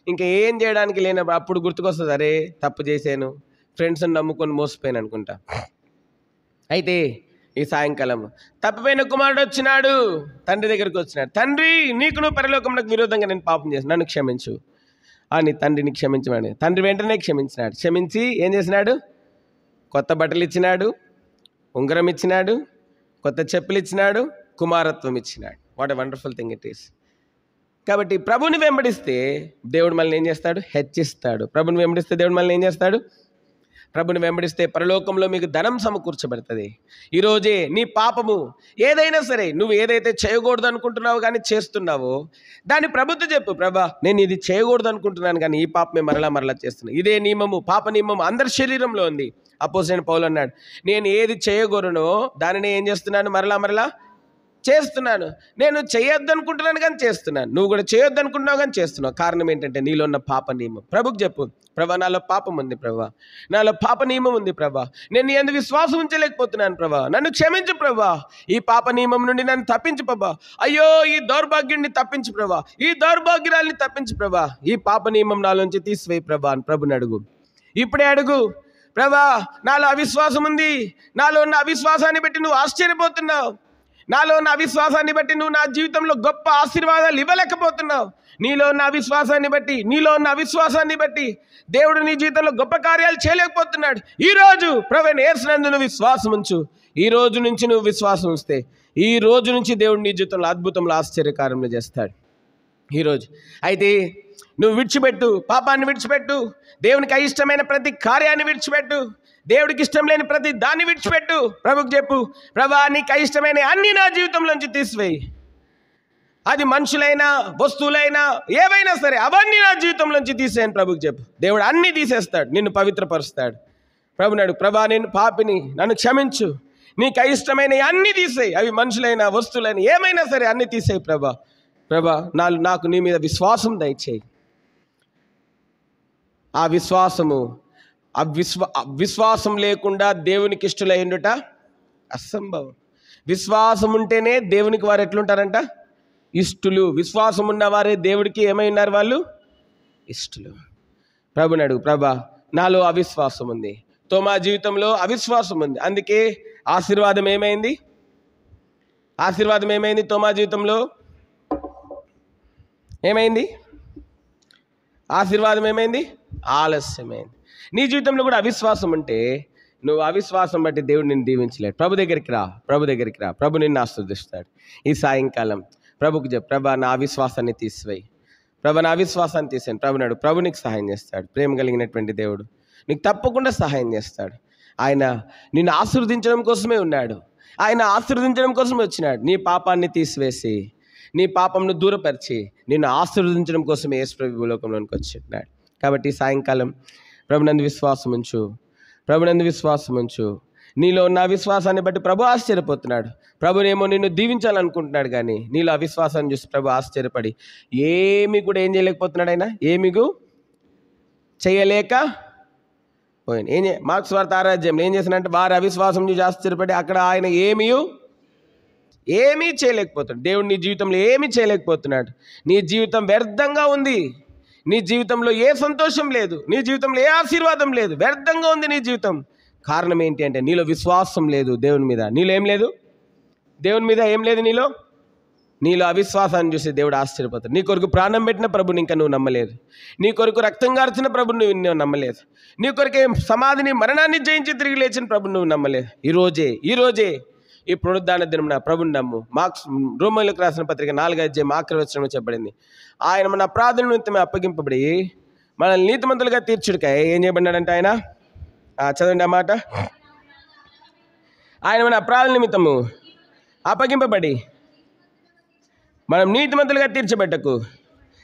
ఇంకా ఏం చేయడానికి లేనప్పుడు అప్పుడు గుర్తుకొస్తుంది, అరే తప్పు చేశాను, ఫ్రెండ్స్ని నమ్ముకొని మోసపోయాను అనుకుంటా. అయితే ఈ సాయంకాలం తప్పిపోయిన కుమారుడు వచ్చినాడు, తండ్రి దగ్గరికి వచ్చినాడు. తండ్రి, నీకు నువ్వు పరలోకమునకు విరోధంగా నేను పాపం చేసిన, నన్ను క్షమించు అని తండ్రిని క్షమించమని. తండ్రి వెంటనే క్షమించినాడు. క్షమించి ఏం చేసినాడు? కొత్త బట్టలు ఇచ్చినాడు, ఉంగరం ఇచ్చినాడు, కొత్త చెప్పులు ఇచ్చినాడు, కుమారత్వం ఇచ్చినాడు. What a wonderful thing it is. కాబట్టి ప్రభుని వెంబడిస్తే దేవుడు మనల్ని ఏం చేస్తాడు? హెచ్చిస్తాడు. ప్రభుని వెంబడిస్తే దేవుడు మనల్ని ఏం చేస్తాడు? ప్రభుని వెంబడిస్తే పరలోకంలో మీకు ధనం సమకూర్చబడుతుంది. ఈరోజే నీ పాపము ఏదైనా సరే, నువ్వు ఏదైతే చేయకూడదు అనుకుంటున్నావో కానీ చేస్తున్నావో దాన్ని ప్రభుత్వం చెప్పు, ప్రభా నేను ఇది చేయకూడదు అనుకుంటున్నాను కానీ ఈ పాపమే మరలా చేస్తున్నాను. ఇదే నియమము, పాప నియమం అందరి శరీరంలో ఉంది. అపోస్తలుడైన పౌలు అన్నాడు, నేను ఏది చేయకూడనో దానిని ఏం చేస్తున్నాను? మరలా చేస్తున్నాను. నేను చేయొద్దు అనుకుంటున్నాను కానీ చేస్తున్నాను. నువ్వు కూడా చేయొద్దు అనుకుంటున్నావు కానీ చేస్తున్నావు. కారణం ఏంటంటే నీలో ఉన్న పాప నియమం. ప్రభుకు చెప్పు, ప్రభా నాలో పాపం ఉంది, ప్రభా నాలో పాప నియమం ఉంది, ప్రభా నేను నీ యందు విశ్వాసం ఉంచలేకపోతున్నాను, ప్రభా నన్ను క్షమించు, ప్రభా ఈ పాప నియమం నుండి నన్ను తప్పించు, ప్రభా అయ్యో ఈ దౌర్భాగ్యుడిని తప్పించు, ప్రభా ఈ దౌర్భాగ్యురాల్ని తప్పించు, ప్రభా ఈ పాప నియమం నాలోంచి తీసివేయి ప్రభా అని ప్రభుని అడుగు. ఇప్పుడే అడుగు, ప్రభా నాలో అవిశ్వాసం ఉంది, నాలో ఉన్న అవిశ్వాసాన్ని బట్టి నువ్వు ఆశ్చర్యపోతున్నావు, నాలో ఉన్న అవిశ్వాసాన్ని బట్టి నువ్వు నా జీవితంలో గొప్ప ఆశీర్వాదాలు ఇవ్వలేకపోతున్నావు, నీలో ఉన్న అవిశ్వాసాన్ని బట్టి దేవుడు నీ జీవితంలో గొప్ప కార్యాలు చేయలేకపోతున్నాడు. ఈరోజు ప్రభువైన యేసునందు నువ్వు విశ్వాసం ఉంచు. ఈ రోజు నుంచి నువ్వు విశ్వాసం ఉంచితే ఈ రోజు నుంచి దేవుడు నీ జీవితంలో అద్భుతంలో ఆశ్చర్యకార్యములు చేస్తాడు. ఈరోజు అయితే నువ్వు విడిచిపెట్టు, పాపాన్ని విడిచిపెట్టు, దేవునికి అయిష్టమైన ప్రతి కార్యాన్ని విడిచిపెట్టు, దేవుడికి ఇష్టం లేని ప్రతి దాన్ని విడిచిపెట్టు. ప్రభుకు చెప్పు, ప్రభా నీకు అయిష్టమైన అన్ని నా జీవితంలోంచి తీసివేయి. అది మనుషులైనా వస్తువులైనా ఏవైనా సరే అవన్నీ నా జీవితంలోంచి తీసేయని ప్రభుకు చెప్పు. దేవుడు అన్నీ తీసేస్తాడు, నిన్ను పవిత్రపరుస్తాడు. ప్రభునాడు, ప్రభా నేను పాపిని, నన్ను క్షమించు, నీకు అయిష్టమైన అన్నీ తీసేయి. అవి మనుషులైనా వస్తువులైనా ఏమైనా సరే అన్నీ తీసేయి ప్రభా నాకు నీ మీద విశ్వాసం దయచేయి. ఆ విశ్వాసం లేకుండా దేవునికి ఇష్టలై ఉండుట అసంభవం. విశ్వాసం ఉంటేనే దేవునికి వారు ఎట్లుంటారంట? ఇష్టలు. విశ్వాసం ఉన్నవారే దేవుడికి ఏమై ఉన్నారు? వాళ్ళు ఇష్టలు. ప్రభుని అడుగు, ప్రభా నాలో అవిశ్వాసం ఉంది, తోమా జీవితంలో అవిశ్వాసం ఉంది, అందుకే ఆశీర్వాదం ఏమైంది? తోమా జీవితంలో ఏమైంది? ఆశీర్వాదం ఏమైంది? ఆలస్యమైంది. నీ జీవితంలో కూడా అవిశ్వాసం ఉంటే నువ్వు అవిశ్వాసం బట్టి దేవుడు నిన్ను దీవించలేడు. ప్రభు దగ్గరికి రా. ప్రభు నిన్ను ఆశీర్వదిస్తాడు. ఈ సాయంకాలం ప్రభుకు చెప్పు, ప్రభా నా అవిశ్వాసాన్ని తీసివేయి, ప్రభా నా అవిశ్వాసాన్ని తీసేయండి. ప్రభునాడు, ప్రభు నీకు సహాయం చేస్తాడు. ప్రేమ కలిగినటువంటి దేవుడు నీకు తప్పకుండా సహాయం చేస్తాడు. ఆయన నిన్ను ఆశీర్వదించడం కోసమే ఉన్నాడు. ఆయన ఆశీర్వదించడం కోసమే వచ్చినాడు. నీ పాపాన్ని తీసివేసి, నీ పాపంను దూరపరిచి నిన్ను ఆశీర్వదించడం కోసమే యేసు ప్రభు భూలోకంలోనికి వచ్చినాడు. కాబట్టి సాయంకాలం ప్రభునందు విశ్వాసం ఉంచు. నీలో ఉన్న అవిశ్వాసాన్ని బట్టి ప్రభు ఆశ్చర్యపోతున్నాడు. ప్రభునేమో నిన్ను దీవించాలనుకుంటున్నాడు కానీ నీలో అవిశ్వాసాన్ని చూసి ప్రభు ఆశ్చర్యపడి ఏమీ కూడా ఏం చేయలేకపోతున్నాడు. ఆయన ఏమీ చేయలేక పోయింది. మార్క్స్ వార్త 6వ అధ్యాయంలో ఏం చేసినంటే వారి అవిశ్వాసం చూసి ఆశ్చర్యపడి అక్కడ ఆయన ఏమీ చేయలేకపోతున్నాడు. దేవుడు నీ జీవితంలో ఏమీ చేయలేకపోతున్నాడు. నీ జీవితం వ్యర్థంగా ఉంది. నీ జీవితంలో ఏ సంతోషం లేదు. నీ జీవితంలో ఏ ఆశీర్వాదం లేదు. వ్యర్థంగా ఉంది నీ జీవితం. కారణం ఏంటి అంటే నీలో విశ్వాసం లేదు. దేవుని మీద నీలో ఏం లేదు. దేవుని మీద ఏం లేదు. నీలో అవిశ్వాసాన్ని చూసి దేవుడు ఆశ్చర్యపోతాడు. నీ కొరకు ప్రాణం పెట్టిన ప్రభుని ఇంకా నువ్వు నమ్మలేదు. నీ కొరకు రక్తం గార్చిన ప్రభుని నువ్వు నమ్మలేదు. నీ కొరకే సమాధిని మరణాన్ని జయించి తిరిగి లేచిన ప్రభుని నువ్వు నమ్మలేదు. ఈరోజే ఈ పునరుద్ధాన దినమున ప్రభుని నమ్ము. రోమీయులకు రాసిన పత్రిక 4వ అధ్యాయం ఆఖరి వచనంలో చెప్పబడింది, ఆయన మన అపరాధుల నిమిత్తమే అప్పగింపబడి మనల్ని నీతిమంతులుగా తీర్చుడికై ఏం చేయబడినాడంటే ఆయన చదవండి ఆ మాట. ఆయన మన అపరాధుల నిమిత్తము అప్పగింపబడి మనం నీతిమంతులుగా తీర్చబెట్టకు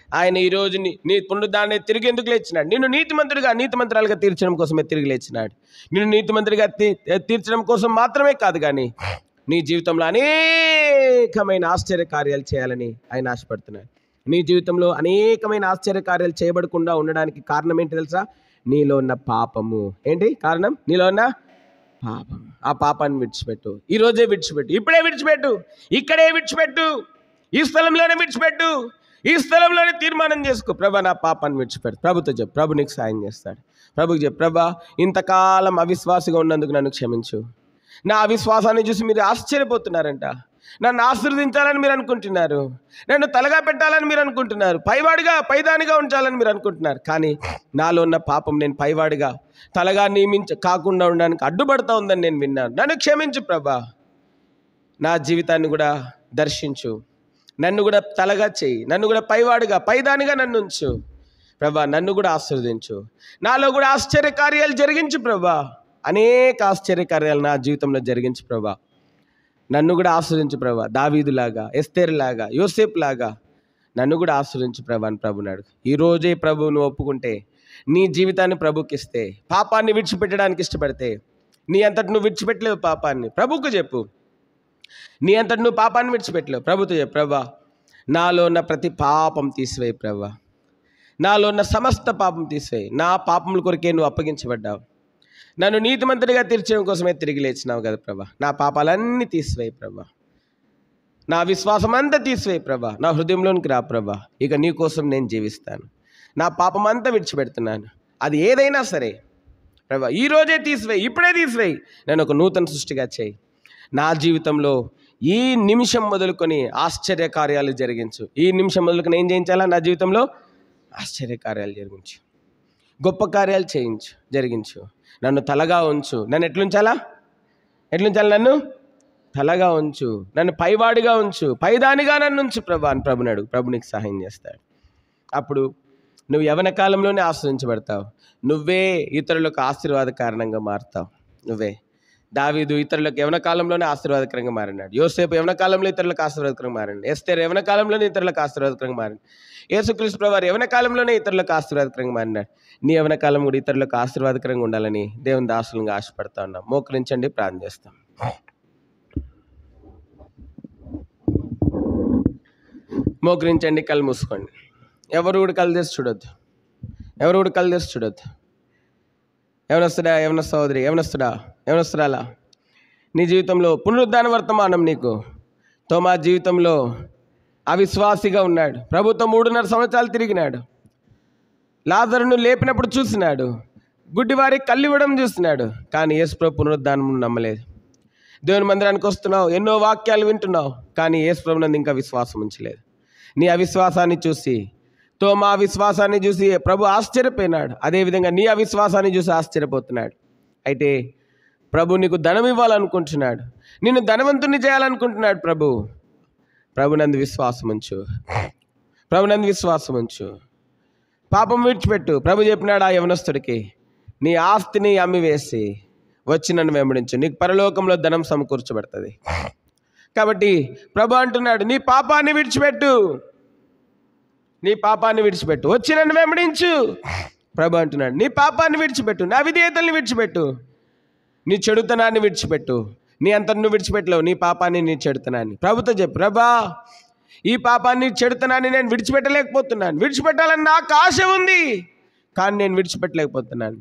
ఆయన ఈరోజు నీ పునరుద్ధాన్ని తిరిగి ఎందుకు లేచినాడు? నిన్ను నీతిమంతురాలుగా తీర్చడం కోసమే తిరిగి లేచినాడు. నిన్ను నీతిమంతుడిగా తీర్చడం కోసం మాత్రమే కాదు, కానీ నీ జీవితంలో అనేకమైన ఆశ్చర్య కార్యాలు చేయాలని ఆయన ఆశపడుతున్నాడు. నీ జీవితంలో అనేకమైన ఆశ్చర్య కార్యాలు చేయబడకుండా ఉండడానికి కారణం ఏంటి తెలుసా? నీలో ఉన్న పాపము. ఏంటి కారణం? నీలో ఉన్న పాపం. ఆ పాపాన్ని విడిచిపెట్టు. ఈరోజే విడిచిపెట్టు. ఇప్పుడే విడిచిపెట్టు. ఇక్కడే విడిచిపెట్టు. ఈ స్థలంలోనే విడిచిపెట్టు. ఈ స్థలంలోనే తీర్మానం చేసుకో, ప్రభా నా పాపాన్ని విడిచిపెట్టు. ప్రభుతో చెప్పు, ప్రభు నీకు సాయం చేస్తాడు. ప్రభుకి చెప్పు, ప్రభా ఇంతకాలం అవిశ్వాసిగా ఉన్నందుకు నన్ను క్షమించు. నా అవిశ్వాసాన్ని చూసి మీరు ఆశ్చర్యపోతున్నారంట. నన్ను ఆశీర్వదించాలని మీరు అనుకుంటున్నారు. నన్ను తలగా పెట్టాలని మీరు అనుకుంటున్నారు. పైదానిగా ఉంచాలని మీరు అనుకుంటున్నారు. కానీ నాలో ఉన్న పాపం నేను పైవాడిగా తలగా కాకుండా ఉండడానికి అడ్డుపడతా ఉందని నేను విన్నాను. నన్ను క్షమించు ప్రభా. నా జీవితాన్ని కూడా దర్శించు. నన్ను కూడా తలగా చేయి. నన్ను కూడా పైదానిగా నన్ను ఉంచు ప్రభా. నన్ను కూడా ఆశీర్వదించు. నాలో కూడా ఆశ్చర్య కార్యాలు జరిగించు ప్రభా. అనేక ఆశ్చర్య కార్యాలు నా జీవితంలో జరిగించు ప్రభా. నన్ను కూడా ఆశ్రయించు ప్రభా. దావీదులాగా, ఎస్తేరులాగా, యోసేపులాగా నన్ను కూడా ఆశ్రయించు ప్రభా అని ప్రభుని అడుగు. ఈరోజే ప్రభువును ఒప్పుకుంటే, నీ జీవితాన్ని ప్రభుకి ఇస్తే, పాపాన్ని విడిచిపెట్టడానికి ఇష్టపడితే, నీ అంతటి నువ్వు విడిచిపెట్టలేవు పాపాన్ని. ప్రభుకు చెప్పు, నీ అంతటి నువ్వు పాపాన్ని విడిచిపెట్టలేవు. ప్రభుతో చెప్పు, ప్రభా నాలో ఉన్న ప్రతి పాపం తీసివేయి ప్రభా. నాలో ఉన్న సమస్త పాపం తీసివేయి. నా పాపముల కొరకే నువ్వు అప్పగించబడ్డావు. నన్ను నీతిమంతుడిగా తీర్చడం కోసమే తిరిగి లేచినావు కదా ప్రభా. నా పాపాలన్నీ తీసివేయి ప్రభా. నా విశ్వాసం అంతా తీసివేయి ప్రభా. నా హృదయంలోనికి రా ప్రభా. ఇక నీ కోసం నేను జీవిస్తాను. నా పాపం అంతా విడిచిపెడుతున్నాను. అది ఏదైనా సరే ప్రభా ఈరోజే తీసివేయి. ఇప్పుడే తీసివేయి. నేను ఒక నూతన సృష్టిగా చేయి. నా జీవితంలో ఈ నిమిషం మొదలుకొని ఆశ్చర్య కార్యాలు జరిగించు. ఈ నిమిషం మొదలుకొని ఏం చేయించాలా? నా జీవితంలో ఆశ్చర్య కార్యాలు జరిగించు. గొప్ప కార్యాలు జరిగించు. నన్ను తలగా ఉంచు. నన్ను ఎట్లుంచాలి? నన్ను తలగా ఉంచు. నన్ను పైవాడిగా ఉంచు. పైదానిగా నన్ను ఉంచు ప్రభా అని ప్రభుని అడుగు. ప్రభు నీకు సహాయం చేస్తాడు. అప్పుడు నువ్వు యవ్వన కాలంలోనే ఆశ్రయించబడతావు. నువ్వే ఇతరులకు ఆశీర్వాద కారణంగా మారుతావు. నువ్వే. దావీదు ఇతరులకు యవ్వన కాలంలోనే ఆశీర్వాదకరంగా మారినాడు. యోసేపు యవ్వన కాలంలో ఇతరులకు ఆశీర్వాదకరంగా మారింది. ఎస్తేరు యవ్వన కాలంలోనే ఇతరులకు ఆశీర్వాదకరంగా మారింది. యేసుక్రీస్తు ప్రభువారు యవ్వన కాలంలోనే ఇతరులకు ఆశీర్వాదకరంగా మారినాడు. నీ యవ్వన కాలం కూడా ఇతరులకు ఆశీర్వాదకరంగా ఉండాలని దేవుని దాసులుగా ఆశపడతా ఉన్నాం. మోకరించండి, ప్రార్థన చేస్తాం. మోకరించండి, కళ్ళు మూసుకోండి. ఎవరు కూడా కళ్ళు తెసి చూడొద్దు. యవనస్తుడా, యవన సహోదరి, యవనస్తురాలా, నీ జీవితంలో పునరుద్ధాన వర్తమానం నీకు. తోమా జీవితంలో అవిశ్వాసిగా ఉన్నాడు. ప్రభుత్వం 3.5 సంవత్సరాలు తిరిగినాడు. లాజరును లేపినప్పుడు చూసినాడు. గుడ్డివారికి కళ్ళు ఇవ్వడం చూసినాడు. కానీ యేసుప్రభు పునరుద్ధానం నమ్మలేదు. దేవుని మందిరానికి వస్తున్నావు, ఎన్నో వాక్యాలు వింటున్నావు, కానీ యేసుప్రభు నందు ఇంకా విశ్వాసం ఉంచలేదు. నీ అవిశ్వాసాన్ని చూసి, తోమా అవిశ్వాసాన్ని చూసి ప్రభు ఆశ్చర్యపోయినాడు. అదేవిధంగా నీ అవిశ్వాసాన్ని చూసి ఆశ్చర్యపోతున్నాడు. అయితే ప్రభు నీకు ధనం ఇవ్వాలనుకుంటున్నాడు. నిన్ను ధనవంతుని చేయాలనుకుంటున్నాడు ప్రభునందు విశ్వాసం ఉంచు. పాపం విడిచిపెట్టు. ప్రభు చెప్పినాడు ఆ యవనస్తుడికి, నీ ఆస్తిని అమ్మివేసి వచ్చి నన్ను వెంబడించు, నీకు పరలోకంలో ధనం సమకూర్చబడుతుంది. కాబట్టి ప్రభు అంటున్నాడు, నీ పాపాన్ని విడిచిపెట్టు, వచ్చి నన్ను వెంబడించు. ప్రభు అంటున్నాడు, నీ పాపాన్ని విడిచిపెట్టు, నా విధేయతల్ని విడిచిపెట్టు, నీ చెడుతనాన్ని విడిచిపెట్టు. నీ అంతటి నువ్వు విడిచిపెట్టలేవు, నీ పాపాన్ని, నీ చెడుతనాన్ని. ప్రభుతో చెప్పు, ప్రభా ఈ పాపాన్ని, చెడుతనాన్ని నేను విడిచిపెట్టలేకపోతున్నాను. విడిచిపెట్టాలని నాకు ఆశ ఉంది, కానీ నేను విడిచిపెట్టలేకపోతున్నాను.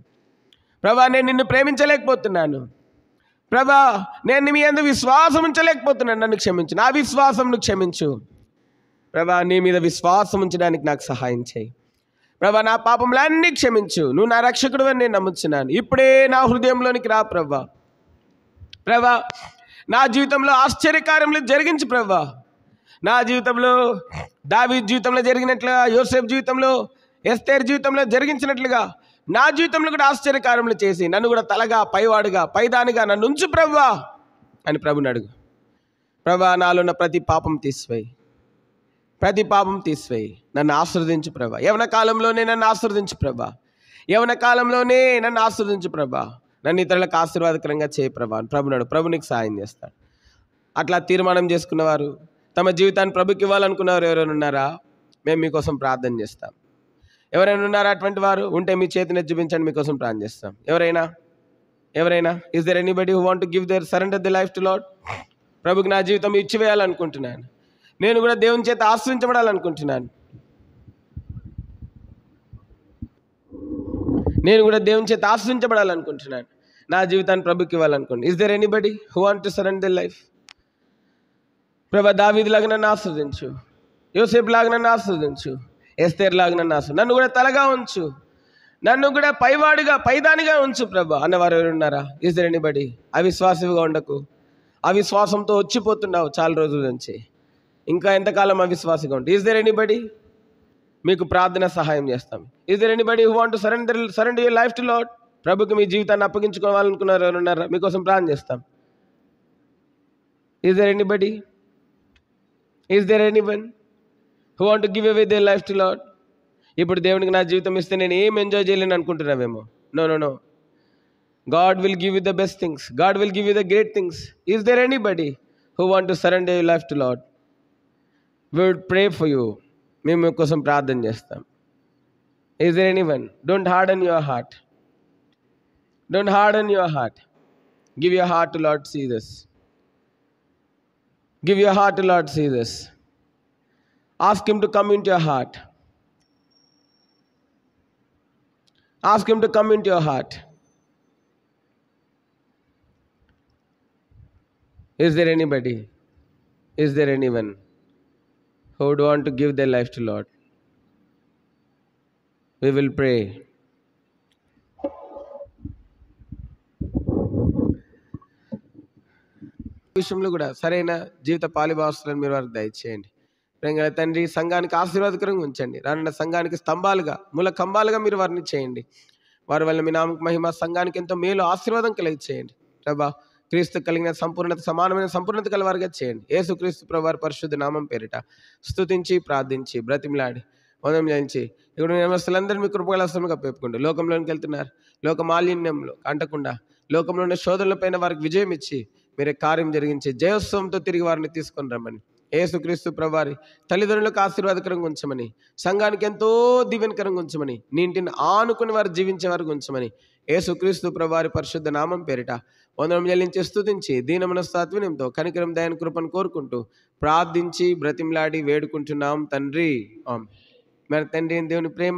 ప్రభా నేను నిన్ను ప్రేమించలేకపోతున్నాను, ప్రభా నేను మీ యందు విశ్వాసం ఉంచలేకపోతున్నాను, నన్ను క్షమించు, నా విశ్వాసంను క్షమించు ప్రభా. నీ మీద విశ్వాసం ఉంచడానికి నాకు సహాయం చేయి ప్రభా. నా పాపములన్నీ క్షమించు, నువ్వు నా రక్షకుడు అని నేను నమ్ముచున్నాను. ఇప్పుడే నా హృదయంలోనికి రా ప్రభా. ప్రభా నా జీవితంలో ఆశ్చర్యకార్యములు జరిగించు ప్రభా. నా జీవితంలో దావీదు జీవితంలో జరిగినట్లుగా, యోసేపు జీవితంలో, ఎస్తేరు జీవితంలో జరిగించినట్లుగా నా జీవితంలో కూడా ఆశ్చర్యకార్యములు చేసి నన్ను కూడా తలగా, పైవాడుగా, పైదానిగా నన్ను ఉంచు ప్రభా అని ప్రభుని అడుగు. ప్రభా నాలో ఉన్న ప్రతి పాపం తీసివేయి, ప్రతి పాపం తీసివేయి, నన్ను ఆశీర్వదించు ప్రభా. యవన కాలంలోనే నన్ను ఆశీర్వదించు ప్రభా. యవన కాలంలోనే నన్ను ఆశీర్వదించు ప్రభా. నన్ను ఇతరులకు ఆశీర్వాదకరంగా చేయి ప్రభా అని ప్రభునాడు. ప్రభు నీకు సాయం చేస్తాడు. అట్లా తీర్మానం చేసుకున్నవారు, తమ జీవితాన్ని ప్రభుకి ఇవ్వాలనుకున్నవారు ఎవరైనా ఉన్నారా? మేము మీకోసం ప్రార్థన చేస్తాం. ఎవరైనా ఉన్నారా అటువంటి వారు? ఉంటే మీ చేతిని చూపించండి, మీకోసం ప్రార్థన చేస్తాం. ఎవరైనా is there anybody who want to give their surrender the life to Lord? ప్రభుకి నా జీవితం ఇచ్చివేయాలనుకుంటున్నాను, నేను కూడా దేవుని చేత ఆశ్రయించబడాలనుకుంటున్నాను, నేను కూడా దేవుని చేత ఆశ్రయించబడాలనుకుంటున్నాను, నా జీవితాన్ని ప్రభుకి ఇవ్వాలనుకుంటున్నాను. Is there anybody who want to surrender the life? ప్రభా దావీదు లాగా నన్ను ఆస్వాదించు, యోసేపు లాగా నన్ను ఆస్వాదించు, ఎస్తేరు లాగా నన్ను ఆస్వాదించు, నన్ను కూడా తలగా ఉంచు, నన్ను కూడా పైవాడిగా, పైదానిగా ఉంచు ప్రభా అన్నవారు ఎవరు ఉన్నారా? Is there anybody? అవిశ్వాసంగా ఉండకు. అవిశ్వాసంతో వచ్చిపోతున్నావు చాలా రోజుల నుంచి, ఇంకా ఎంతకాలం అవిశ్వాసంగా ఉంటుంది? Is there anybody? మీకు ప్రార్థన సహాయం చేస్తాం. Is there anybody who want to surrender your life to Lord? ప్రభుకి మీ జీవితాన్ని అప్పగించుకోవాలనుకున్నారు ఎవరు ఉన్నారా? మీకోసం ప్రార్థన చేస్తాం. Is there anybody? Is there anyone who want to give away their life to Lord? ఇప్పుడు దేవునికి నా జీవితం ఇస్తే నేను ఏం ఎంజాయ్ చేయలేను అనుకుంటున్నావేమో. No. God will give you the best things. God will give you the great things. Is there anybody who want to surrender your life to Lord? We would pray for you. మేము మీకోసం ప్రార్థన చేస్తాం. Is there anyone? Don't harden your heart. Don't harden your heart. Give your heart to Lord Jesus. Give your heart to Lord Jesus. Ask Him to come into your heart. Ask Him to come into your heart. Is there anybody? Is there anyone who would want to give their life to Lord? We will pray. విషయంలో కూడా సరైన జీవిత పాలిభావస్తులను మీరు వారికి దయచేయండి. ప్రేమ తండ్రి, సంఘానికి ఆశీర్వాదకరంగా ఉంచండి. రానున్న సంఘానికి స్తంభాలుగా, మూల కంబాలుగా మీరు వారిని చేయండి. వారి వల్ల మీ నామకు మహిమ, సంఘానికి ఎంతో మేలు, ఆశీర్వాదం కలిగి చేయండి ప్రభా. క్రీస్తు కలిగిన సంపూర్ణత, సమానమైన సంపూర్ణత కలవారిగా చేయండి. యేసు క్రీస్తు ప్రభు వారి పరిశుద్ధ నామం పేరిట స్తుతించి, ప్రార్థించి, బ్రతిమలాడి, వందనం చేయించి ఇక్కడ నివాసులందరూ మీ కృపగలసముగా పేపుకుంటూ లోకంలోనికి వెళ్తున్నారు. లోక మాలిన్యంలో అంటకుండా లోకంలో ఉన్న శోధనలపైన వారికి విజయం ఇచ్చి మీరే కార్యం జరిగించి జయోత్సవంతో తిరిగి వారిని తీసుకొని రమ్మని, యేసుక్రీస్తు ప్రభువారి తల్లిదండ్రులకు ఆశీర్వాదకరంగా ఉంచమని, సంఘానికి ఎంతో దీవెనకరంగా ఉంచమని, నీ ఇంటిని ఆనుకుని వారు జీవించే వారికి ఉంచమని యేసుక్రీస్తు ప్రభువారి పరిశుద్ధ నామం పేరిట వందనం చెల్లించి స్తుతించి దీన మనస్తాత్వినంతో కనికరం దయన కృపను కోరుకుంటూ ప్రార్థించి బ్రతిమలాడి వేడుకుంటున్నాం తండ్రి. మన తండ్రి దేవుని ప్రేమ,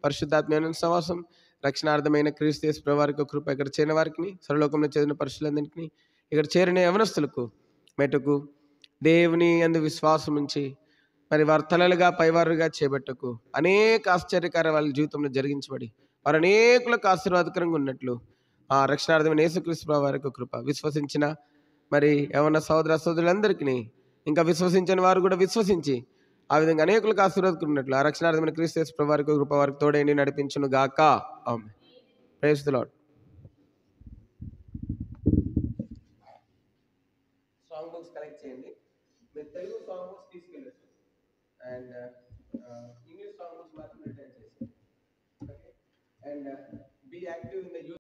పరిశుద్ధాత్మైన సహవాసం, రక్షణార్థమైన క్రీస్తు యేసు ప్రభువారి కృప ఇక్కడ చేరిన వారికి, సర్వలోకంలో చేరిన పరిశుద్ధులందరికీ, ఇక్కడ చేరిన యవనస్తులకు మెటకు దేవుని యందు విశ్వాసం ఉంచి మరి వారి తలలుగా పైవారుగా చేపట్టకు అనేక ఆశ్చర్యకార్యాలు వాళ్ళ జీవితంలో జరిగించబడి వారు అనేకులకు ఆశీర్వాదకరంగా ఉన్నట్లు ఆ రక్షణార్థమైన యేసుక్రీస్తు ప్రభువు వారి కృప విశ్వసించిన మరి యవన సహోదర సహోదరులందరికీ, ఇంకా విశ్వసించిన వారు కూడా విశ్వసించి ఆ విధంగా అనేకులకు ఆశీర్వాదకరంగా ఉన్నట్లు ఆ రక్షణార్థమైన క్రీస్తు యేసు ప్రభువు వారి కృప వారికి తోడైండి నడిపించును గాక. ఆమేన్. Praise the Lord. Song books collect చేయండి. మీరు తెలుగు సాంగ్ బుక్స్ తీసుకెళ్ళచ్చు అండ్ ఇంగ్లీష్ సాంగ్ బుక్స్ మాత్రం రిటర్న్ చేసి, okay. And be active in the